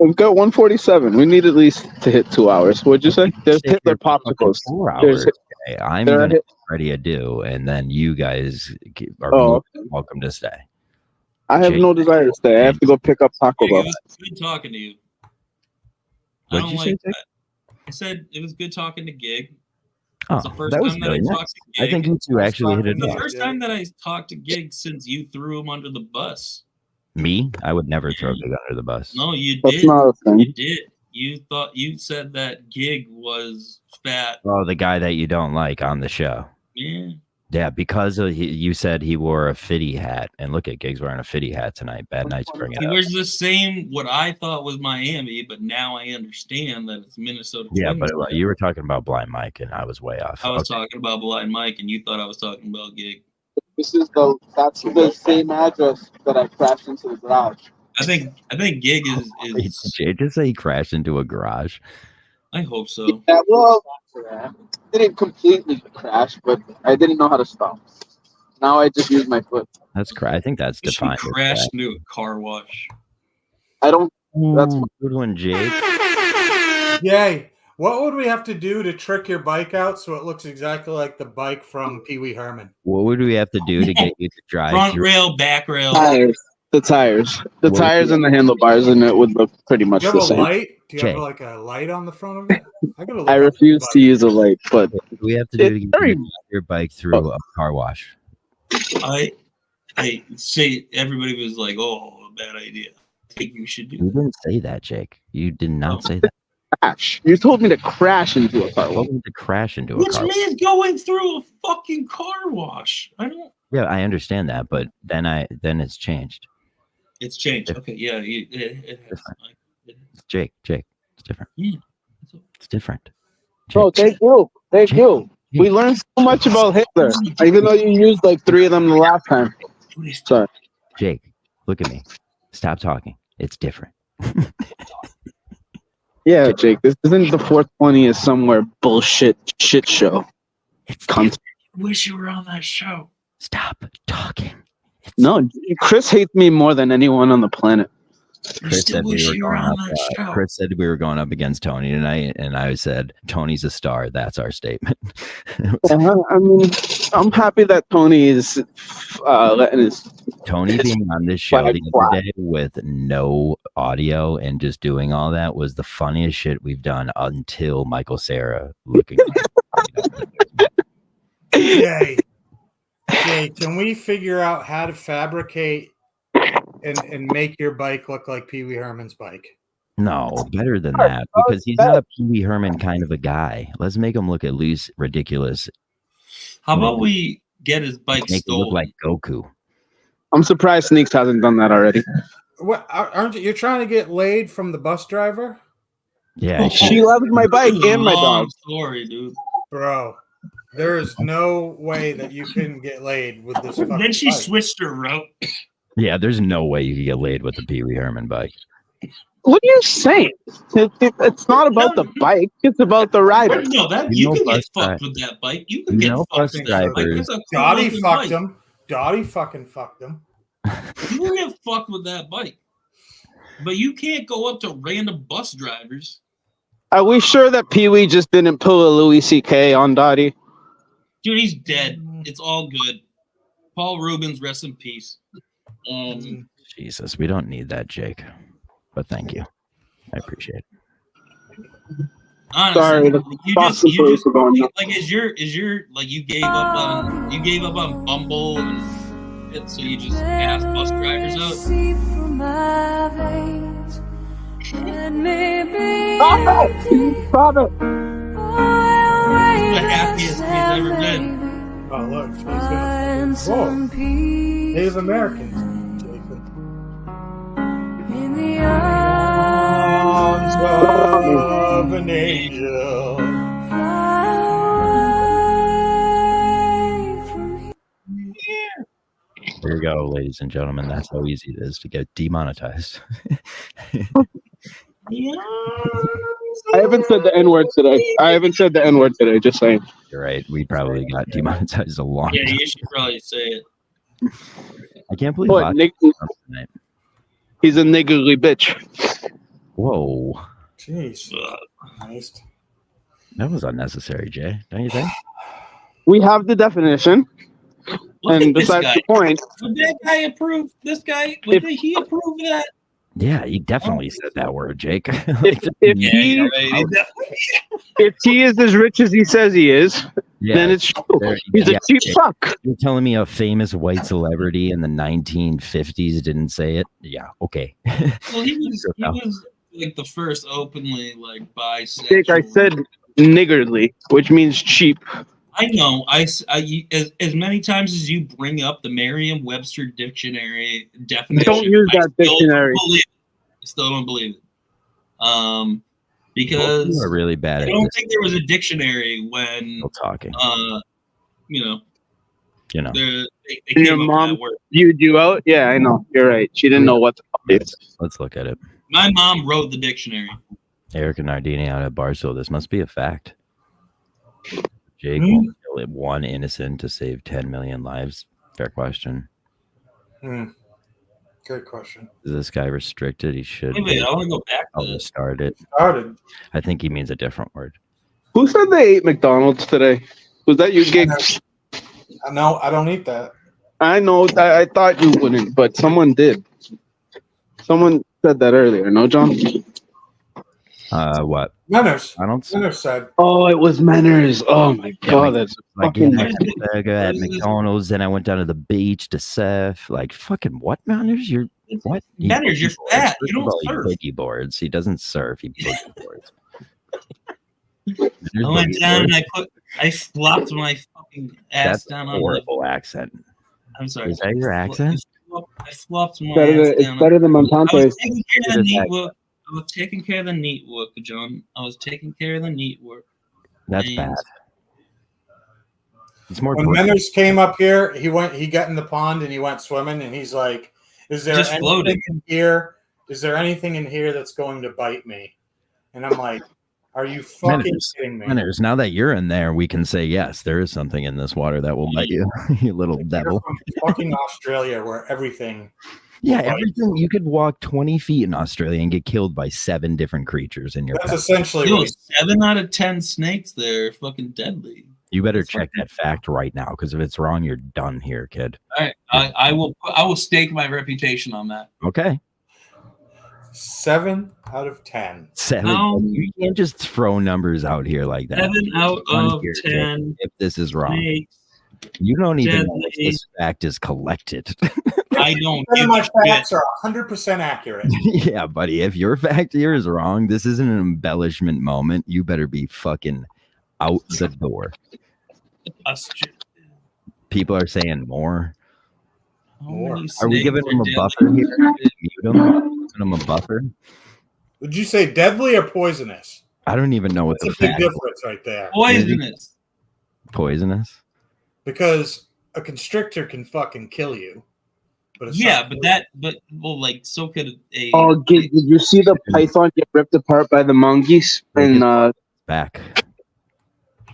We've got 147. We need at least to hit 2 hours. What'd you say? There's Hitler popsicles. 4 hours. Okay, I'm going to Freddie do, and then you guys are welcome to stay. I have no desire to stay. I have to go pick up Taco Bell. It was good talking to you. I What'd don't you like say? that. I said it was good talking to Gig. Oh, It's the first that was time that really I nice. talked to Gig. I think you two actually hit it The off. first time that I talked to Gig since you threw him under the bus. Me? I would never throw Gig under the bus. No, you That's did. not a thing. You did. You said that Gig was fat. Oh, the guy that you don't like on the show. Yeah. Yeah, because you said he wore a fitty hat, and look at Gig's wearing a fitty hat tonight. Bad night to bring it He up. wears the same what I thought was Miami, but now I understand that it's Minnesota. Yeah, Twins. but you were talking about Blind Mike, and I was way off. I was talking about Blind Mike, and you thought I was talking about Gig. That's the same address that I crashed into the garage. I think Gig is. Did Jay just say he crashed into a garage? I hope so. Yeah, well, didn't completely crash, but I didn't know how to stop. Now I just use my foot. That's I think that's You should defined. as crash that. into a car wash. I don't. That's Ooh, good one, Jake. Yay. What would we have to do to trick your bike out so it looks exactly like the bike from Pee Wee Herman? What would we have to do to get you to drive? Front through? rail, back rail. tires. The tires and the handlebars, and it would look pretty much Do you the have a same. light? Do you Jay. have like a light on the front of it? I gotta look I up refuse the to use a light, but What do we have to do to it's get very. you to drive your bike through a car wash? I say everybody was like, "Oh, bad idea." I think you should do. You didn't say that, Jake. You did not say that. Crash. You told me to crash into a car I wash. told me to crash into a Which car. means going through a fucking car wash. I don't. Yeah, I understand that, but then it's changed. It's changed. Okay, yeah, it has. Jake, it's different. Yeah. It's different. Bro, thank you. We learned so much about Hitler, even though you used like 3 of them the last time. Sorry. Jake, look at me. Stop talking. It's different. Yeah, Jake, this isn't the 420 is somewhere bullshit shit show. It's Cunt. Wish you were on that show. Stop talking. No, Chris hates me more than anyone on the planet. Chris said Chris said we were going up against Tony tonight, and I said Tony's a star. That's our statement. I mean, I'm happy that Tony is letting his Tony being on this show the other day with no audio and just doing all that was the funniest shit we've done until Michael Cera looking. Jay, can we figure out how to fabricate and make your bike look like Pee Wee Herman's bike? No, better than that, because he's not a Pee Wee Herman kind of a guy. Let's make him look at least ridiculous. How about we get his bike Make him look stolen? like Goku. I'm surprised Sneaks hasn't done that already. What aren't you trying to get laid from the bus driver? Yeah, She loves my bike and my Long dog. story, dude. Bro, there is no way that you can get laid with this fucking Then she bike. switched her route. yeah. There's no way you could get laid with the Pee Wee Herman bike. What are you saying? It's not about the bike. It's about the rider. No, that You you know can get bus fucked dri- with that bike. You can you get know fucked bus with that bike. drivers- That's a cool Dottie looking fucked bike. him. Dottie fucking fucked him. You can get fucked with that bike. But you can't go up to random bus drivers. Are we sure that Pee Wee just didn't pull a Louis C.K. on Dottie? Dude, he's dead. It's all good. Paul Rubens, rest in peace. Jesus, we don't need that, Jake. But thank you. I appreciate it. Honestly, Sorry, the Boston police are going nuts. like is your like you gave up on Bumble and shit, so you just asked bus drivers out. Stop it! The happiest he's ever been. Oh look, he's gonna. Whoa, Native Americans. Jason. Arms of an angel. We're Here you go, ladies and gentlemen. That's how easy it is to get demonetized. I haven't said the N-word today. Just saying. You're right. We probably got demonetized a long Yeah, time. you should probably say it. I can't believe What, he's a niggly bitch. Whoa. Jeez. Nice. That was unnecessary, Jay. Don't you think? We have the definition. Look And at this besides guy. the point, Would that guy approve? This guy, would he approve that? Yeah, he definitely said that word, Jake. if he is as rich as he says he is, then it's true. He's a cheap fuck. You're telling me a famous white celebrity in the 1950s didn't say it? Yeah, okay. Well, he was like the first openly like bisexual. Jake, I said niggardly, which means cheap. I know. As many times as you bring up the Merriam-Webster dictionary definition, Don't use that dictionary. I still don't believe it. Because you are really bad I at don't this. think there was a dictionary when Still talking. They And came your up with mom that word. viewed you out? Yeah, I know. You're right. She didn't know what the fuck it is. Let's look at it. My mom wrote the dictionary. Eric and Nardini out at Barstool. This must be a fact. Jake will kill one innocent to save 10 million lives. Fair question. Good question. Is this guy restricted? He should. Wait, I want to go back to I'll this. restart it. Started. I think he means a different word. Who said they ate McDonald's today? Was that you, Gig? No, I don't eat that. I know. I thought you wouldn't, but someone did. Someone said that earlier. No, John? What? Menners. Menners said. Oh, it was Menners. Oh my god, that's fucking. I had a burger at McDonald's, then I went down to the beach to surf. Like fucking what, Manners? You're what? Manners, you're fat. You don't surf. He boogie boards. He doesn't surf. He boogie boards. I went down and I flopped my fucking ass That's down a on horrible accent. I'm sorry. Is that your accent? I flopped my It's ass down. better than Montante's. I was taking care of the neat work, John. I was taking care of the neat work. That's bad. It's more. When Menners came up here, he got in the pond and he went swimming, and he's like, "Is there Just anything floated. in here? Is there anything in here that's going to bite me?" And I'm like, "Are you fucking kidding me?" Manners, now that you're in there, we can say yes. There is something in this water that will bite you, you little devil. From fucking Australia, where everything. Yeah, everything. You could walk 20 feet in Australia and get killed by 7 different creatures in your That's path. essentially Yo, what 7 out of 10 snakes there are fucking deadly. You better check that fact right now, because if it's wrong, you're done here, kid. All right, I will stake my reputation on that. Okay. 7 out of 10. 7. You can't just throw numbers out here like that. 7 out of Here, Jake, 10. if this is wrong, snakes. you don't even know if Deadly. this fact is collected. I don't None give of my a facts shit. are 100% accurate. Yeah, buddy. If your fact here is wrong, this isn't an embellishment moment. You better be fucking out the door. People are saying more. Are we giving him a buffer here? Mute him. Giving him a buffer. Would you say deadly or poisonous? I don't even know what That's the a big fact. difference right there. Poisonous. Poisonous. Because a constrictor can fucking kill you. But it's Yeah, not well, like so could a. Oh, did you see the python get ripped apart by the mongoose? And back.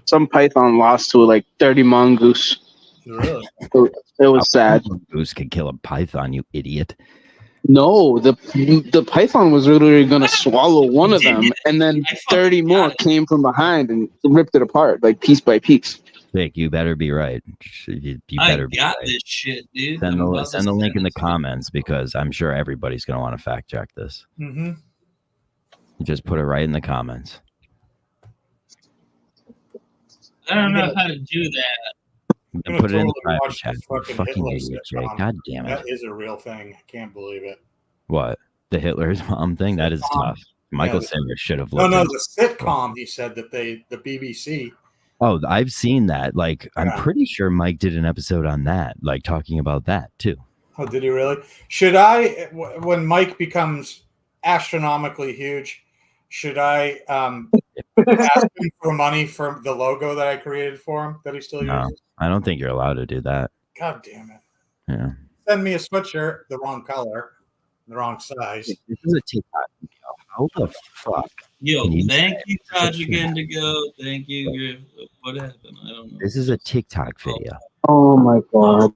Some python lost to like 30 mongoose. Really? It was sad. Goose could kill a python, you idiot. No, the python was literally gonna swallow one of them, and then 30 more came from behind and ripped it apart, like piece by piece. Vic, you better be right. You I better be got right. this shit, dude. Send I'm the, about send to the link in the send it. comments, because I'm sure everybody's going to want to fact check this. Mm-hmm. Just put it right in the comments. I don't know how to do that. And put it in the totally private watch chat. this You fucking fucking Hitler idiot, Jay. sitcom. God damn it. That is a real thing. I can't believe it. What? The Hitler's mom thing? That is tough. Michael Yeah, Singer should have No, looked no, into the sitcom. He said that the BBC. Oh, I've seen that. Like, I'm Yeah. pretty sure Mike did an episode on that, like talking about that too. Oh, did he really? Should I, when Mike becomes astronomically huge, should I ask him for money for the logo that I created for him that he still No, uses? I don't think you're allowed to do that. God damn it! Yeah. send me a sweatshirt, the wrong color, the wrong size. This is a TikTok video. How the fuck? Yo, can you thank say you, this is a Taj, again TikTok? to go. Thank you, Griff. What happened? I don't know. This is a TikTok video. Oh my god.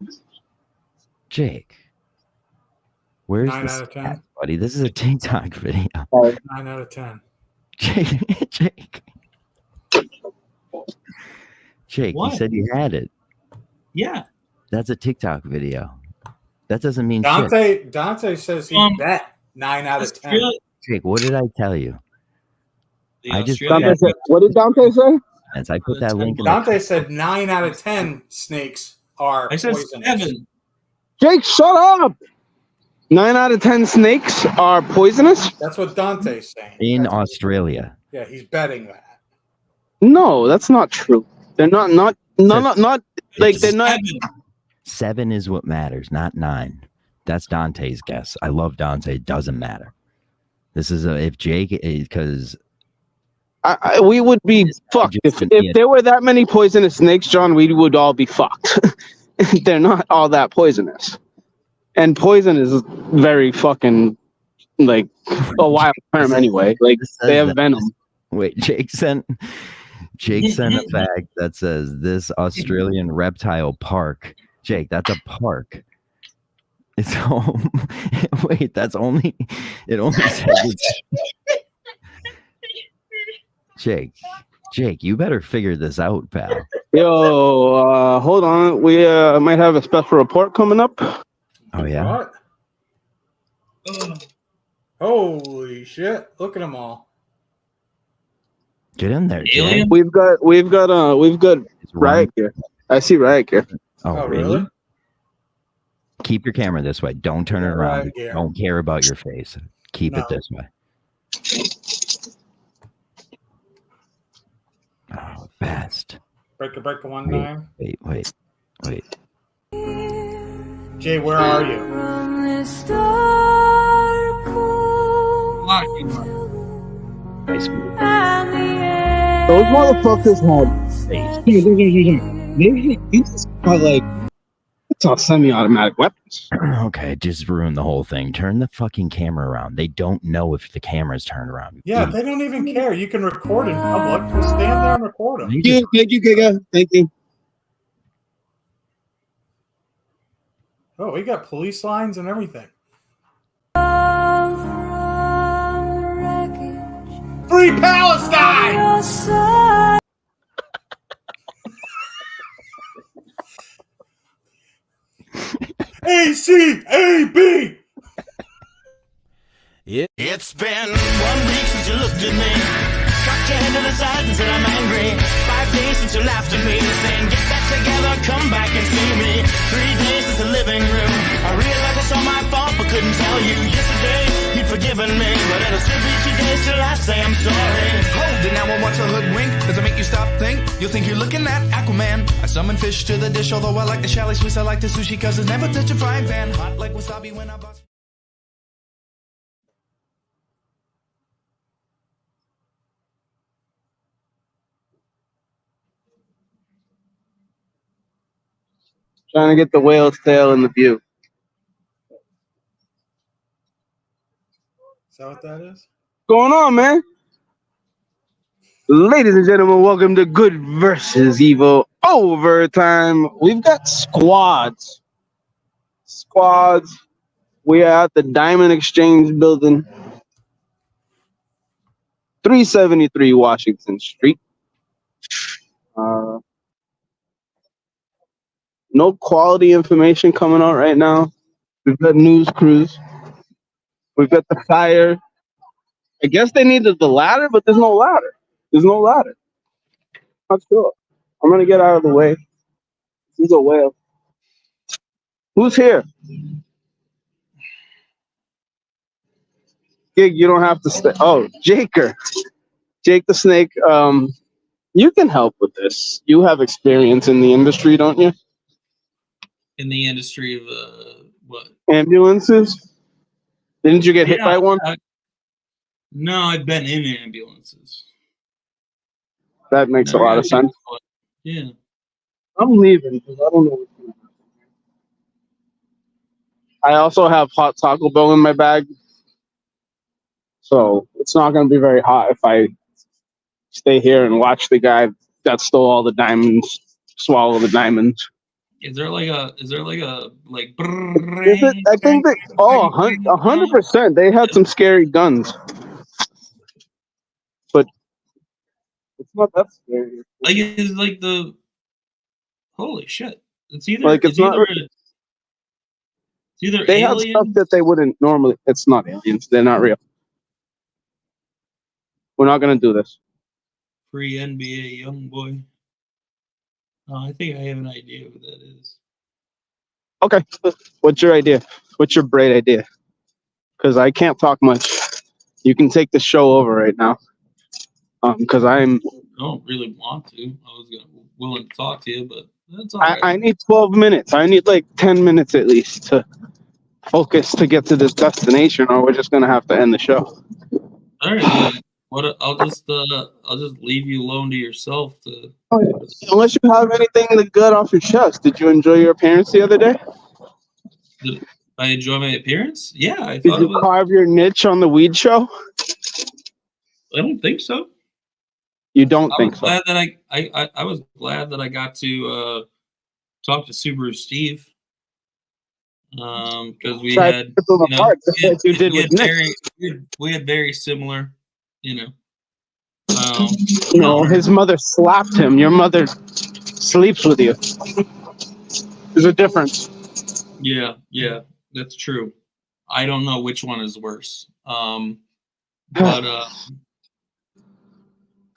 Jake. Where's 9 the out of 10. stat, buddy? This is a TikTok video. 9 out of 10. Jake. Jake, What? you said you had it. Yeah. That's a TikTok video. That doesn't mean shit. Dante says he bet 9 out of 10. Jake, what did I tell you? I just Dante said, what did Dante say? As I put that link in Dante said 9 out of 10 snakes are I said poisonous. 7. Jake, shut up. 9 out of 10 snakes are poisonous? That's what Dante's saying. in Australia. Yeah, he's betting that. No, that's not true. They're not like they're not. 7 is what matters, not 9. That's Dante's guess. I love Dante. Doesn't matter. This is if Jake, because we would be fucked if there were that many poisonous snakes, John. We would all be fucked. They're not all that poisonous, and poison is very fucking like a wild term anyway. Like they have venom. Wait, Jake sent a bag that says this Australian reptile park. Jake, that's a park. It's home. Wait, that's only. It only says it's. Jake, you better figure this out, pal. Yo, hold on. We might have a special report coming up. Oh yeah. What? Holy shit! Look at them all. Get in there, Jake. We've got riot gear. I see riot gear. Oh, really? Keep your camera this way. Don't turn it around. Don't care about your face. Keep it this way. Oh, best. Breaker one time. Wait. Jay, where are you? Those motherfuckers had. These are like. It's all semi-automatic weapons. Okay, just ruin the whole thing. Turn the fucking camera around. They don't know if the camera's turned around. Yeah, they don't even care. You can record in public. Just stand there and record them. Thank you, Giga. Thank you. Oh, we got police lines and everything. Free Palestine! ACAB! It's been 1 week since you looked at me. Cocked your hand to the side and said I'm angry. 5 days since you laughed at me, saying get back together, come back and see me. 3 days since the living room. I realized it's all my fault, but couldn't tell you. Yesterday you'd forgiven me, but it'll still be 2 days till I say I'm sorry. Hold it now, I want to hoodwink. Does it make you stop, think? You'll think you're looking at Aquaman. I summon fish to the dish, although I like the chalet Swiss, I like the sushi, cause it's never touch a frying pan. Hot like wasabi when I bust. Trying to get the whale's tail in the view. Is that what that is? What's going on, man? Ladies and gentlemen, welcome to Good versus Evil Overtime. We've got squads. We are at the Diamond Exchange building, 373 Washington Street. No quality information coming out right now. We've got news crews. We've got the fire. I guess they needed the ladder, but there's no ladder. Not sure. I'm gonna get out of the way. This is a whale. Who's here? Gig, you don't have to stay. Oh, Jake the Snake. You can help with this. You have experience in the industry, don't you? In the industry of what? Ambulances? Didn't you get hit by one? No, I've been in ambulances. That makes a lot of sense. Yeah. I'm leaving because I don't know what's going to happen. I also have hot Taco Bell in my bag, so it's not going to be very hot if I stay here and watch the guy that stole all the diamonds swallow the diamonds. Is there like a like? I think that 100%. They had some scary guns, but it's not that scary. Like it's like the holy shit. It's either Like it's not. It's either They have aliens. stuff that they wouldn't normally. It's not aliens. They're not real. We're not gonna do this. Free NBA young boy. Oh, I think I have an idea what that is. Okay. What's your idea? What's your great idea? Because I can't talk much. You can take the show over right now. Because I don't really want to. I was willing to talk to you, but that's all right. I need 12 minutes. I need like 10 minutes at least to focus to get to this destination, or we're just gonna have to end the show. All right. What? I'll just leave you alone to yourself. Unless you have anything to get off your chest. Did you enjoy your appearance the other day? Did I enjoy my appearance? Yeah, I Did thought you carve your niche on the weed show? I don't think so. You don't think so? Glad that I was glad that I got to talk to Subaru Steve. Because we had, we had very similar, No, his mother slapped him. Your mother sleeps with you. There's a difference. Yeah, that's true. I don't know which one is worse. But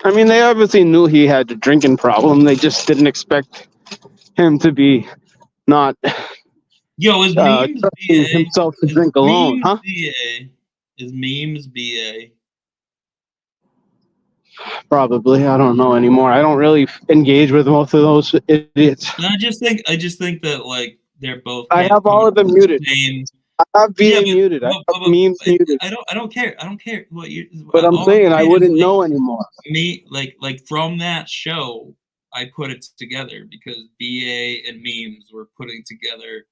I mean, they obviously knew he had a drinking problem. They just didn't expect him to be not. Yo, is memes BA? Himself to drink alone, huh? BA? Is memes BA? Probably. I don't know anymore. I don't really engage with most of those idiots. No, I just think that like they're both. I have all of them muted. I have BA muted. I have memes muted. I don't care. I don't care what you. But I'm saying I wouldn't know anymore. Me like from that show, I put it together because BA and memes were putting together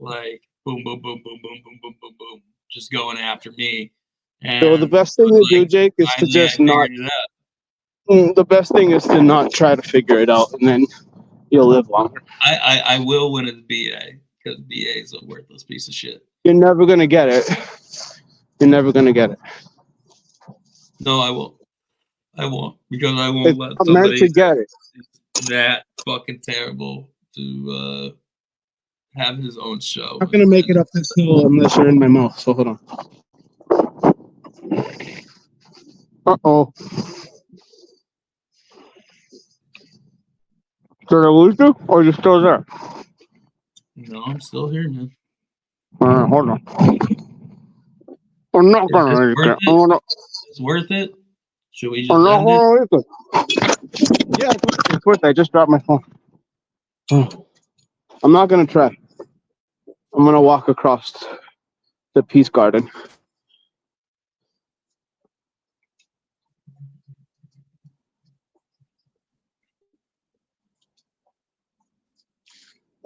like boom, boom, boom, boom, boom, boom, boom, boom, boom, just going after me. And so the best thing to do, Jake, is to just not. The best thing is to not try to figure it out, and then you'll live longer. I will when it's BA because BA is a worthless piece of shit. You're never gonna get it. You're never gonna get it. No, I won't. I won't because I won't it's let somebody meant to get it. That fucking terrible to have his own show. I'm not gonna make it up this hill unless you're in my mouth. So hold on. Uh-oh. Did I lose you, or are you still there? No, I'm still here, man. Hold on. I'm not gonna lose it. It's worth it. Should we just I'm not end gonna it? lose it. Yeah, it's worth it. I just dropped my phone. I'm not gonna try. I'm gonna walk across the Peace Garden.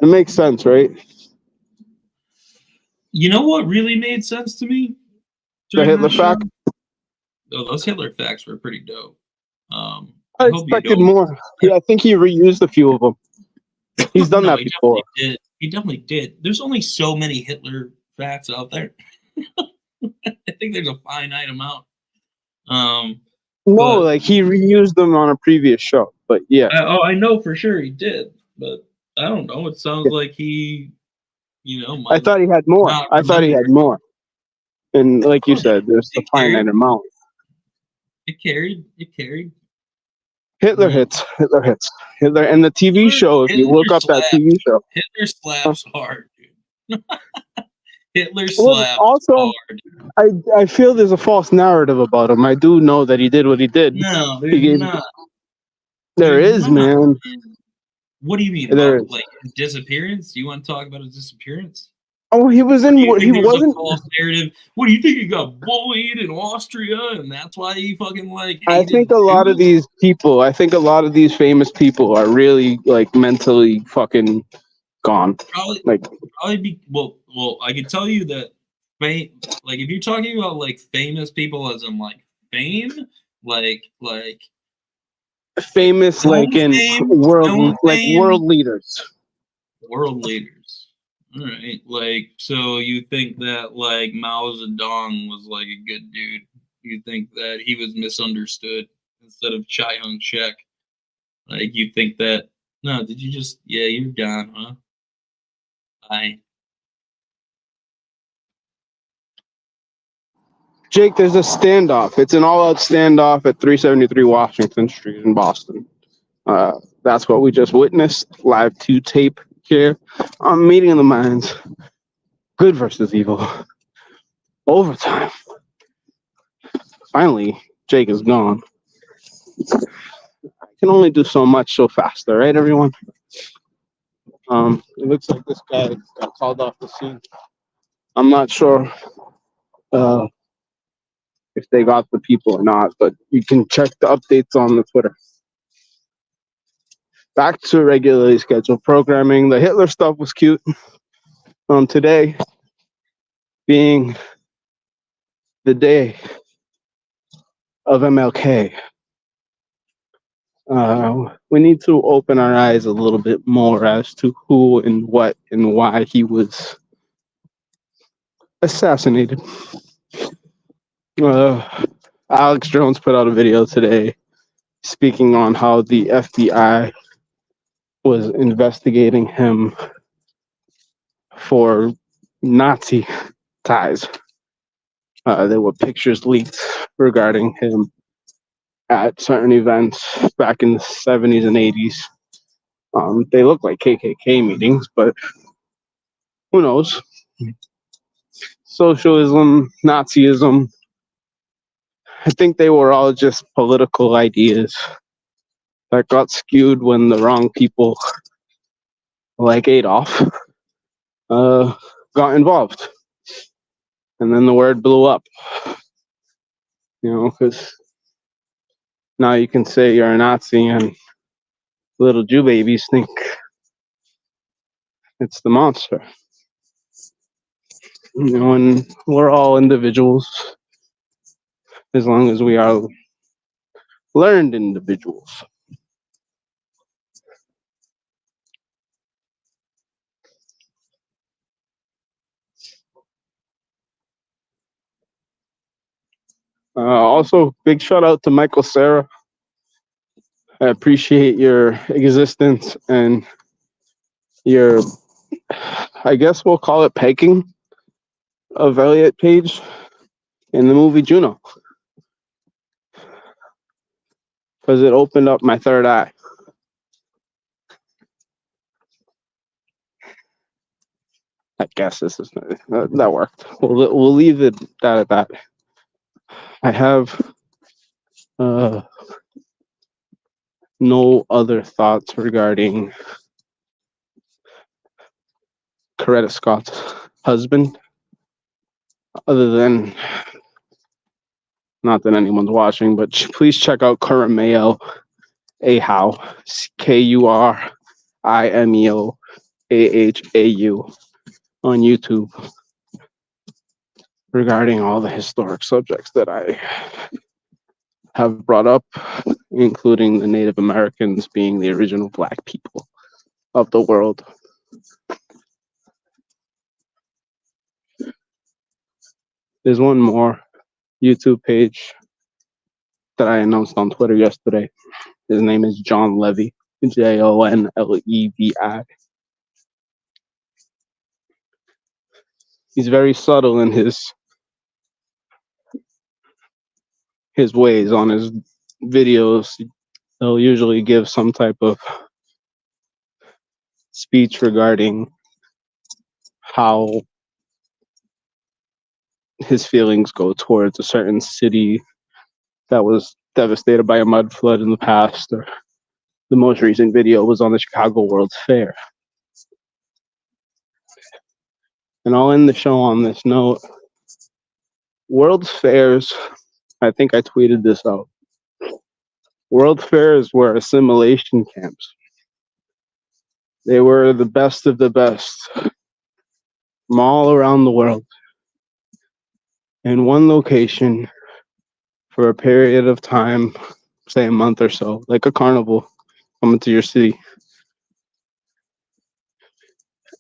It makes sense, right? You know what really made sense to me? The Hitler fact? Oh, those Hitler facts were pretty dope. I expected more. Yeah, I think he reused a few of them. He's done that before. He definitely did. There's only so many Hitler facts out there. I think there's a finite amount. No, like he reused them on a previous show, but yeah. I know for sure he did, but I don't know. It sounds like he, I thought he had more. I thought he had more. And like you said, there's a finite amount. It carried. Hitler hits. Hitler and the TV show, if you look up that TV show. Hitler slaps hard, dude. Hitler slaps also, hard. I feel there's a false narrative about him. I do know that he did what he did. No, there's not. There is, man. What do you mean? Like his disappearance? Do you want to talk about his disappearance? Oh, he was in. He wasn't. A false narrative. What do you think? He got bullied in Austria, and that's why he fucking like. I think a lot of these people. I think a lot of these famous people are really like mentally fucking gone. Probably be well. I could tell you that like if you're talking about like famous people as in like fame, like famous like in world leaders. World leaders. All right. Like, so you think that like Mao Zedong was like a good dude? You think that he was misunderstood instead of Chai Hung Shek? Like, you think that? No, did you just? Yeah, you're gone, huh? Bye. Jake, there's a standoff. It's an all-out standoff at 373 Washington Street in Boston. That's what we just witnessed. Live to tape here on Meeting of the Minds. Good versus evil. Overtime. Finally, Jake is gone. I can only do so much so fast, all right, everyone? It looks like this guy got called off the scene. I'm not sure if they got the people or not, but you can check the updates on the Twitter. Back to regularly scheduled programming. The Hitler stuff was cute. Today being the day of MLK, we need to open our eyes a little bit more as to who and what and why he was assassinated. Alex Jones put out a video today speaking on how the FBI was investigating him for Nazi ties. There were pictures leaked regarding him at certain events back in the 70s and 80s. They look like KKK meetings, but who knows? Socialism, Nazism, I think they were all just political ideas that got skewed when the wrong people, like Adolf, got involved. And then the word blew up. Because now you can say you're a Nazi and little Jew babies think it's the monster. And we're all individuals as long as we are learned individuals. Also, big shout out to Michael Cera. I appreciate your existence and your, I guess we'll call it pegging of Elliot Page in the movie Juno. Because it opened up my third eye. I guess this is that worked. We'll leave it at that. I have no other thoughts regarding Coretta Scott's husband, other than, not that anyone's watching, but please check out Kurimeo Ahau, Kurimeo Ahau on YouTube regarding all the historic subjects that I have brought up, including the Native Americans being the original Black people of the world. There's one more YouTube page that I announced on Twitter yesterday. His name is John Levy, Jonlevi. He's very subtle in his ways on his videos. He'll usually give some type of speech regarding how his feelings go towards a certain city that was devastated by a mud flood in the past, or the most recent video was on the Chicago World's Fair. And I'll end the show on this note. World's Fairs, I think I tweeted this out. World Fairs were assimilation camps. They were the best of the best from all around the world in one location for a period of time, say a month or so, like a carnival coming to your city.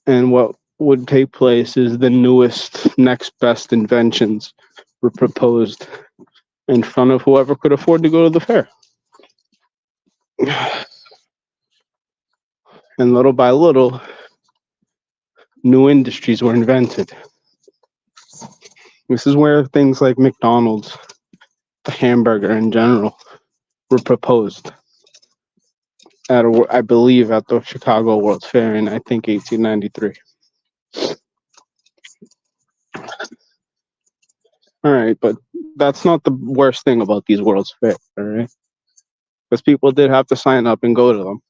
And what would take place is the newest, next best inventions were proposed in front of whoever could afford to go to the fair. And little by little, new industries were invented. This is where things like McDonald's, the hamburger in general, were proposed at, I believe, at the Chicago World's Fair in, I think, 1893. All right, but that's not the worst thing about these World's Fairs, all right? Because people did have to sign up and go to them.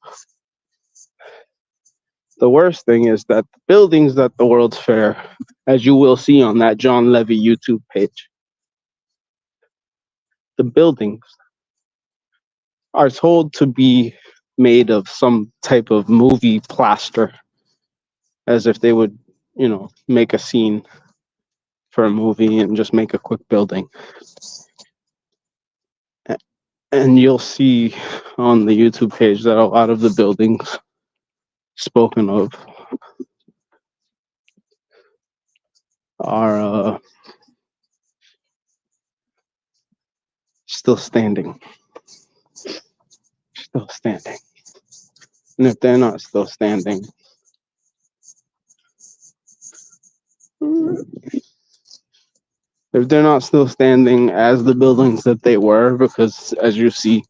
The worst thing is that the buildings at the World's Fair, as you will see on that John Levy YouTube page, the buildings are told to be made of some type of movie plaster, as if they would, make a scene for a movie and just make a quick building. And you'll see on the YouTube page that a lot of the buildings spoken of are still standing. Still standing. And if they're not still standing, as the buildings that they were, because as you see,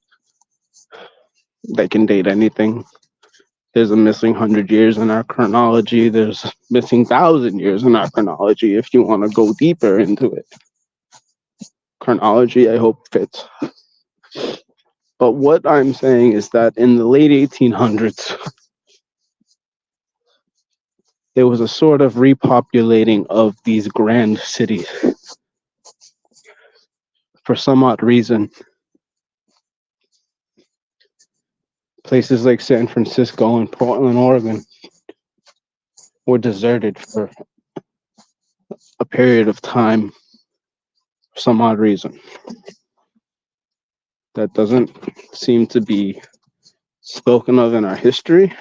they can date anything. There's a missing 100 years in our chronology. There's missing 1,000 years in our chronology if you want to go deeper into it. Chronology, I hope, fits. But what I'm saying is that in the late 1800s, there was a sort of repopulating of these grand cities. For some odd reason, places like San Francisco and Portland, Oregon, were deserted for a period of time for some odd reason. That doesn't seem to be spoken of in our history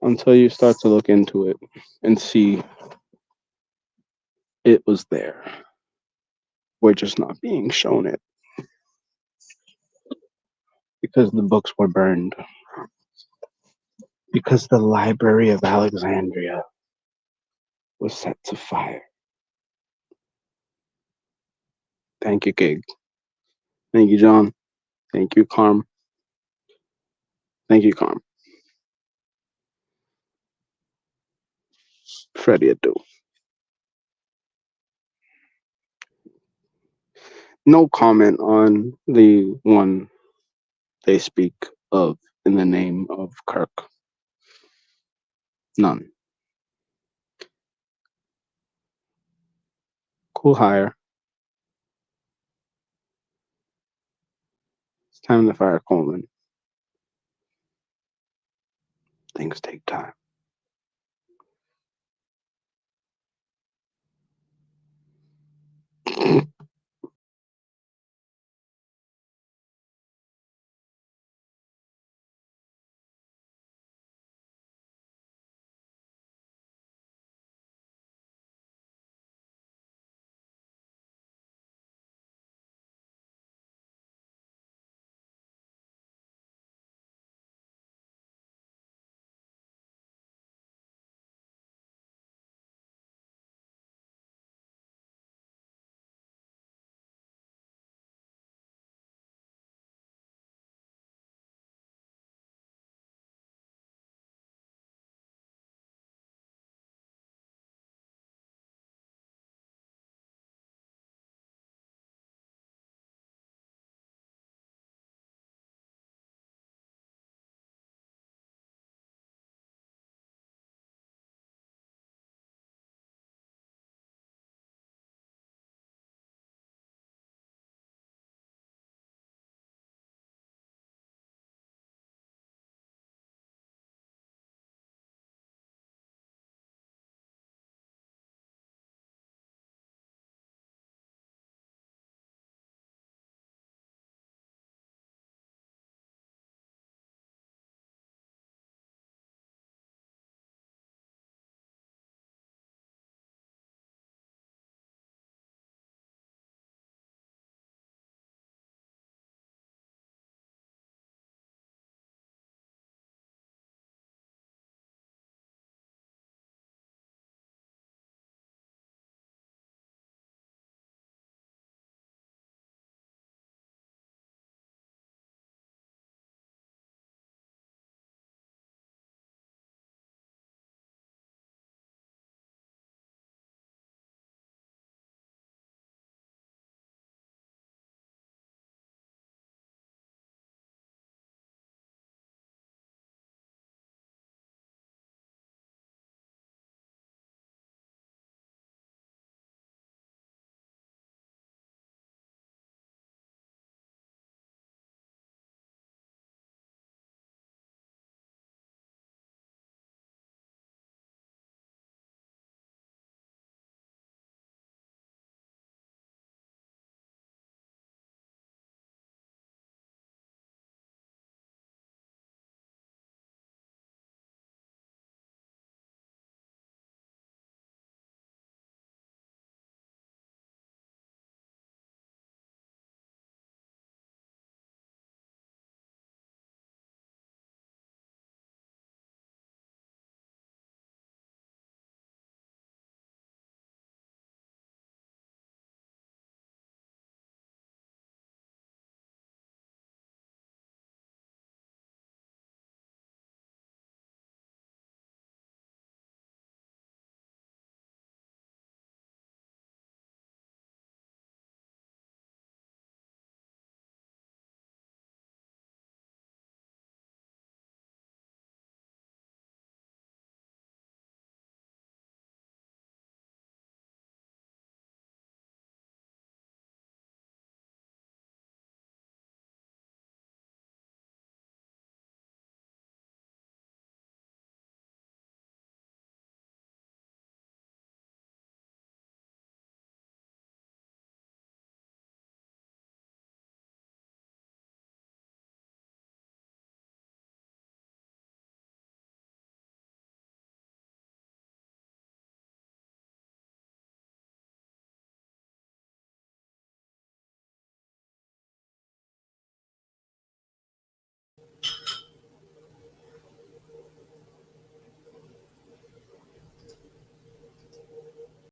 until you start to look into it and see it was there. We're just not being shown it because the books were burned, because the Library of Alexandria was set to fire. Thank you, Gig. Thank you, John. Thank you, Carm. Thank you, Carm. Freddie Adu. No comment on the one they speak of in the name of Kirk. None. Cool hire. It's time to fire Coleman. Things take time.